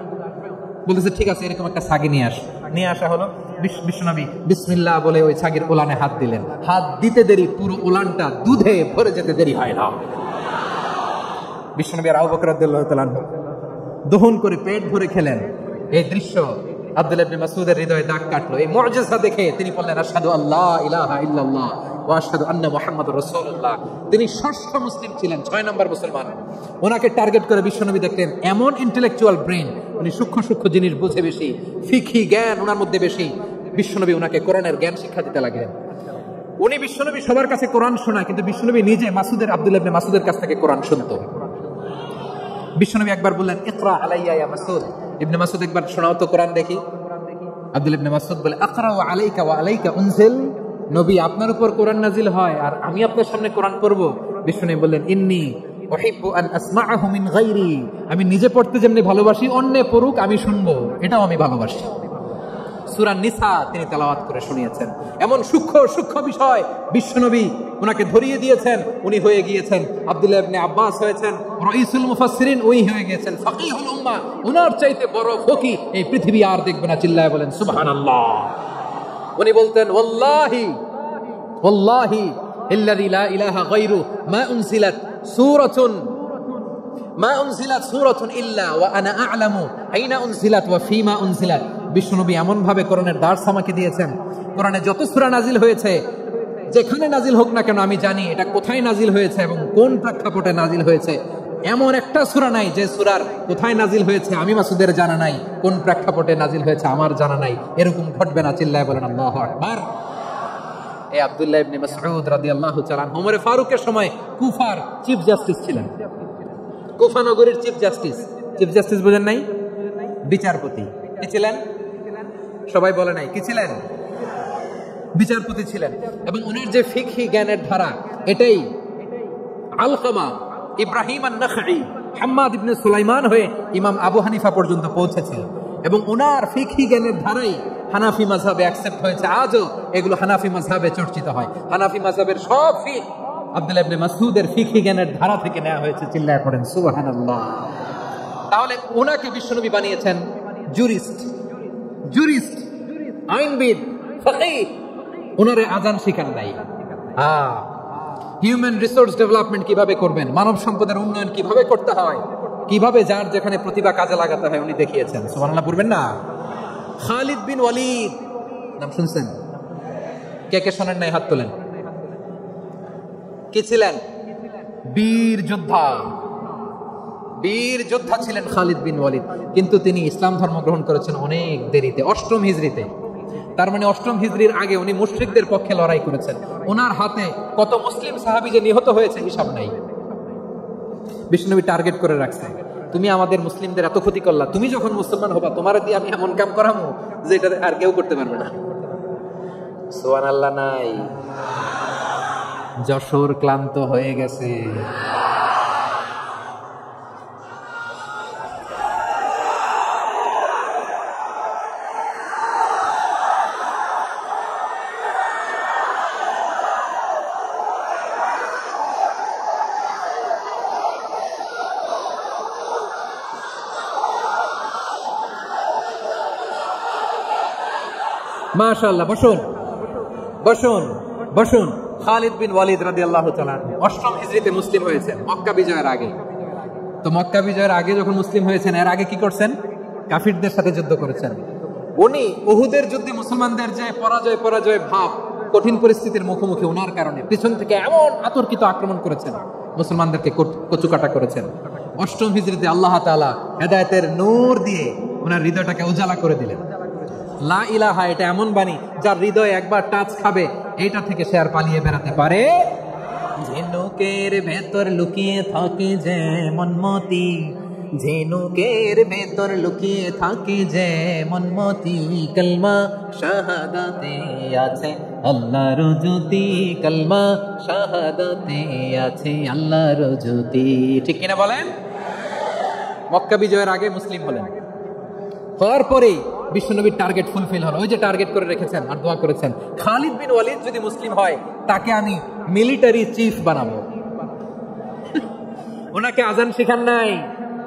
বলতেছে, ঠিক আছে, এরকম একটা ছাগি নিয়ে আসা হলো। বিশ্বনবী বিসমিল্লাহ বলে ওই ছাগির ওলানে হাত দিলেন। হাত দিতে দেরি, পুরো ওলানটা দুধে ভরে যেতে দেরি হয় না। বিশ্বনবী আর আবু বকর রাদিয়াল্লাহু তাআলা দহন করে পেট ভরে খেলেন। এই দৃশ্য আব্দুল্লাহ ইবনে মাসউদের হৃদয়ে দাগ কাটলো। এই মুআজিজা দেখে তিনি বললেন, আশহাদু আল্লা ইলাহা ইল্লাল্লাহ ওয়া আশহাদু আন্না মুহাম্মাদুর রাসূলুল্লাহ। তিনি ষষ্ঠ মুসলিম ছিলেন, 6 নম্বর মুসলমান। ওনাকে টার্গেট করে বিশ্বনবী দেখলেন, এমন ইন্টেলেকচুয়াল ব্রেন, উনি সূক্ষ্ম সূক্ষ্ম জিনিস বুঝে বেশি, ফিকহি জ্ঞান ওনার মধ্যে বেশি। বিশ্বনবী ওনাকে কোরআনের জ্ঞান শিক্ষা দিতে লাগলেন। উনি বিশ্বনবী সবার কাছে কোরআন শোনায়, কিন্তু বিশ্বনবী নিজে আব্দুল্লাহ ইবনে মাসউদের কাছ থেকে কোরআন শুনতো। বিশ্বনবী একবার বললেন, ইকরা আলাইয়া ইয়া মাসউদ। ইবনে মাসউদ, একবার শোনাও তো কোরআন দেখি। আব্দুল্লাহ ইবনে মাসউদ বলে, আকরাউ আলাইকা ওয়া আলাইকা উনজিল। নবী, আপনার উপর কোরআন নাজিল হয় আর আমি আপনার সামনে কোরআন পড়ব। বিশ্বনবী বললেন, ইন্নী উহিব্বু আন আসমাআহু মিন গায়রি। আমি নিজে পড়তে যেমনি ভালোবাসি, অন্যে পড়ুক আমি শুনবো, এটাও আমি ভালোবাসি। সূরা নিসা তিনি তেলাওয়াত করে শুনিয়েছেন। এমন সূক্ষ্ম সূক্ষ্ম বিষয় বিশ্বনবী ওনাকে ধরিয়ে দিয়েছেন, উনি হয়ে গিয়েছেন আব্দুল্লাহ ইবনে আব্বাস হয়েছেন রাইসুল মুফাসসিরিন, উনি হয়ে গিয়েছেন ফাকিহুল উম্মাহ। ওনার চাইতে বড় ফকি এই পৃথিবী আর দেখবে না, চিল্লায় বলেন সুবহানাল্লাহ। উনি বলতেন ওয়াল্লাহি ওয়াল্লাহি ইল্লাযী লা ইলাহা গায়রু মা উনজিলাত সূরাতুন ইল্লা ওয়া আনা আ'লামু আইনা উনজিলাত ওয়া ফীমা উনজিলাত। বিশ্বনবী এমন ভাবে কোরআনের দার্স আমাকে দিয়েছেন, কোরআনে যত সূরা নাজিল হয়েছে যেখানে নাজিল হোক না কেন আমি জানি এটা কোথায় নাজিল হয়েছে এবং কোন প্রেক্ষাপটে নাজিল হয়েছে। এমন একটা সূরা নাই যে সূরার কোথায় নাজিল হয়েছে আমি মাসুদের জানা নাই, কোন প্রেক্ষাপটে নাজিল হয়েছে আমার জানা নাই। এরকম ঘটবে না, চিল্লায় বলেন আল্লাহু আকবার। এই আব্দুল্লাহ ইবনে মাসউদ রাদিয়াল্লাহু তাআলা ওমর ফারুকের সময় কুফার চিফ জাস্টিস ছিলেন। কুফা নগরীর চিফ জাস্টিস, চিফ জাস্টিস বুঝেন নাই? বিচারপতি। কি ছিলেন? সবাই বলে নাই কি ছিলেন? বিচারপতি ছিলেন। এবং উনার যে ফিকহি জ্ঞানের ধারা, এটাই আলকামা, ইব্রাহিম আন-নাখঈ, হাম্মাদ ইবনে সুলাইমান হয়ে ইমাম আবু হানিফা পর্যন্ত পৌঁছেছিল। এবং উনার ফিকহি জ্ঞানের ধারাই হানাফি মাযহাবে অ্যাকসেপ্ট হয়েছে। আজও এগুলো হানাফি মাযহাবে চর্চিত হয়। হানাফি মাযহাবের সব ফিক আব্দুল্লাহ ইবনে মাসউদের ফিকহি জ্ঞানের ধারা থেকে নেওয়া হয়েছে, চিল্লায় পড়েন সুবহানাল্লাহ। তাহলে ওনাকে বিশ্বনবী বানিয়েছেন জুরিস্ট, আইনবিদ, ফাকিহ। ওনারে আযান শিখান নাই। হিউম্যান রিসোর্স ডেভেলপমেন্ট কিভাবে করবেন, মানব সম্পদের উন্নয়ন কিভাবে করতে হয়, কিভাবে যার যেখানে প্রতিভা কাজে লাগাতে হয় উনি দেখিয়েছেন। সুবহানাল্লাহ পড়বেন না? খালিদ বিন ওয়ালিদ নাম শুনছেন? কে কে শোনেন নাই হাত তোলেন। কি ছিলেন? বীর যোদ্ধা ছিলেন খালিদ বিন ওয়ালিদ। কিন্তু তিনি ইসলাম ধর্ম গ্রহণ করেছেন অনেক দেরিতে, 8ম হিজরিতে। তার মানে 8ম হিজরির আগে উনি মুশরিকদের পক্ষে লড়াই করেছেন। ওনার হাতে কত মুসলিম সাহাবী যে নিহত হয়েছে হিসাব নাই। বিষ্ণুনবী টার্গেট করে রাখছে, তুমি আমাদের মুসলিমদের এত ক্ষতি করলা, তুমি যখন মুসলমান হবা তোমার দিয়ে আমি এমন কাম করামু যে এটা আর কেউ করতে পারবে না। সুবহানাল্লাহ নাই? যশোর ক্লান্ত হয়ে গেছে। মাশাআল্লাহ, বসুন। খালিদ বিন ওয়ালিদ রাদিয়াল্লাহু তাআলা 8ম হিজরিতে মুসলিম হয়েছেন, মক্কা বিজয়ের আগে। তো মক্কা বিজয়ের আগে যখন মুসলিম হয়েছেন, এর আগে কি করছেন? কাফিরদের সাথে যুদ্ধ করেছেন। উনি উহুদের যুদ্ধে মুসলমানদের যে পরাজয় ভাব, কঠিন পরিস্থিতির মুখোমুখি ওনার কারণে পিছন থেকে এমন আতর্কিত আক্রমণ করেছেন, মুসলমানদেরকে কচুকাটা করেছেন। 8ম হিজরিতে আল্লাহ তাআলা হেদায়েতের নূর দিয়ে ওনার হৃদয়টাকে উজালা করে দিলেন। লা ইলাহা এটা এমন বাণী যার হৃদয়ে একবার টাচ খাবে, এইটা থেকে সে আর পালিয়ে বেড়াতে পারে। ঝিনুকের ভেতর লুকিয়ে থাকে যে মনমতি, ঝিনুকের ভেতর লুকিয়ে থাকে যে মনমতি, কলমা শাহাদাতে আছে আল্লাহর জ্যোতি, কলমা শাহাদাতে আছে আল্লাহর জ্যোতি। ঠিক কিনা বলেন? মক্কা বিজয়ের আগে মুসলিম হলেন, হওয়ার পরেই বিশ্বনবীর টার্গেট ফুলফিল হলো। ওই যে টার্গেট করে রেখেছেন আর দোয়া করেছেন, খালিদ বিন ওয়ালিদ যদি মুসলিম হয় তাকে আমি মিলিটারি চিফ বানাবো। ওনাকে আজান শিখান নাই,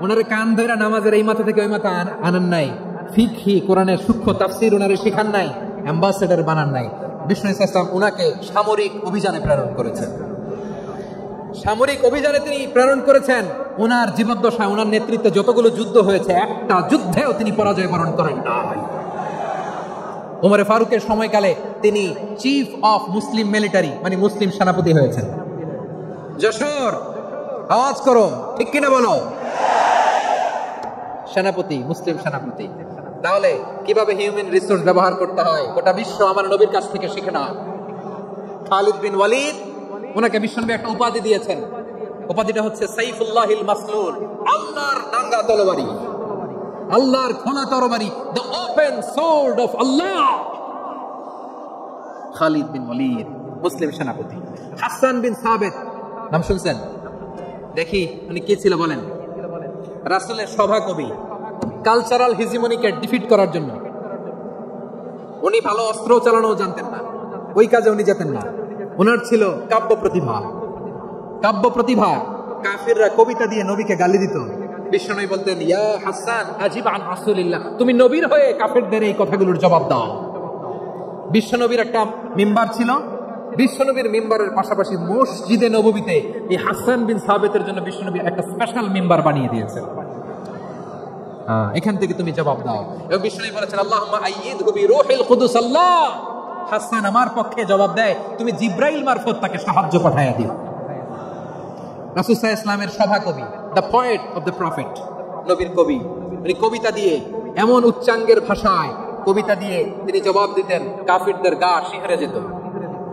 ওনারে কান ধরে নামাজের এই মাথা থেকে ওই মাথা আনান নাই, ফিকহি কোরআনের সূক্ষ্ম তাফসীর ওনারে শিখান নাই, অ্যাম্বাসেডর বানান নাই। বিষ্ণু ইসলাম ওনাকে সামরিক অভিযানে প্রেরণ করেছেন। সামরিক অভিযানে তিনি প্রেরণ করেছেন। ওনার জীবদ্দশায় ওনার নেতৃত্বে যতগুলো যুদ্ধ হয়েছে, একটা যুদ্ধেও তিনি পরাজয় বরণ করেন নাই। ওমর ফারুকের সময়কালে তিনি চিফ অফ মুসলিম মিলিটারি, মানে মুসলিম সেনাপতি হয়েছেন। যশোর আওয়াজ করো, ঠিক কিনা বলো? সেনাপতি, মুসলিম সেনাপতি। তাহলে কিভাবে হিউম্যান রিসোর্স ব্যবহার করতে হয় গোটা বিশ্ব আমার নবীর কাছ থেকে শিখে নাও। খালিদ বিন ওয়ালিদ, ওনাকে বিশ্বনবী একটা উপাধি দিয়েছেন। উপাধিটা হচ্ছে সাইফুল্লাহিল মাসলুল, আল্লাহর ডাঙ্গা তরবারি, আল্লাহর খোলা তরবারি, দ্য ওপেন সোর্ড অফ আল্লাহ। খালিদ বিন ওয়ালিদ মুসলিম সেনাপতি। হাসান বিন সাবিত নাম শুনছেন? দেখি উনি কি ছিল বলেন? রাসূলের সভাকবি, কালচারাল হিজিমনিকে ডিফিট করার জন্য উনি ভালো অস্ত্র চালানো জানতেন না, ওই কাজে উনি যেতেন না। ওনার ছিল কাব্য প্রতিভা। কাব্য প্রতিভা। কাফিররা কবিতা দিয়ে নবীকে গালি দিত। বিশ্বনবী বলতেন, ইয়া হাসান আজিব আন রাসূলিল্লাহ, তুমি নবীর হয়ে কাফেরদের এই কথাগুলোর জবাব দাও। বিশ্বনবীর একটা মিম্বার ছিল। বিশ্বনবীর মিম্বারের পাশাপাশি মসজিদে নববীতে এই হাসান বিন সাবিতের জন্য বিশ্বনবী একটা স্পেশাল মিম্বার বানিয়ে দিয়েছেন। এখান থেকে তুমি জবাব দাও। এবং বিশ্বনবী বলেছেন, আল্লাহুম্মা আইয়িদহু বিরূহিল কুদুস, আল্লাহ হাসান আমার পক্ষে জবাব দেয়, তুমি জিব্রাইল মারফত তাকে সাহায্য পাঠায়া দিও। রাসূল সাল্লাল্লাহু আলাইহি ওয়াসাল্লামের সভা কবি, the poet of the prophet, নবীর কবি। তিনি কবিতা দিয়ে, এমন উচ্চাঙ্গের ভাষায় কবিতা দিয়ে তিনি জবাব দিতেন, কাফিরদের গা শিহরে যেত,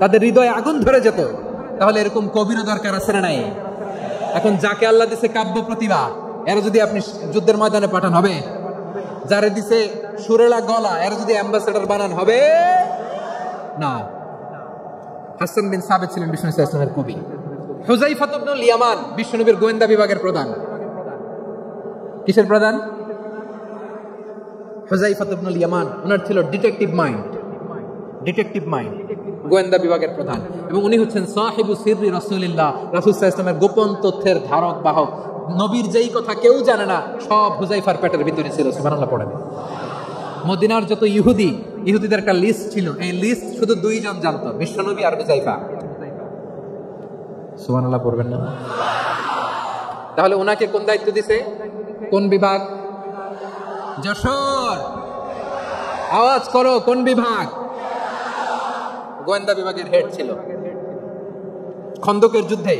তাদের হৃদয়ে আগুন ধরে যেত। তাহলে এরকম কবিরও দরকার আছে না নাই? এখন যাকে আল্লাহ দিছে কাব্য প্রতিভা, এর যদি আপনি যুদ্ধের ময়দানে পাঠান হবে? যারে দিছে সুরেলা গলা, এর যদি অ্যাম্বাসেডর বানান হবে না। হাসান বিন সাবিত ছিলেন বিশ্বনবী সাল্লাল্লাহু আলাইহি ওয়াসাল্লামের কবি। হুযায়ফা ইবনুল ইয়ামান বিশ্বনবীর গোয়েন্দা বিভাগের প্রধান। কিসের প্রধান? হুযায়ফা ইবনুল ইয়ামান। ওনার ছিল ডিটেকটিভ মাইন্ড। ডিটেকটিভ মাইন্ড, গোয়েন্দা বিভাগের প্রধান। এবং উনি হচ্ছেন সাহিবু সিররি রাসূলিল্লাহ, রাসূল সাল্লাল্লাহু আলাইহি ওয়াসাল্লামের গোপন তথ্যের ধারক বাহক। নবীর যেই কথা কেউ জানে না, সব হুযায়ফার পেটের ভিতরে ছিল। সুবহানাল্লাহ পড়েন। মদিনার যত ইহুদিদের একটা লিস্ট ছিল, এই লিস্ট শুধু দুইজন জানতো, বিশ্বনবী আর হুযায়ফা। সুবহানাল্লাহ পড়বেন না? তাহলে ওনাকে কোন দায়িত্ব দিছে? কোন বিভাগ? যশোর। আওয়াজ করো, কোন বিভাগ? গোয়েন্দা বিভাগের হেড ছিল। খন্দকের যুদ্ধে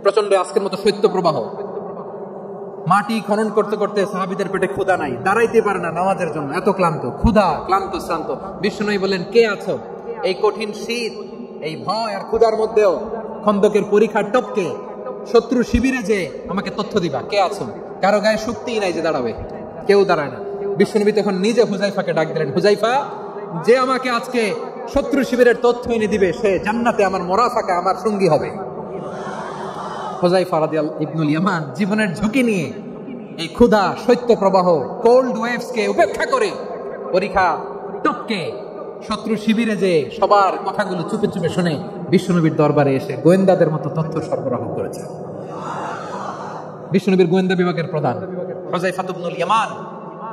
প্রচন্ড আজকের মতো শৈত্য প্রবাহ, মাটি খনন করতে করতে সাহাবীদের পেটে ক্ষুধা নাই, দাঁড়াইতে পারে না নামাজের জন্য, এত ক্লান্ত, ক্ষুধা, ক্লান্ত শ্রান্ত। বিশ্বনবী বলেন, কে আছো এই কঠিন শীত, এই ভয় আর ক্ষুধার মধ্যেও খন্দকের পরীক্ষার টপকে শত্রু শিবিরে যে আমাকে তথ্য দিবা, কে আছো? কারো গায়ে শক্তিই নাই যে দাঁড়াবে, কেউ দাঁড়ায় না। বিশ্বনবী তখন নিজে হুযায়ফাকে ডাক দিলেন, হুযায়ফা, যে আমাকে আজকে শত্রু শিবিরের তথ্য এনে দিবে, সে জান্নাতে আমার মোরাফাকা, আমার সঙ্গী হবে। হুযায়ফা রাদিয়াল্লাহু ইবনুল ইয়ামান জীবনের ঝুঁকি নিয়ে এই ক্ষুধা, শৈত্য প্রবাহ, কোল্ড ওয়েভসকে উপেক্ষা করে পরীক্ষা টপকে শত্রু শিবিরে যে সবার কথাগুলো চুপে চুপে শুনে বিশ্বনবীর দরবারে এসে গোয়েন্দাদের মতো তথ্য সরবরাহ করেছে। বিশ্বনবীর গোয়েন্দা বিভাগের প্রধান হুযায়ফা ইবনুল ইয়ামান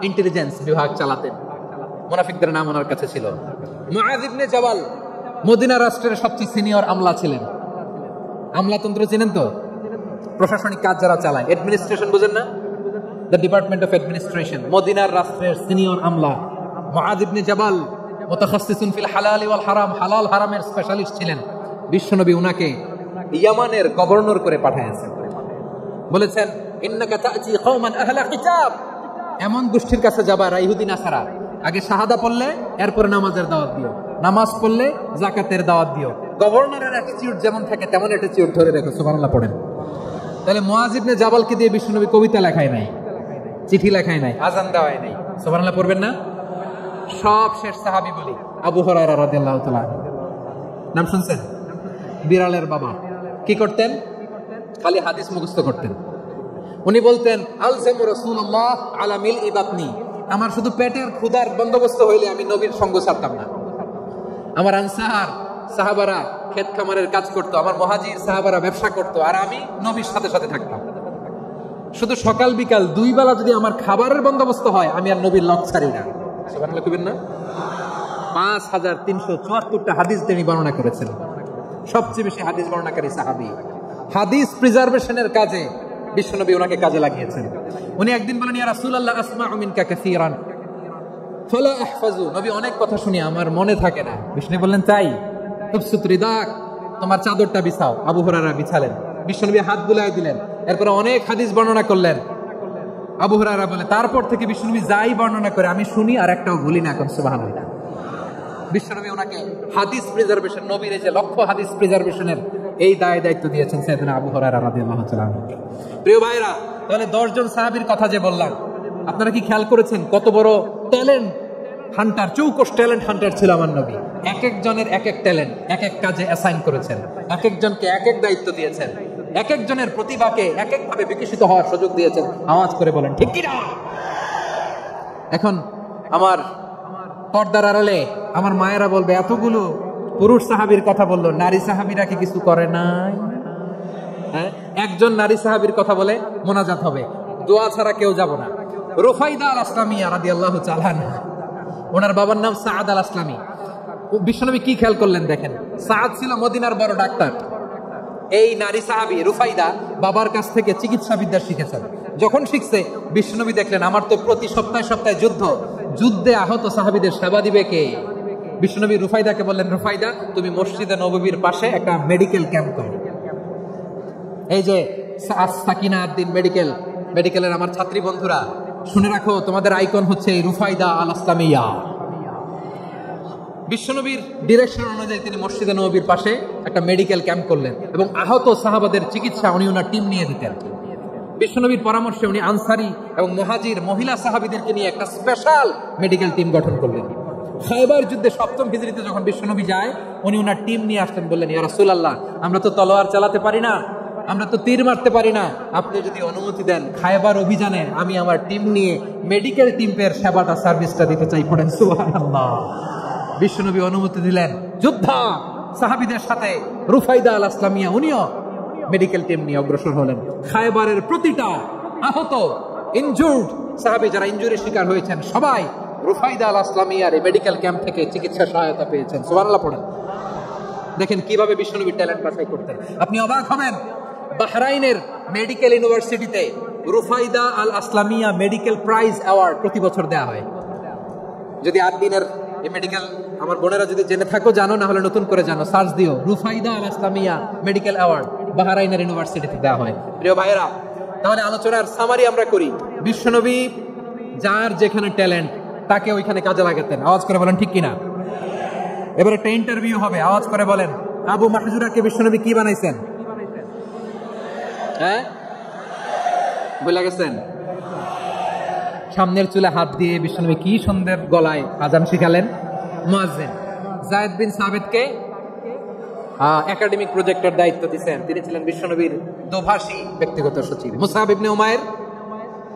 ইন্টেলিজেন্স বিভাগ চালাতেন। মুনাফিকদের নাম ওনার কাছে ছিল। মুআয ইবনে জাবাল মদিনা রাষ্ট্রের সবচেয়ে সিনিয়র আমলা ছিলেন। আমলাতন্ত্র চিনেন তো? প্রশাসনিক কাজ যারা চালায়, অ্যাডমিনিস্ট্রেশন বুঝেন না? The department of administration. মদিনার রাষ্ট্রের সিনিয়র আমলা মুআয ইবনে জাবাল মুতাখাসসিসুন ফিল হালাল ওয়াল হারাম, হালাল হারামের স্পেশালিস্ট ছিলেন। বিশ্বনবী উনাকে ইয়ামানের গভর্নর করে পাঠিয়েছেন। বলেছেন, ইন্নাকা তা'তি কওমান আহলা কিতাব, এমন গোষ্ঠীর কাছে যাবা ইহুদি নাসারা, আগে শাহাদা পড়লে এরপরে নামাজের দাওয়াত দিও, নামাজ পড়লে যাকাতের দাওয়াত দিও। গভর্নরের অ্যাটিটিউড যেমন থাকে তেমন অ্যাটিটিউড ধরে রেখো। সুবহানাল্লাহ পড়েন। তাহলে মুআয ইবনে জাবালকে দিয়ে বিশ্বনবী কবিতা লেখায় নাই, চিঠি লেখায় নাই, আজান দেওয়ায় নাই। সুবহানাল্লাহ পড়বেন না? সব শেষ সাহাবী বলি আবু হুরায়রা রাদিয়াল্লাহু তাআলা, নাম শুনছেন? বিড়ালের বাবা। কি করতেন? খালি হাদিস মুখস্থ করতেন। উনি বলতেন, আলজামু রাসূলুল্লাহ আলা মিলই বাতনি, আমার শুধু পেটের ক্ষুধার বন্দোবস্ত হইলে আমি নবীর সঙ্গ ছাড়তাম না। আমার আনসার সাহাবারা ক্ষেত খামারের কাজ করতো, আমার মুহাজির সাহাবারা ব্যবসা করতো, আর আমি নবীর সাথে সাথে থাকতাম। শুধু সকাল বিকাল দুই বেলা যদি আমার খাবারের বন্দোবস্ত হয়, আমি আর নবীর লক ছাড়ি না। সুবহানাল্লাহ কইবেন না? 5374টা হাদিস তিনি বর্ণনা করেছেন। সবচেয়ে বেশি হাদিস বর্ণনাকারী সাহাবী। হাদিস প্রিজার্ভেশনের কাজে বিশ্বনবী ওনাকে কাজে লাগিয়েছেন। উনি একদিন বলেন, ইয়া রাসূলুল্লাহ আসমাউ মিনকা কাসীরান ফালা আহফাজু, নবী অনেক কথা শুনি আমার মনে থাকে না। বিশ্বনবী বললেন, তাই? তুবসুত রিদাক, তোমার চাদরটা বিছাও। আবু হুরায়রা বিছালেন, বিশ্বনবী হাত বুলায় দিলেন, এরপর অনেক হাদিস বর্ণনা করলেন। আবু হুরায়রা বলে, তারপর থেকে বিশ্বনবী যাই বর্ণনা করে আমি শুনি আর একটাও ভুলি না। এখন সুবহানাল্লাহ। বিশ্বনবী ওনাকে হাদিস প্রিজার্ভেশন, নবীর যে লক্ষ্য হাদিস প্রিজার্ভেশনের এই দায়িত্ব দিয়েছেন সাইয়েদনা আবু হুরায়রা রাদিয়াল্লাহু তাআলা। প্রিয় ভাইরা, তাহলে 10 জন সাহাবীর কথা যে বললাম, আপনারা কি খেয়াল করেছেন কত বড় ট্যালেন্ট হান্টার, চৌকস ট্যালেন্ট হান্টার ছিল আমার নবী। এক একজনের এক এক ট্যালেন্ট এক এক কাজে অ্যাসাইন করেছেন, এক একজনকে এক এক দায়িত্ব দিয়েছেন, এক একজনের প্রতিভাকে এক একভাবে বিকশিত হওয়ার সুযোগ দিয়েছেন। আওয়াজ করে বলেন ঠিক কি না? এখন আমার পর্দার আড়ালে আমার মায়েরা বলবে, এতগুলো পুরুষ সাহাবীর কথা বললো, নারী সাহাবীরা কি কিছু করে নাই? হ্যাঁ, একজন নারী সাহাবীর কথা বলে মোনাজাত হবে, দোয়া ছাড়া কেউ যাব না। রুফাইদা আল আসলামিয়া রাদিয়াল্লাহু তাআলা আনহা, ওনার বাবার নাম সাআদ আল আসলামি। বিশ্বনবী কি খেয়াল করলেন দেখেন, সাআদ ছিল মদিনার বড় ডাক্তার। এই নারী সাহাবী রুফাইদা বাবার কাছ থেকে চিকিৎসা বিদ্যা শিখেছেন। যখন শিখছে, বিশ্বনবী দেখলেন আমার তো প্রতি সপ্তাহে সপ্তাহে যুদ্ধে আহত সাহাবীদের সেবা দিবে কে? বিশ্বনবী রুফাইদাকে বললেন, রুফাইদা তুমি মসজিদে নববীর পাশে একটা মেডিকেল ক্যাম্প করো। এই যে সাকিনা উদ্দিন মেডিকেলের আমার ছাত্রী বন্ধুরা, শুনে রাখো, তোমাদের আইকন হচ্ছে রুফাইদা আল আসলামিয়া। বিশ্বনবীর ডিরেকশন অনুযায়ী তিনি মসজিদে নববীর পাশে একটা মেডিকেল ক্যাম্প করলেন এবং আহত সাহাবাদের চিকিৎসা উনি ওনার টিম নিয়ে দিতেন। বিশ্বনবীর পরামর্শে উনি আনসারি এবং মুহাজির মহিলা সাহাবীদেরকে নিয়ে একটা স্পেশাল মেডিকেল টিম গঠন করলেন। খায়বার যুদ্ধে 7ম হিজরিতে যখন বিশ্বনবী যায়, উনি ওনার টিম নিয়ে আসলেন, বললেন, ইয়া রাসূলুল্লাহ, আমরা তো তলোয়ার চালাতে পারি না, আমরা তো তীর মারতে পারি না, আপনি যদি অনুমতি দেন খায়বার অভিযানে আমি আমার টিম নিয়ে মেডিকেল টিমের সেবাটা সার্ভিসটা দিতে চাই। পড়েন সুবহানাল্লাহ। বিশ্বনবী অনুমতি দিলেন, যুদ্ধ সাহাবীদের সাথে রুফাইদা আল আসলামিয়া উনিও মেডিকেল টিম নিয়ে অগ্রসর হলেন। খায়বারের প্রতিটা আহত ইনজুর্ড সাহাবী যারা ইনজুরি শিকার হয়েছেন, সবাই রুফাইদা আল আসলামিয়ার এই মেডিকেল ক্যাম্প থেকে চিকিৎসা সহায়তা পেয়েছেন। সুবহানাল্লাহ পড়েন। দেখেন কিভাবে বিশ্বনবী ট্যালেন্ট বাছাই করতেন, আপনি অবাক হবেন। বাহরাইনের মেডিকেল ইউনিভার্সিটিতে রুফাইদা আল আসলামিয়া মেডিকেল প্রাইজ অ্যাওয়ার্ড প্রতি বছর দেওয়া হয়। যদি 8 দিনের এই মেডিকেল আমার বোনেরা যদি জেনে থাকো জানো, না হলে নতুন করে জানো, সার্চ দিও, রুফাইদা আল আসলামিয়া মেডিকেল অ্যাওয়ার্ড বাহরাইনের ইউনিভার্সিটিতে দেওয়া হয়। প্রিয় ভাইয়েরা, তাহলে আলোচনার সামারি আমরা করি। বিশ্বনবী যার যেখানে ট্যালেন্ট তাকে ওইখানে কাজে লাগাতেন। আওয়াজ করে বলেন ঠিক কিনা? এবার একটা ইন্টারভিউ হবে, আওয়াজ করে বলেন, আবু মাহজুরাকে বিশ্বনবী কি বানাইছেন? হ্যাঁ, বলে গেছেন? সামনের চুলে হাত দিয়ে বিশ্বনবী কি সুন্দর গলায় আজান শিখালেন। মুয়াজ্জিন যায়েদ বিন সাবিতকে একাডেমিক প্রজেক্টের দায়িত্ব দিয়েছেন, তিনি ছিলেন বিশ্বনবীর দোভাষী ব্যক্তিগত সচিব। Musab ibn Umair,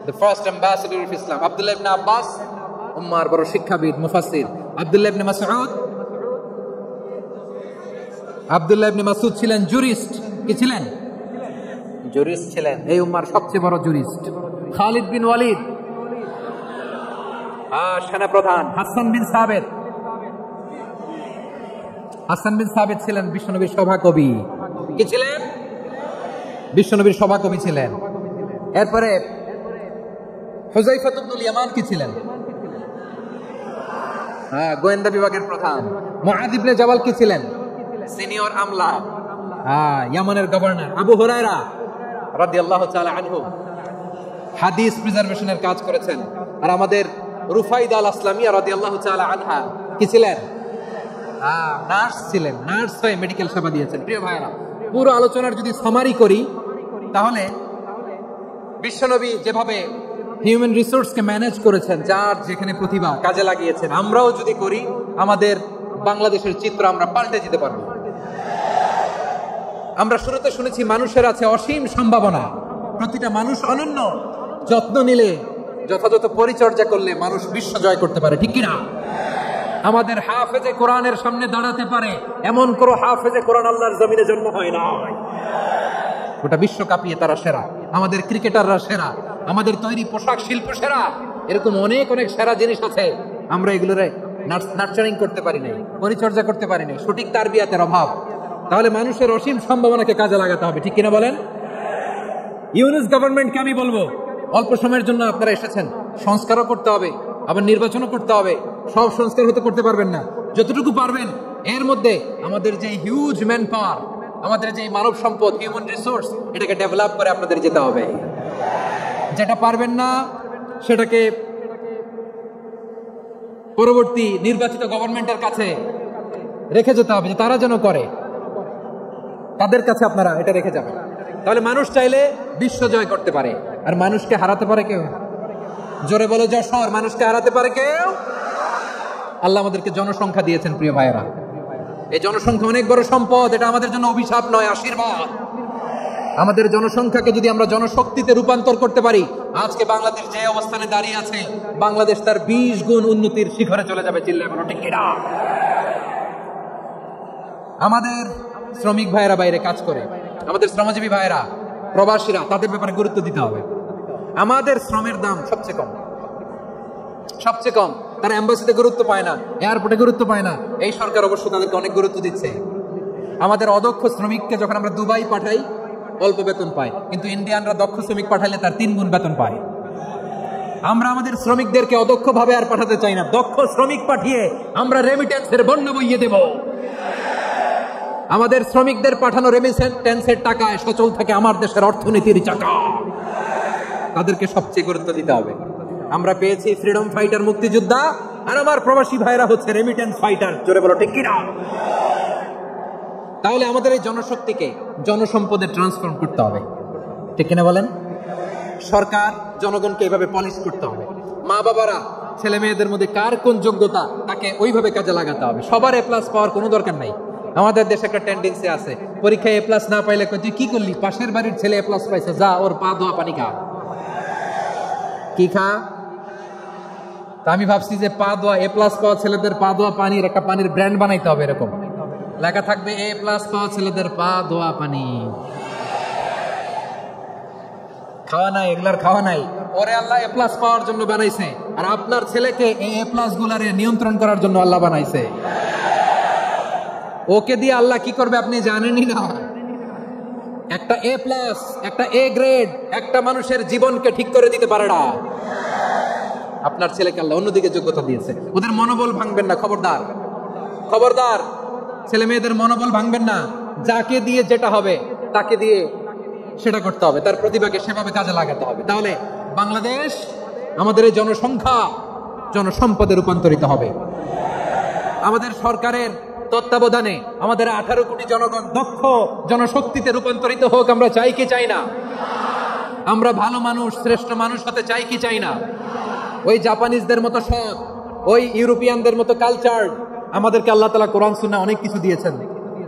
the first ambassador of Islam. Abdullah ibn Abbas, উম্মার বড় শিক্ষাবিদ মুফাসসির। আব্দুল্লাহ ইবনে মাসউদ ছিলেন জুরিস্ট। কি ছিলেন? জুরিস্ট ছিলেন, এই উম্মার সবচেয়ে বড় জুরিস্ট। খালিদ বিন ওয়ালিদ সেনাপ্রধান। হাসান বিন সাবিত ছিলেন বিশ্বনবীর সভাকবি। কি ছিলেন? বিশ্বনবীর সভাকবি ছিলেন। এরপরে হুযায়ফা ইবনুল ইয়ামান কি ছিলেন? গোয়েন্দা বিভাগের প্রধান। মুআয ইবনে জাবাল কি ছিলেন? সিনিয়র আমলা, ইয়ামানের গভর্নর। আবু হুরায়রা রাদিয়াল্লাহু তাআলা আনহু হাদিস প্রিজার্ভেশনের কাজ করেছেন। আর আমাদের রুফাইদা আল আসলামিয়া রাদিয়াল্লাহু তাআলা আনহা কি ছিলেন? নার্স ছিলেন, নার্স হয়ে মেডিকেল সেবা দিয়েছেন। প্রিয় ভাইরা, পুরো আলোচনার যদি সামারি করি, তাহলে বিশ্বনবী যেভাবে হিউম্যান রিসোর্সকে ম্যানেজ করেছেন, যার যেখানে প্রতিভা কাজে লাগিয়েছেন, আমরাও যদি করি, আমাদের বাংলাদেশের চিত্র আমরা পাল্টে যেতে পারবো। আমরা শুরুতে শুনেছি মানুষের আছে অসীম সম্ভাবনা, প্রতিটা মানুষ অনন্য, যত্ন নিলে, যথাযথ পরিচর্যা করলে মানুষ বিশ্ব জয় করতে পারে। ঠিক কিনা? আমাদের হাফেজে কোরআনের সামনে দাঁড়াতে পারে এমন কোন হাফেজে কোরআন আল্লাহর জমিনে জন্ম হয় না। গোটা বিশ্ব কাঁপিয়ে তারা সেরা, আমাদের ক্রিকেটাররা সেরা, আমাদের তৈরি পোশাক শিল্প সেরা। এরকম অনেক অনেক সেরা জিনিস আছে, আমরা এগুলোরে নার্চারিং করতে পারি নাই, পরিচর্যা করতে পারি নাই, সঠিক তারবিয়াতের অভাব। তাহলে মানুষের অসীম সম্ভাবনাকে কাজে লাগাতে হবে। ঠিক কিনা বলেন? ইউনুস গভর্নমেন্টকে আমি বলবো, অল্প সময়ের জন্য আপনারা এসেছেন, সংস্কারও করতে হবে, আবার নির্বাচনও করতে হবে। সব সংস্কার হতে করতে পারবেন না, যতটুকু পারবেন এর মধ্যে আমাদের যে হিউজ ম্যান পাওয়ার, আমাদের যে মানব সম্পদ, হিউম্যান রিসোর্স, এটাকে ডেভেলপ করে আপনাদের যেতে হবে। যেটা পারবেন না সেটাকে পরবর্তী নির্বাচিত গভর্নমেন্টের কাছে রেখে যেতে হবে, যে তারা যেন করে, তাদের কাছে আপনারা এটা রেখে যাবেন। তাহলে মানুষ চাইলে বিশ্ব জয় করতে পারে। আর মানুষকে হারাতে পারে কেউ? জোরে বলো যশোর। মানুষকে হারাতে পারে কেউ? আল্লাহ আমাদেরকে জনসংখ্যা দিয়েছেন প্রিয় ভাইয়েরা। এই জনসংখ্যা অনেক বড় সম্পদ, এটা আমাদের জন্য অভিশাপ নয়, আশীর্বাদ। আমাদের জনসংখ্যাকে যদি আমরা জনশক্তিতে রূপান্তর করতে পারি, আজকে বাংলাদেশ যে অবস্থানে দাঁড়িয়ে আছে, বাংলাদেশ তার 20 গুণ উন্নতির শিখরে চলে যাবে। চিল্লায় বলো ঠিক কিনা? আমাদের শ্রমিক ভাইয়েরা বাইরে কাজ করে, আমাদের শ্রমজীবী ভাইয়েরা, প্রবাসীরা, তাদের ব্যাপারে গুরুত্ব দিতে হবে। আমাদের শ্রমের দাম সবচেয়ে কম, সবচেয়ে কম। তারা এম্বাসিতে গুরুত্ব পায় না, এয়ারপোর্টে গুরুত্ব পায় না। এই সরকার অবশ্য তাদেরকে অনেক গুরুত্ব দিচ্ছে। আমাদের অদক্ষ শ্রমিককে যখন আমরা দুবাই পাঠাই, অল্প বেতন পায়, কিন্তু ইন্ডিয়ানরা দক্ষ শ্রমিক পাঠাইলে তার 3 গুণ বেতন পায়। আমরা আমাদের শ্রমিকদেরকে অদক্ষ ভাবে আর পাঠাতে চাই না, দক্ষ শ্রমিক পাঠিয়ে আমরা রেমিটেন্সের বন্যা বইয়ে দেব। আমাদের শ্রমিকদের পাঠানো রেমিটেন্সের টাকায় সচল থাকে আমার দেশের অর্থনীতির চাকা। তাদেরকে সবচেয়ে গুরুত্ব দিতে হবে। আমরা পেয়েছি ফ্রিডম ফাইটার, মুক্তিযোদ্ধা, আর আমার প্রবাসী ভাইরা হচ্ছে রেমিটেন্স ফাইটার। জোরে বলো ঠিক কিনা? তাহলে আমাদের এই জনশক্তিকে জনসম্পদে ট্রান্সফর্ম করতে হবে, ঠিক কিনা বলেন? সরকার জনগণকে এইভাবে পলিশ করতে হবে। মা বাবারা ছেলে মেয়েদের মধ্যে কার কোন যোগ্যতা তাকে ওইভাবে কাজে লাগাতে হবে। সবার A+ পাওয়ার কোনো দরকার নাই। আমাদের দেশে একটা টেন্ডেন্সি আছে, পরীক্ষায় A+ না পাইলে তুই কি করলি, পাশের বাড়ির ছেলে A+ পাইছে, যা ওর পা ধোয়া পানি খা। কি খা? তা আমি ভাবছি যে পা ধোয়া, A+ পাওয়া ছেলেদের পা ধোয়া পানির একটা পানির ব্র্যান্ড বানাইতে হবে। এরকম লেখা থাকবে, A+ পাওয়া ছেলেদের পা ধোয়া পানি। খাওয়া নাই, এগুলার খাওয়া নাই। ওরে আল্লাহ A+ পাওয়ার জন্য বানাইছে, আর আপনার ছেলেকে এই A+ গুলারে নিয়ন্ত্রণ করার জন্য আল্লাহ বানাইছে। ওকে দিয়ে আল্লাহ কি করবে আপনি জানেনই না। একটা A+, একটা A গ্রেড একটা মানুষের জীবনকে ঠিক করে দিতে পারে না। আপনার ছেলেকে আল্লাহ অন্যদিকে যোগ্যতা দিয়েছে। ওদের মনোবল ভাঙবেন না, খবরদার, খবরদার। ছেলে মেয়েদের মনোবল ভাঙবেন না। যাকে দিয়ে যেটা হবে তাকে দিয়ে সেটা করতে হবে, তার প্রতিভাকে সেভাবে কাজে লাগাতে হবে। তাহলে বাংলাদেশ, আমাদের এই জনসংখ্যা জনসম্পদে রূপান্তরিত হবে। আমাদের সরকারের তত্ত্বাবধানে আমাদের 18 কোটি জনগণ দক্ষ জনশক্তিতে রূপান্তরিত হোক। আমরা চাই কি চাই না? আমরা ভালো মানুষ, শ্রেষ্ঠ মানুষ হতে চাই কি চাই না? ওই জাপানিজদের মতো সৎ, ওই ইউরোপিয়ানদের মতো কালচার, আমাদেরকে আল্লাহ তাআলা কোরআন সুন্নাহ অনেক কিছু দিয়েছেন।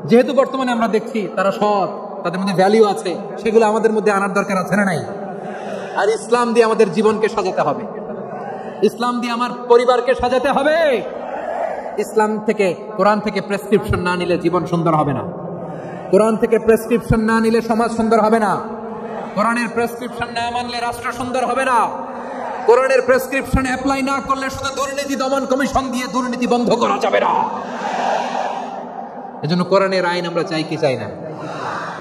যেহেতু বর্তমানে আমরা দেখছি তারা সৎ, তাদের মধ্যে ভ্যালিউ আছে, সেগুলো আমাদের মধ্যে আনার দরকার আছে না নাই? আর ইসলাম দিয়ে আমাদের জীবনকে সাজাতে হবে, ইসলাম দিয়ে আমার পরিবারকে সাজাতে হবে। ইসলাম থেকে, কোরআন থেকে প্রেসক্রিপশন না নিলে জীবন সুন্দর হবে না। কোরআন থেকে প্রেসক্রিপশন না নিলে সমাজ সুন্দর হবে না। কোরআনের প্রেসক্রিপশন না মানলে রাষ্ট্র সুন্দর হবে না। কোরআনের প্রেসক্রিপশন অ্যাপ্লাই না করলে শুধু দুর্নীতি দমন কমিশন দিয়ে দুর্নীতি বন্ধ করা যাবে না। এজন্য কোরআনের আইন আমরা চাই কি চাই না?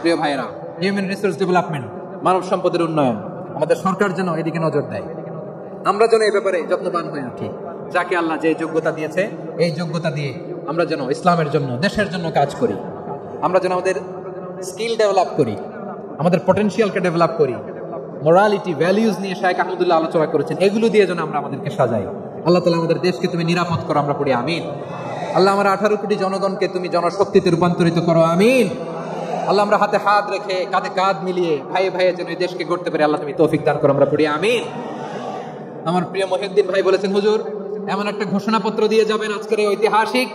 প্রিয় ভাইয়েরা, হিউম্যান রিসোর্স ডেভেলপমেন্ট, মানব সম্পদের উন্নয়ন, আমাদের সরকার যেন এদিকে নজর দেয়। আমরা যেন এই ব্যাপারে যত্নবান হয়ে উঠি। যাকে আল্লাহ যে যোগ্যতা দিয়েছে, এই যোগ্যতা দিয়ে আমরা যেন ইসলামের জন্য, দেশের জন্য কাজ করি। আমরা যেন আমাদের স্কিল ডেভেলপ করি, আমাদের পটেনশিয়ালকে ডেভেলপ করি। মোরালিটি, ভ্যালিউজ নিয়ে শায়েখ আহমদুল্লাহ আলোচনা করেছেন, এগুলো দিয়ে যেন আমরা আমাদেরকে সাজাই। আল্লাহ তাআলা আমাদের দেশকে তুমি নিরাপদ করো, আমরা পড়ি আমিন। আল্লাহ আমার 18 কোটি জনগণকে তুমি জনশক্তিতে রূপান্তরিত করো, আমিন। আল্লাহ আমরা হাতে হাত রেখে, কাঁধে কাঁধ মিলিয়ে, ভাইয়ে ভাইয়ে যেন এই দেশকে গড়তে পারি, আল্লাহ তুমি তৌফিক দান করো, আমরা পড়ি আমিন। আমার প্রিয় মহিউদ্দিন ভাই বলেছেন, হুজুর এমন একটা ঘোষণাপত্র দিয়ে যাবেন আজকের এই ঐতিহাসিক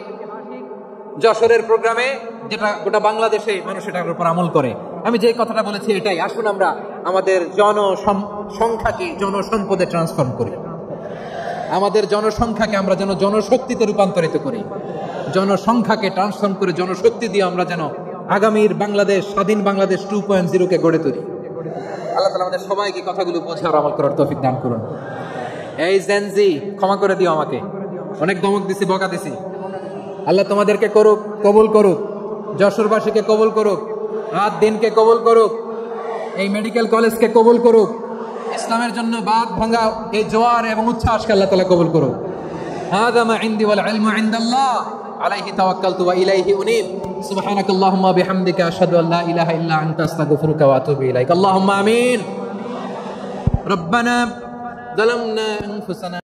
যশোরের প্রোগ্রামে, যেটা গোটা বাংলাদেশে মানুষ এটার উপর আমল করে। আমি যে কথাটা বলেছি এটাই, আসুন আমরা আমাদের জনসংখ্যাকে জনসম্পদে ট্রান্সফর্ম করি। আমাদের জনসংখ্যাকে আমরা যেন জনশক্তিতে রূপান্তরিত করি। জনসংখ্যাকে ট্রান্সফর্ম করে জনশক্তি দিয়ে আমরা যেন আগামীর বাংলাদেশ, স্বাধীন বাংলাদেশ 2.0 কে গড়ে তুলি। আল্লাহ তাআলা আমাদের সবাইকে কথাগুলো বোঝার, আমল করার তৌফিক দান করুন। এই জেনজি, ক্ষমা করে দিও আমাকে, অনেক ধমক দিছি, বকা দিছি। আল্লাহ তোমাদেরকে করুক, কবুল করুক, যশোরবাসীকে কবুল করুক, রাত দিনকে কবুল করুক, এই মেডিকেল কলেজকে কবুল করুক, ইসলামের জন্য বাদ ভাঙা এই জোয়ার এবং উচ্ছ্বাসকে আল্লাহ তাআলা কবুল করুক। হাযা মা ইনদি ওয়াল ইলমু ইনদাল্লাহ আলাইহি তাওয়াক্কালতু ওয়া ইলাইহি উনীব। সুবহানাকাল্লাহুম্মা বিহামদিকা আশহাদু আল লা ইলাহা ইল্লা আনতা আস্তাগফিরুকা ওয়া আতুবু ইলাইক। আল্লাহুম্মা আমিন। রব্বানা যালামনা আনফুসানা